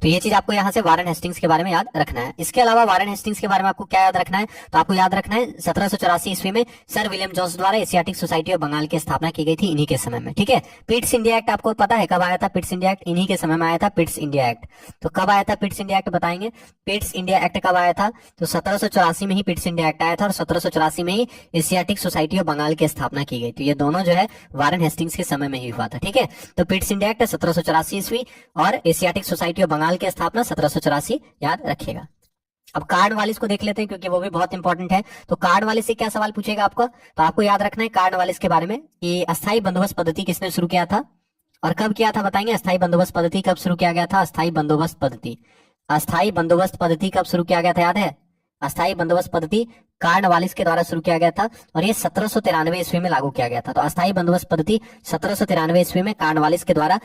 तो ये चीज आपको यहाँ से वारेन हेस्टिंग्स के बारे में याद रखना है। इसके अलावा वारेन हेस्टिंग्स के बारे में आपको क्या याद रखना है? तो आपको याद रखना है 1784 ईस्वी में सर विलियम जोन्स द्वारा एशियाटिक सोसाइटी ऑफ बंगाल की स्थापना की गई थी, इन्हीं के समय में। ठीक है, पिट्स इंडिया एक्ट आपको पता है कब आया था? पिट्स इंडिया एक्ट इन्हीं के समय में आया था, पिट्स इंडिया एक्ट। तो कब आया था पिट्स इंडिया एक्ट बताएंगे? पिट्स इंडिया एक्ट कब आया था? तो 1784 में ही पिट्स इंडिया एक्ट आया था और 1784 में ही एशियाटिक सोसाइटी ऑफ बंगाल की स्थापना की गई। तो ये दोनों जो है वारेन हेस्टिंग्स के समय में ही हुआ था। ठीक है, तो पिट्स इंडिया एक्ट 1784 ईस्वी और एशियाटिक सोसाइटी ऑफ बंगाल की स्थापना 1784, याद रखिएगा। अब कार्नवालिस को देख लेते हैं क्योंकि वो भी बहुत इंपॉर्टेंट है। तो कार्नवालिस से क्या सवाल पूछेगा आपको? तो आपको याद रखना है कार्नवालिस के बारे में कि अस्थायी बंदोबस्त पद्धति किसने शुरू किया था और कब किया था बताएंगे? अस्थायी बंदोबस्त पद्धति कब शुरू किया गया था? अस्थायी बंदोबस्त पद्धति कब शुरू किया गया था, याद है? अस्थायी बंदोबस्त पद्धति कार्नवालिस के द्वारा शुरू किया गया था और ये 1793 ईस्वी में लागू किया गया था। तो अस्थायी बंदोबस्त पद्धति 1793 ईस्वी में कार्नवालिस के द्वारा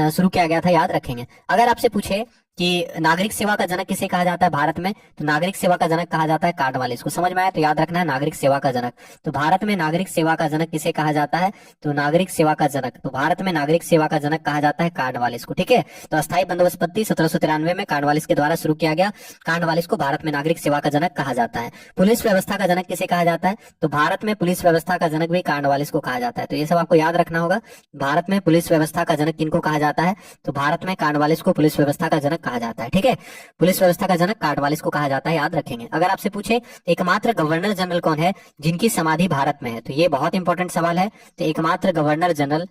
शुरू किया गया था, याद रखेंगे। अगर आपसे पूछे कि नागरिक सेवा का जनक किसे कहा जाता है भारत में, तो नागरिक सेवा का जनक कहा जाता है कार्नवालिस को। समझ में आया, तो याद रखना है नागरिक सेवा का जनक। तो भारत में नागरिक सेवा का जनक किसे कहा जाता है, तो नागरिक सेवा का जनक, तो भारत में नागरिक सेवा का जनक कहा जाता है कार्नवालिस को। ठीक है, तो अस्थायी बंदोबस्त पद्धति 1793 में कार्नवालिस के द्वारा शुरू किया गया। कार्नवालिस को भारत में नागरिक सेवा का जनक कहा जाता है। पुलिस व्यवस्था का जनक किसे कहा जाता है, तो भारत में पुलिस व्यवस्था का जनक भी कार्नवालिस को कहा जाता है। तो ये सब आपको याद रखना होगा। भारत में पुलिस व्यवस्था का जनक किनको कहा जाता है, तो भारत में कार्नवालिस को पुलिस व्यवस्था का जनक कहा जाता है। ठीक है, पुलिस व्यवस्था का जनक कार्नवालिस को कहा जाता है, याद रखेंगे। अगर आपसे पूछे एकमात्र गवर्नर जनरल कौन है जिनकी समाधि भारत में है, तो ये बहुत इंपॉर्टेंट सवाल है। तो एकमात्र गवर्नर जनरल,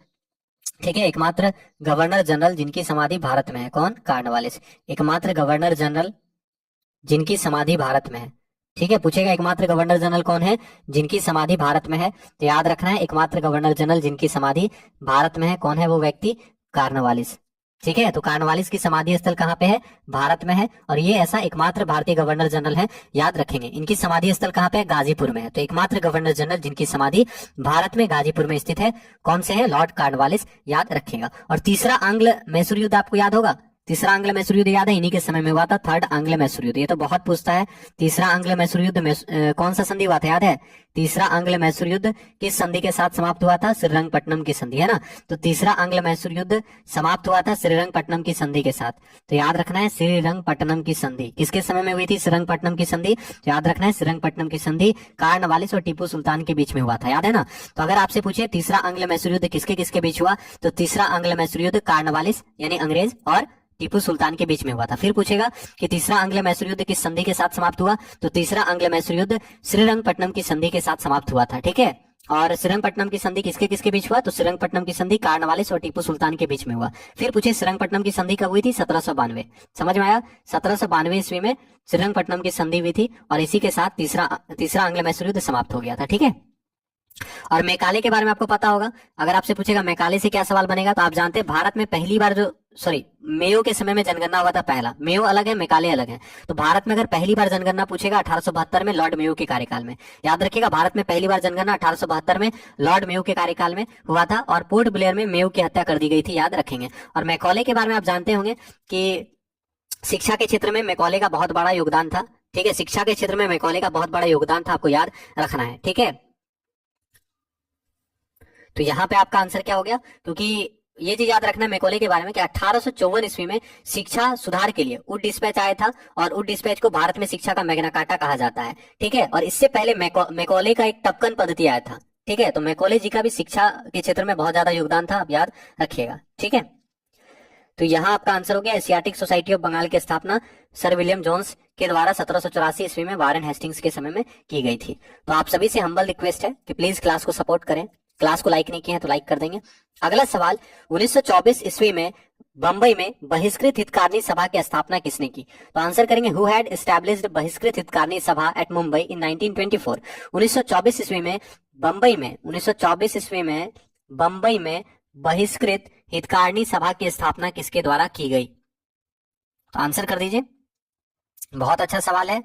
ठीक है, एकमात्र गवर्नर जनरल जिनकी समाधि भारत में है, कौन, कार्नवालिस। एकमात्र गवर्नर जनरल जिनकी समाधि भारत में है। ठीक है, पूछेगा एकमात्र गवर्नर जनरल कौन है जिनकी समाधि भारत में है, तो याद रखना है एकमात्र गवर्नर जनरल जिनकी समाधि भारत में है, कौन है वो व्यक्ति, कार्नवालिस। ठीक है, तो कार्नवालिस की समाधि स्थल कहाँ पे है, भारत में है, और ये ऐसा एकमात्र भारतीय गवर्नर जनरल है, याद रखेंगे। इनकी समाधि स्थल कहाँ पे है, गाजीपुर में है। तो एकमात्र गवर्नर जनरल जिनकी समाधि भारत में गाजीपुर में स्थित है, कौन से है, लॉर्ड कार्नवालिस, याद रखेगा। और तीसरा आंग्ल मैसूर युद्ध आपको याद होगा, तीसरा आंग्ल मैसूर युद्ध याद है, इन्हीं के समय में हुआ था, थर्ड आंग्ल मैसूर युद्ध। ये तो बहुत पूछता है, तीसरा आंग्ल मैसूर युद्ध कौन सा संधि हुआ था, याद है, तीसरा आंग्ल मैसूर युद्ध किस संधि के साथ समाप्त हुआ था, श्रीरंगपट्टनम की संधि, है ना। तो तीसरा आंग्ल मैसूर युद्ध समाप्त हुआ था श्रीरंगपट्टनम की संधि के साथ। तो याद रखना है श्रीरंगपट्टनम की संधि किसके समय में हुई थी, श्रीरंगपट्टनम की संधि। तो याद रखना है श्रीरंगपट्टनम की संधि कार्नवालिस और टीपू सुल्तान के बीच में हुआ था, याद है ना। तो अगर आपसे पूछे तीसरा आंग्ल मैसूर युद्ध किसके किसके बीच हुआ, तो तीसरा आंग्ल मैसूर युद्ध कार्नवालिस यानी अंग्रेज और टीपू सुल्तान के बीच में हुआ था। फिर पूछेगा कि तीसरा आंग्ल मैसूर युद्ध किस संधि के साथ समाप्त हुआ, तो तीसरा आंग्ल मैसूर युद्ध श्रीरंगपट्टनम की संधि के साथ समाप्त हुआ था। ठीक है, और श्रीरंगपट्टनम की संधि किसके किसके बीच हुआ, तो श्रीरंगपट्टनम की संधि कार्नवालिस और टीपू सुल्तान के बीच में हुआ। फिर पूछे श्रीरंगपट्टनम की संधि कब हुई थी, 1792। समझ में आया, 1792 ईस्वी में श्रीरंगपट्टनम की संधि हुई थी, और इसी के साथ तीसरा आंग्ल मैसूर युद्ध समाप्त हो गया था। ठीक है, और मैकाले के बारे में आपको पता होगा। अगर आपसे पूछेगा मैकाले से क्या सवाल बनेगा, तो आप जानते हैं भारत में पहली बार मेयो के समय में जनगणना हुआ था पहला। मेयो अलग है, मैकाले अलग है। तो भारत में अगर पहली बार जनगणना पूछेगा 1872 में लॉर्ड मेयो के कार्यकाल में, याद रखिएगा, भारत में पहली बार जनगणना 1872 में लॉर्ड मेयो के कार्यकाल में हुआ था, और पोर्ट ब्लेयर में मेयो की हत्या कर दी गई थी, याद रखेंगे। और मैकाले के बारे में आप जानते होंगे कि शिक्षा के क्षेत्र में मैकाले का बहुत बड़ा योगदान था। ठीक है, शिक्षा के क्षेत्र में मैकाले का बहुत बड़ा योगदान था, आपको याद रखना है। ठीक है, तो यहाँ पे आपका आंसर क्या हो गया, क्योंकि ये चीज याद रखना है मैकाले के बारे में कि 1854 ईस्वी में शिक्षा सुधार के लिए उड डिस्पैच आया था, और उड डिस्पैच को भारत में शिक्षा का मैग्ना कार्टा कहा जाता है। ठीक है, और इससे पहले मैकाले का एक टपकन पद्धति आया था। ठीक है, तो मैकाले जी का भी शिक्षा के क्षेत्र में बहुत ज्यादा योगदान था, आप याद रखिएगा। ठीक है, तो यहाँ आपका आंसर हो गया एशियाटिक सोसाइटी ऑफ बंगाल की स्थापना सर विलियम जोन्स के द्वारा 1784 ईस्वी में वारेन हेस्टिंग्स के समय में की गई थी। तो आप सभी से हम्बल रिक्वेस्ट है कि प्लीज क्लास को सपोर्ट करें। क्लास को लाइक नहीं किया है तो लाइक कर देंगे। अगला सवाल, 1924 ईस्वी में बंबई में बहिष्कृत हितकारिणी सभा की स्थापना किसने की, तो आंसर करेंगे हु हैड एस्टैब्लिश्ड बहिष्कृत हितकारिणी सभा एट मुंबई इन 1924। 1924 ईस्वी में बंबई में 1924 ईस्वी में बंबई में बहिष्कृत हितकारिणी सभा की स्थापना किसके द्वारा की गई, तो आंसर कर दीजिए। बहुत अच्छा सवाल है,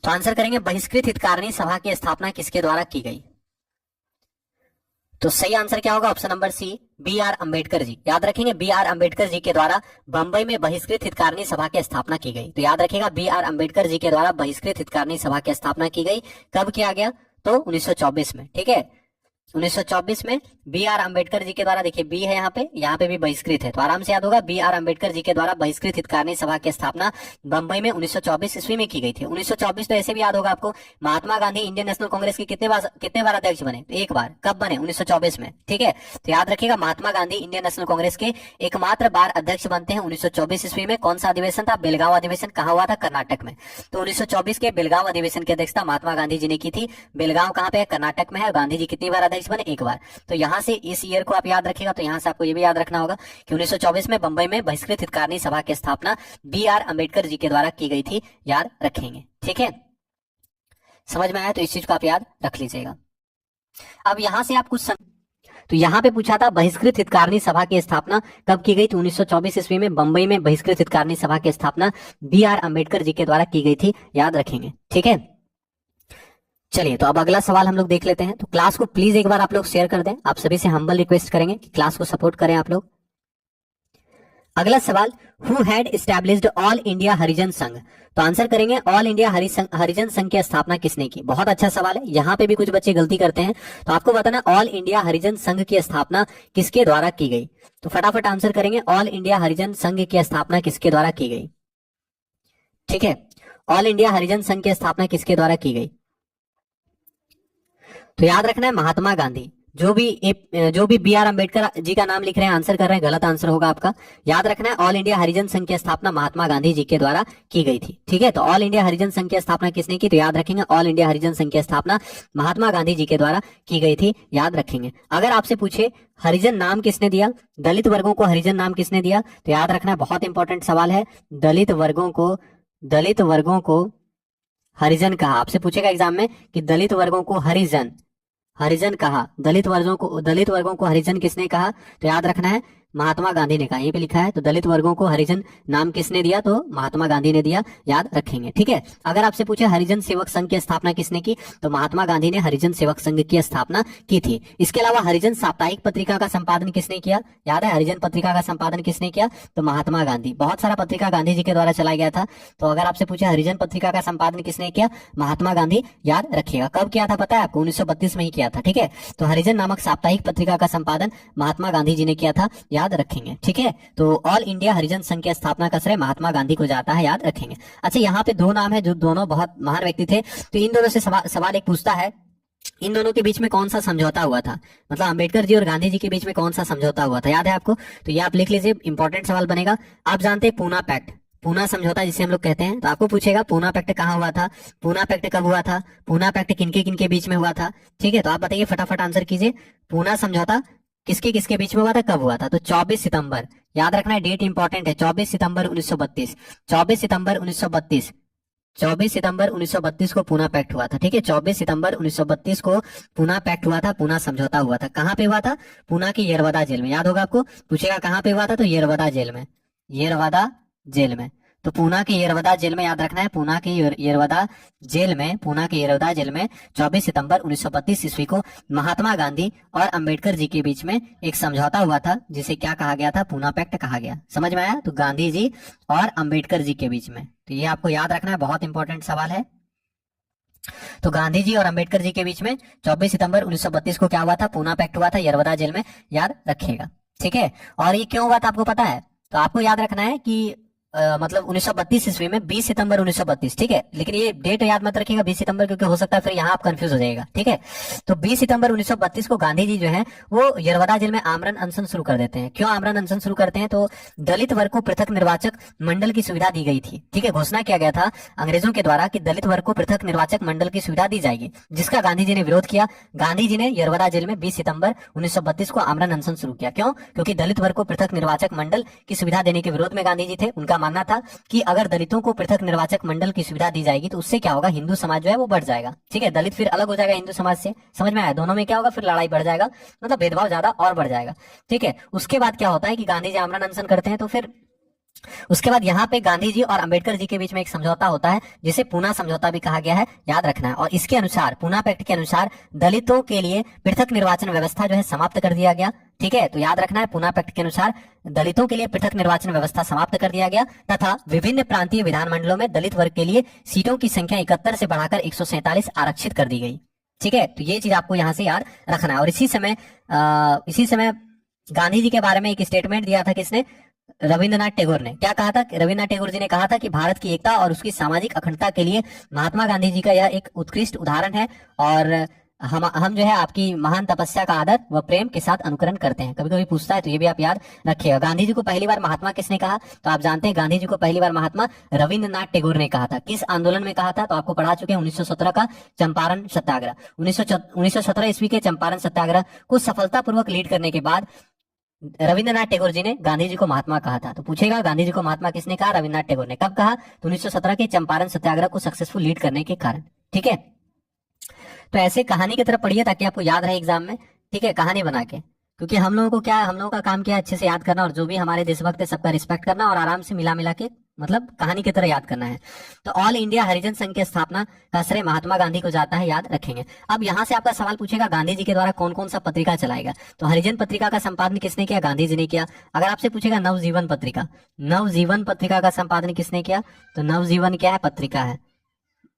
तो आंसर करेंगे बहिष्कृत हितकारिणी सभा की स्थापना किसके द्वारा की गई। तो सही आंसर क्या होगा, option number C, B R Ambedkar ji. याद रखेंगे, बी आर अंबेडकर जी के द्वारा बंबई में बहिष्कृत हितकारिणी सभा की स्थापना की गई। तो याद रखेगा, बी आर अंबेडकर जी के द्वारा बहिष्कृत हितकारिणी सभा की स्थापना की गई। कब किया गया, तो 1924 में। ठीक है, 1924 में बी आर अंबेडकर जी के द्वारा, देखिए बी है यहाँ पे भी बहिष्कृत है, तो आराम से याद होगा, बी आर अंबेडकर जी के द्वारा बहिष्कृत हितकारिणी सभा की स्थापना बंबई में 1924 ईस्वी में की गई थी। 1924 तो ऐसे भी याद होगा आपको, महात्मा गांधी इंडियन नेशनल कांग्रेस के कितने बार अध्यक्ष बने, तो एक बार। कब बने, 1924 में। ठीक है, तो याद रखिएगा, महात्मा गांधी इंडियन नेशनल कांग्रेस के एकमात्र बार अध्यक्ष बनते हैं 1924 ईस्वी में। कौन सा अधिवेशन था, बेलगांव अधिवेशन। कहाँ हुआ था, कर्नाटक में। तो 1924 के बेलगांव अधिवेशन की अध्यक्षता महात्मा गांधी जी ने की थी। बेलगांव कहाँ पे है, कर्नाटक में है। गांधी जी कितनी बार अध्यक्ष बने, एक बार। तो यहाँ से इस ईयर को आप याद रखिएगा, तो यहाँ से आपको ये भी याद रखना होगा कि 1924 में बंबई में बहिष्कृत हितकारिणी सभा की स्थापना बी आर अंबेडकर जी के द्वारा की गई थी, याद रखेंगे। ठीक है, समझ में आया, तो इस चीज को आप याद रख लीजिएगा। अब यहाँ से आप कुछ तो यहाँ पे पूछा था बहिष्कृत हितकारिणी सभा की स्थापना कब की गई थी, 1924 ईस्वी में बंबई में बहिष्कृत हितकारिणी सभा की स्थापना बी आर अंबेडकर जी के द्वारा की गई थी, याद रखेंगे। ठीक है, चलिए तो अब अगला सवाल हम लोग देख लेते हैं। तो क्लास को प्लीज एक बार आप लोग शेयर कर दें। आप सभी से हम्बल रिक्वेस्ट करेंगे कि क्लास को सपोर्ट करें आप लोग। अगला सवाल, who had established all India Harijan Sangh. तो आंसर करेंगे ऑल इंडिया हरिजन संघ की स्थापना किसने की। बहुत अच्छा सवाल है, यहाँ पे भी कुछ बच्चे गलती करते हैं, तो आपको बताना ऑल इंडिया हरिजन संघ की स्थापना किसके द्वारा की गई। तो फटाफट आंसर करेंगे, ऑल इंडिया हरिजन संघ की स्थापना किसके द्वारा की गई। ठीक है, ऑल इंडिया हरिजन संघ की स्थापना किसके द्वारा की गई। तो याद रखना है महात्मा गांधी। जो भी बी आर अम्बेडकर जी का नाम लिख रहे हैं, आंसर कर रहे हैं, गलत आंसर होगा आपका। याद रखना है ऑल इंडिया हरिजन संघ की स्थापना महात्मा गांधी जी के द्वारा की गई थी। ठीक है, तो ऑल इंडिया हरिजन संघ की स्थापना किसने की, तो याद रखेंगे ऑल इंडिया हरिजन संघ की स्थापना महात्मा गांधी जी के द्वारा की गई थी, याद रखेंगे। अगर आपसे पूछे हरिजन नाम किसने दिया, दलित वर्गों को हरिजन नाम किसने दिया, तो याद रखना है बहुत इंपॉर्टेंट सवाल है, दलित वर्गों को हरिजन कहा। आपसे पूछेगा एग्जाम में कि दलित वर्गों को हरिजन कहा, दलित वर्गों को हरिजन किसने कहा, तो याद रखना है महात्मा गांधी ने कहा। यहीं पे लिखा है, तो दलित वर्गों को हरिजन नाम किसने दिया, तो महात्मा गांधी ने दिया, याद रखेंगे। ठीक है, अगर आपसे पूछे हरिजन सेवक संघ की स्थापना किसने की, तो महात्मा गांधी ने हरिजन सेवक संघ की स्थापना की थी। इसके अलावा हरिजन साप्ताहिक पत्रिका का संपादन किसने किया, याद है हरिजन पत्रिका का संपादन किसने किया, तो महात्मा गांधी। बहुत सारा पत्रिका गांधी जी के द्वारा चलाया गया था, तो अगर आपसे पूछे हरिजन पत्रिका का संपादन किसने किया, महात्मा गांधी, याद रखिएगा। कब किया था पता है आपको, 1932 में ही किया था। ठीक है, तो हरिजन नामक साप्ताहिक पत्रिका का संपादन महात्मा गांधी जी ने किया था, याद रखेंगे। ठीक है, तो ऑल इंडिया हरिजन संघ की स्थापना का श्रेय महात्मा गांधी को जाता है, याद रखेंगे। अच्छा, यहाँ पे दो नाम है जो दोनों बहुत महान व्यक्ति थे, तो इन दोनों से सवाल एक पूछता है, इन दोनों के बीच में कौन सा समझौता हुआ था, मतलब अंबेडकर जी और गांधी जी के बीच में कौन सा समझौता हुआ था, याद है आपको, तो ये आप लिख लीजिए, इंपॉर्टेंट सवाल बनेगा। आप जानते हैं पूना पैक्ट, पूना समझौता जिसे हम लोग कहते हैं, तो आपको पूछेगा पूना पैक्ट कहाँ हुआ था, पूना पैक्ट कब हुआ था, पूना पैक्ट किनके किनके बीच में हुआ था। ठीक है, तो आप बताइए, फटाफट आंसर कीजिए, पूना समझौता किसके किसके बीच में हुआ था, कब हुआ था, तो 24 सितंबर, याद रखना है, डेट इंपॉर्टेंट है, 24 सितंबर 1932, 24 सितंबर 1932, 24 सितंबर 1932 को पूना पैक्ट हुआ था। ठीक है, 24 सितंबर 1932 को पूना पैक्ट हुआ था, पूना समझौता हुआ था। कहाँ पे हुआ था, पूना की येरवदा जेल में, याद होगा आपको, पूछेगा कहाँ पे हुआ था, तो येरवदा जेल में, येरवदा जेल में। तो पूना के येरवदा जेल में, याद रखना है पूना के येरवदा जेल में, पूना के येरवदा जेल में 24 सितंबर 1932 ईस्वी को महात्मा गांधी और अंबेडकर जी के बीच में एक समझौता हुआ था, जिसे क्या कहा गया था, पूना पैक्ट कहा गया। समझ में आया, तो गांधी जी और अंबेडकर जी के बीच में, तो ये आपको याद रखना है, बहुत इंपॉर्टेंट सवाल है। तो गांधी जी और अंबेडकर जी के बीच में 24 सितंबर 1932 को क्या हुआ था, पूना पैक्ट हुआ था, येरवदा जेल में, याद रखिएगा। ठीक है, और ये क्यों हुआ था आपको पता है, तो आपको याद रखना है कि मतलब 1932 ईस्वी में 20 सितंबर 1932, ठीक है, लेकिन ये डेट याद मत रखिएगा 20 सितंबर, क्योंकि हो सकता है फिर यहाँ आप कंफ्यूज हो जाएगा। ठीक है, तो 20 सितंबर 1932 को गांधी जी जो है वो येरवदा जेल में आमरण अनशन शुरू कर देते हैं। क्यों आमरण अनशन शुरू करते हैं, तो दलित वर्ग को पृथक निर्वाचक मंडल की सुविधा दी गई थी। ठीक है, घोषणा किया गया था अंग्रेजों के द्वारा कि दलित वर्ग को पृथक निर्वाचक मंडल की सुविधा दी जाएगी, जिसका गांधी जी ने विरोध किया। गांधी जी ने येरवदा जेल में 20 सितंबर 1932 को आमरण अनशन शुरू किया। क्यों, क्योंकि दलित वर्ग को पृथक निर्वाचक मंडल की सुविधा देने के विरोध में गांधी जी थे। उनका मानना था कि अगर दलितों को पृथक निर्वाचक मंडल की सुविधा दी जाएगी तो उससे क्या होगा, हिंदू समाज जो है वो बढ़ जाएगा। ठीक है, दलित फिर अलग हो जाएगा हिंदू समाज से। समझ में आया, दोनों में क्या होगा, फिर लड़ाई बढ़ जाएगा, मतलब भेदभाव ज्यादा और बढ़ जाएगा। ठीक है, उसके बाद क्या होता है कि गांधी जी आमरण अनशन करते हैं, तो फिर उसके बाद यहाँ पे गांधी जी और अंबेडकर जी के बीच में एक समझौता होता है, जिसे पूना समझौता भी कहा गया है, याद रखना है। और इसके अनुसार, पूना पैक्ट के अनुसार दलितों के लिए पृथक निर्वाचन व्यवस्था जो है समाप्त कर दिया गया। ठीक है, तो याद रखना है पूना पैक्ट के अनुसार दलितों के लिए पृथक निर्वाचन व्यवस्था समाप्त कर दिया गया, तथा विभिन्न प्रांतीय विधानमंडलों में दलित वर्ग के लिए सीटों की संख्या 71 से बढ़ाकर 147 आरक्षित कर दी गई। ठीक है, तो ये चीज आपको यहाँ से याद रखना है। और इसी समय गांधी जी के बारे में एक स्टेटमेंट दिया था किसने, रविंद्रनाथ टैगोर ने। क्या कहा था, रविंद्रनाथ टैगोर जी ने कहा था कि भारत की एकता और उसकी सामाजिक अखंडता के लिए महात्मा गांधी जी का यह एक उत्कृष्ट उदाहरण है, और हम जो है आपकी महान तपस्या का आदर व प्रेम के साथ अनुकरण करते हैं। कभी कभी पूछता है, तो ये भी आप याद रखिएगा। गांधी जी को पहली बार महात्मा किसने कहा, तो आप जानते हैं गांधी जी को पहली बार महात्मा रविंद्रनाथ टैगोर ने कहा था। किस आंदोलन में कहा था, तो आपको पढ़ा चुके हैं 1917 का चंपारण सत्याग्रह। 1917 ईस्वी के चंपारण सत्याग्रह को सफलतापूर्वक लीड करने के बाद रविंद्रनाथ टैगोर जी ने गांधी जी को महात्मा कहा था। तो पूछेगा गांधी जी को महात्मा किसने कहा, रविंद्रनाथ टैगोर ने। कब कहा, तो 1917 के चंपारण सत्याग्रह को सक्सेसफुल लीड करने के कारण। ठीक है, तो ऐसे कहानी की तरफ पढ़िए ताकि आपको याद रहे एग्जाम में। ठीक है, कहानी बना के, क्योंकि हम लोगों को क्या, हम लोगों का काम क्या है, अच्छे से याद करना, और जो भी हमारे देशभक्त है सबका रिस्पेक्ट करना, और आराम से मिला मिला के मतलब कहानी की तरह याद करना है। तो ऑल इंडिया हरिजन संघ की स्थापना का श्रेय महात्मा गांधी को जाता है, याद रखेंगे। अब यहाँ से आपका सवाल पूछेगा गांधी जी के द्वारा कौन कौन सा पत्रिका चलाएगा। तो हरिजन पत्रिका का संपादन किसने किया, गांधी जी ने किया। अगर आपसे पूछेगा नवजीवन पत्रिका, नवजीवन पत्रिका का संपादन किसने किया, तो नवजीवन क्या है, पत्रिका है।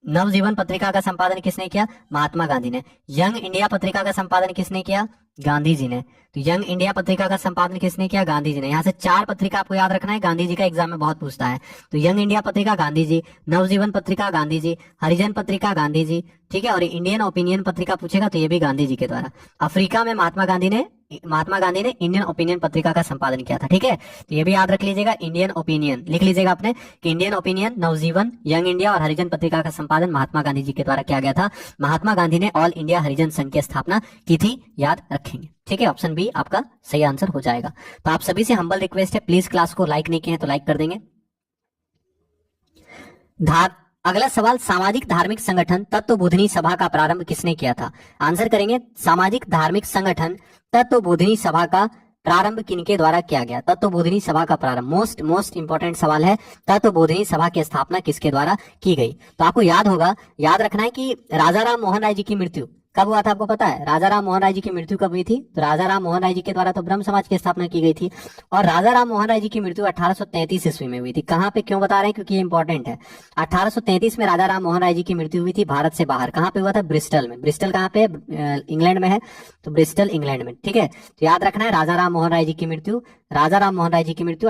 नवजीवन पत्रिका का संपादन किसने किया, महात्मा गांधी ने। यंग इंडिया पत्रिका का संपादन किसने किया, गांधी जी ने। तो यंग इंडिया पत्रिका का संपादन किसने किया, गांधी जी ने। यहाँ से 4 पत्रिका आपको याद रखना है, गांधी जी का एग्जाम में बहुत पूछता है। तो यंग इंडिया पत्रिका गांधी जी, नवजीवन पत्रिका गांधी जी, हरिजन पत्रिका गांधी जी, ठीक है। और इंडियन ओपिनियन पत्रिका पूछेगा तो ये भी गांधी जी के द्वारा। अफ्रीका में महात्मा गांधी ने इंडियन ओपिनियन पत्रिका का संपादन किया था, ठीक है। तो ये भी याद रख लीजिएगा, इंडियन ओपिनियन लिख लीजिएगा आपने कि इंडियन ओपिनियन, नवजीवन, यंग इंडिया और हरिजन पत्रिका का संपादन महात्मा गांधी जी के द्वारा किया गया था। महात्मा गांधी ने ऑल इंडिया हरिजन संघ की स्थापना की थी, याद रखेंगे, ठीक है। ऑप्शन बी आपका सही आंसर हो जाएगा। तो आप सभी से हम्बल रिक्वेस्ट है, प्लीज क्लास को लाइक नहीं किए हैं तो लाइक कर देंगे। अगला सवाल, सामाजिक धार्मिक संगठन तत्वबोधिनी सभा का प्रारंभ किसने किया था। आंसर करेंगे, सामाजिक धार्मिक संगठन तत्वबोधिनी सभा का प्रारंभ किनके द्वारा किया गया। तत्वबोधिनी सभा का प्रारंभ, मोस्ट इंपॉर्टेंट सवाल है, तत्वबोधिनी सभा की स्थापना किसके द्वारा की गई। तो आपको याद होगा, याद रखना है कि राजा राम मोहन राय जी की मृत्यु कब हुआ था, आपको पता है राजा राम मोहन राय जी की मृत्यु कब हुई थी। तो राजा राम मोहन राय जी के द्वारा तो ब्रह्म समाज की स्थापना की गई थी, और राजा राम मोहन राय जी की मृत्यु 1833 ईस्वी में हुई थी। कहाँ पे, क्यों बता रहे हैं, क्योंकि ये इंपॉर्टेंट है। 1833 में राजा राम मोहन राय जी की मृत्यु हुई थी भारत से बाहर। कहाँ पे हुआ था, ब्रिस्टल में। ब्रिस्टल कहाँ पे, इंग्लैंड में है, तो ब्रिस्टल इंग्लैंड में, ठीक है। तो याद रखना है, राजा राम मोहन राय जी की मृत्यु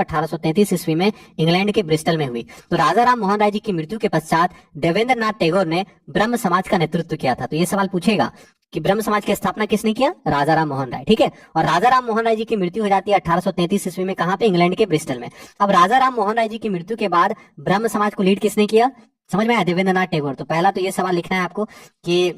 1833 ईस्वी में इंग्लैंड के ब्रिस्टल में हुई। तो राजा राम मोहन राय जी की मृत्यु के पश्चात देवेंद्र नाथ टैगोर ने ब्रह्म समाज का नेतृत्व किया था। तो ये सवाल पूछेगा कि ब्रह्म समाज की स्थापना किसने किया, राजा राम मोहन राय, ठीक है। और राजा राम मोहन राय जी की मृत्यु हो जाती है 1833 ईस्वी में, कहां पे, इंग्लैंड के ब्रिस्टल में। अब राजा राम मोहन राय जी की मृत्यु के बाद ब्रह्म समाज को लीड किसने किया, समझ में आया, देवेंद्र नाथ टैगोर। तो पहला तो ये सवाल लिखना है आपको कि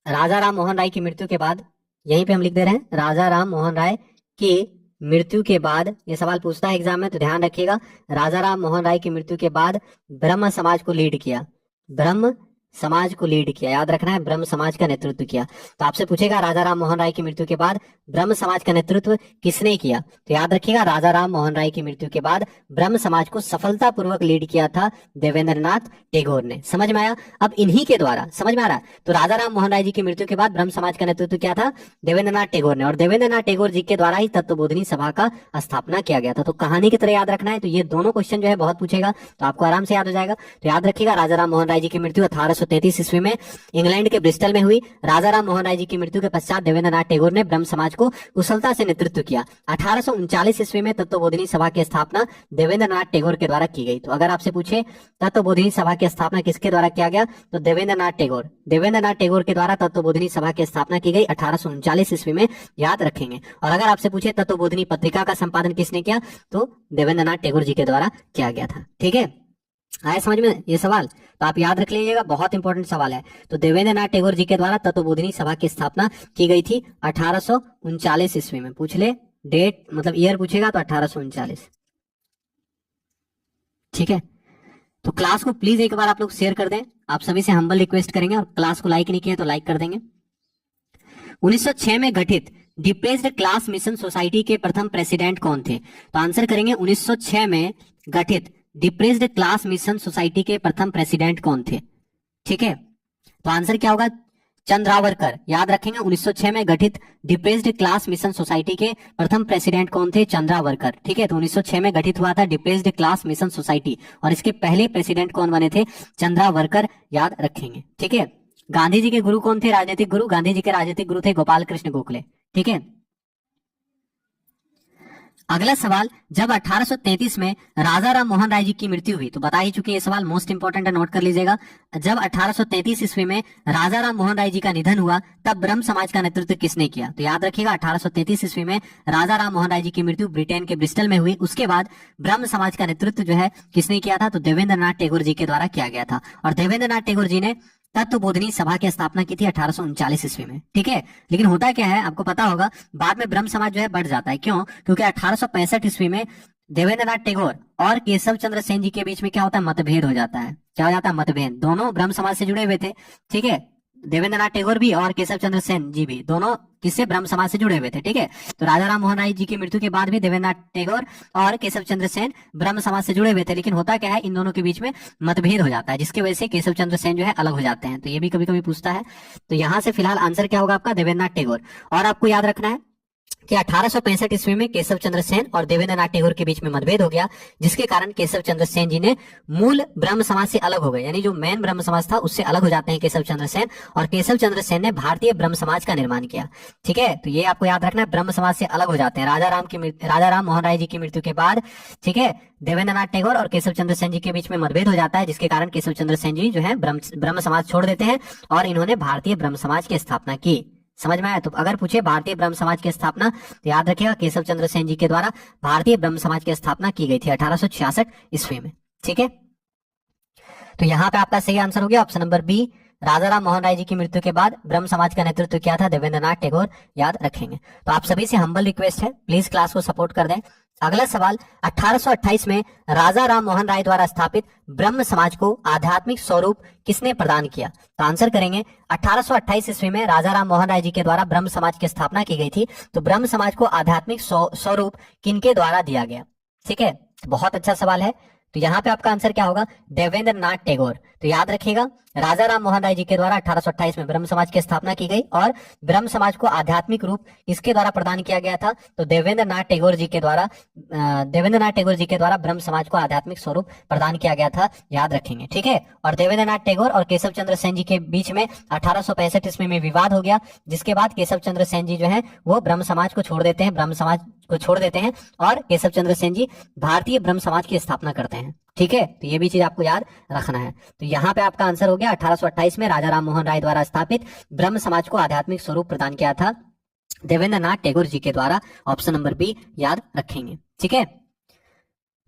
राजा राम मोहन राय की मृत्यु के बाद, यहीं पे हम लिख दे रहे हैं, राजा राम मोहन राय की मृत्यु के बाद, ये सवाल पूछता है एग्जाम में, तो ध्यान रखिएगा, राजा राम मोहन राय की मृत्यु के बाद ब्रह्म समाज को लीड किया, ब्रह्म समाज को लीड किया, याद रखना है, ब्रह्म समाज का नेतृत्व किया। तो आपसे पूछेगा राजा राम मोहन राय की मृत्यु के बाद ब्रह्म समाज का नेतृत्व किसने किया। तो याद रखिएगा, राजा राम मोहन राय की मृत्यु के बाद ब्रह्म समाज को सफलतापूर्वक लीड किया था देवेंद्र नाथ टैगोर ने। समझ में आया, अब इन्हीं के द्वारा, समझ में आ रहा है। तो राजा राम मोहन राय जी की मृत्यु के बाद ब्रह्म समाज का नेतृत्व किया था देवेंद्र नाथ टैगोर ने, और देवेंद्र नाथ टैगोर जी के द्वारा ही तत्वबोधिनी सभा का स्थापना किया गया था। तो कहानी की तरह याद रखना है। तो ये दोनों क्वेश्चन जो है बहुत पूछेगा, तो आपको आराम से याद हो जाएगा। तो याद रखिएगा, राजा राम मोहन राय जी की मृत्यु 1833 ईस्वी में इंग्लैंड के ब्रिस्टल में हुई। राजा राम मोहन राय जी की मृत्यु के पश्चात देवेंद्र नाथ टैगोर ने ब्रह्म समाज को कुशलता से नेतृत्व किया। 1839 ईस्वी में तत्वबोधिनी सभा की स्थापना देवेंद्र नाथ टैगोर के द्वारा की गई। तो अगर आपसे पूछे तत्वबोधिनी सभा की स्थापना किसके द्वारा किया गया, तो देवेंद्र नाथ टैगोर के द्वारा तत्वबोधिनी सभा की स्थापना की गई 1839 ईस्वी में, याद रखेंगे। और अगर आपसे पूछे तत्वबोधिनी पत्रिका का संपादन किसने किया, तो देवेंद्र नाथ टैगोर जी के द्वारा किया गया था, ठीक है। आया समझ में ये सवाल, तो आप याद रख लीजिएगा, बहुत इंपॉर्टेंट सवाल है। तो देवेंद्र नाथ टैगोर जी के द्वारा तत्वबोधिनी सभा की स्थापना की गई थी 1839 ईस्वी में। पूछ ले डेट, मतलब ईयर पूछेगा तो 1839, ठीक है। तो क्लास को प्लीज एक बार आप लोग शेयर कर दें, आप सभी से हम्बल रिक्वेस्ट करेंगे, और क्लास को लाइक नहीं किया तो लाइक कर देंगे। 1906 में गठित डिप्रेस्ड क्लास मिशन सोसाइटी के प्रथम प्रेसिडेंट कौन थे। तो आंसर करेंगे 1906 में गठित डिप्रेस्ड क्लास मिशन सोसाइटी के प्रथम प्रेसिडेंट कौन थे, ठीक है। तो आंसर क्या होगा, चंद्रावरकर। याद रखेंगे, 1906 में गठित डिप्रेस्ड क्लास मिशन सोसाइटी के प्रथम प्रेसिडेंट कौन थे, चंद्रावरकर, ठीक है। तो 1906 में गठित हुआ था डिप्रेस्ड क्लास मिशन सोसाइटी, और इसके पहले प्रेसिडेंट कौन बने थे, चंद्रावरकर, याद रखेंगे, ठीक है। गांधी जी के गुरु कौन थे, राजनीतिक गुरु, गांधी जी के राजनीतिक गुरु थे गोपाल कृष्ण गोखले, ठीक है। अगला सवाल, जब 1833 में राजा राम मोहन राय जी की मृत्यु हुई, तो बता ही चुके ये सवाल मोस्ट इंपोर्टेंट है, नोट कर लीजिएगा। जब 1833 ईस्वी में राजा राम मोहन राय जी का निधन हुआ, तब ब्रह्म समाज का नेतृत्व किसने किया। तो याद रखिएगा, 1833 ईस्वी में राजा राम मोहन राय जी की मृत्यु ब्रिटेन के ब्रिस्टल में हुई। उसके बाद ब्रह्म समाज का नेतृत्व जो है किसने किया था, तो देवेंद्र नाथ टैगोर जी के द्वारा किया गया था। और देवेंद्र नाथ टैगोर जी ने तत्वबोधिनी सभा की स्थापना की थी 1839 ईस्वी में, ठीक है। लेकिन होता क्या है, आपको पता होगा, बाद में ब्रह्म समाज जो है बढ़ जाता है। क्यों, क्योंकि 1865 ईस्वी में देवेंद्र नाथ टैगोर और केशव चंद्र सेन जी के बीच में क्या होता है, मतभेद हो जाता है। क्या हो जाता है, मतभेद। दोनों ब्रह्म समाज से जुड़े हुए थे, ठीक है, देवेंद्रनाथ टैगोर भी और केशव चंद्र सेन जी भी, दोनों किससे, ब्रह्म समाज से जुड़े हुए थे। ठीक है, तो राजा राम मोहन राय जी की मृत्यु के बाद भी देवेंद्रनाथ टैगोर और केशव चंद्र सेन ब्रह्म समाज से जुड़े हुए थे, लेकिन होता क्या है, इन दोनों के बीच में मतभेद हो जाता है, जिसकी वजह से केशव चंद्र सेन जो है अलग हो जाते हैं। तो ये भी कभी कभी पूछता है। तो यहां से फिलहाल आंसर क्या होगा आपका, देवेंद्रनाथ टैगोर। और आपको याद रखना है कि 1865 ईस्वी में केशव चंद्र सेन और देवेंद्रनाथ टैगोर के बीच में मतभेद हो गया, जिसके कारण केशव चंद्र सेन जी ने मूल ब्रह्म समाज से अलग हो गए, यानी जो मेन ब्रह्म समाज था उससे अलग हो जाते हैं केशव चंद्र सेन, और केशव चंद्र सेन ने भारतीय ब्रह्म समाज का निर्माण किया। ठीक है, तो ये आपको याद रखना है, ब्रह्म समाज से अलग हो जाते हैं राजा राम मोहन राय जी की मृत्यु के बाद। ठीक है, देवेंद्रनाथ टैगोर और केशव चंद्र सेन जी के बीच में मतभेद हो जाता है, जिसके कारण केशव चंद्र सेन जी जो है ब्रह्म समाज छोड़ देते हैं और इन्होंने भारतीय ब्रह्म समाज की स्थापना की। समझ में आया? तो अगर पूछे भारतीय ब्रह्म समाज की स्थापना, तो याद रखिएगा केशव चंद्र सेन जी के द्वारा भारतीय ब्रह्म समाज की स्थापना की गई थी 1866 ईस्वी में। ठीक है, तो यहाँ पे आपका सही आंसर हो गया ऑप्शन नंबर बी, राजा राम मोहन राय जी की मृत्यु के बाद ब्रह्म समाज का नेतृत्व किया था देवेंद्रनाथ टैगोर, याद रखेंगे। तो आप सभी से हम्बल रिक्वेस्ट है, प्लीज क्लास को सपोर्ट कर दें। अगला सवाल, 1828 में राजा राम मोहन राय द्वारा स्थापित ब्रह्म समाज को आध्यात्मिक स्वरूप किसने प्रदान किया? तो आंसर करेंगे 1828 ईस्वी में राजा राम मोहन राय जी के द्वारा ब्रह्म समाज की स्थापना की गई थी। तो ब्रह्म समाज को आध्यात्मिक स्वरूप किनके द्वारा दिया गया? ठीक है, बहुत अच्छा सवाल है। तो यहाँ पे आपका आंसर क्या होगा, देवेंद्रनाथ टैगोर। तो याद रखिएगा राजा राम मोहन राय जी के द्वारा 1828 में ब्रह्म समाज की स्थापना की गई और ब्रह्म समाज को आध्यात्मिक रूप इसके द्वारा प्रदान किया गया था। तो देवेंद्रनाथ टैगोर जी के द्वारा ब्रह्म समाज को आध्यात्मिक स्वरूप प्रदान किया गया था, याद रखेंगे। ठीक है, और देवेंद्रनाथ टैगोर और केशव चंद्र सेन जी के बीच में 1865 ईस्वी में विवाद हो गया, जिसके बाद केशव चंद्र सेन जी जो है वो ब्रह्म समाज को छोड़ देते हैं, और केशव चंद्र सेन जी भारतीय ब्रह्म समाज की स्थापना करते हैं। ठीक है, तो ये भी चीज आपको याद रखना है। तो यहाँ पे आपका आंसर हो गया 1828 में राजा राम मोहन राय द्वारा स्थापित ब्रह्म समाज को आध्यात्मिक स्वरूप प्रदान किया था देवेंद्रनाथ टैगोर जी के द्वारा, ऑप्शन नंबर बी याद रखेंगे। ठीक है,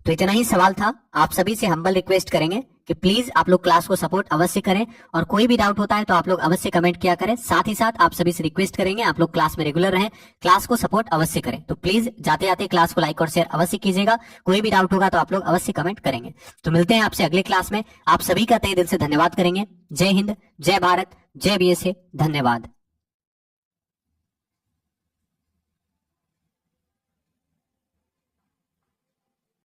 तो इतना ही सवाल था। आप सभी से हम्बल रिक्वेस्ट करेंगे कि प्लीज आप लोग क्लास को सपोर्ट अवश्य करें, और कोई भी डाउट होता है तो आप लोग अवश्य कमेंट किया करें। साथ ही साथ आप सभी से रिक्वेस्ट करेंगे आप लोग क्लास में रेगुलर रहें, क्लास को सपोर्ट अवश्य करें। तो प्लीज जाते जाते क्लास को लाइक और शेयर अवश्य कीजिएगा। कोई भी डाउट होगा तो आप लोग अवश्य कमेंट करेंगे। तो मिलते हैं आपसे अगले क्लास में। आप सभी का तहे दिल से धन्यवाद करेंगे। जय हिंद, जय भारत, जय BSA, धन्यवाद।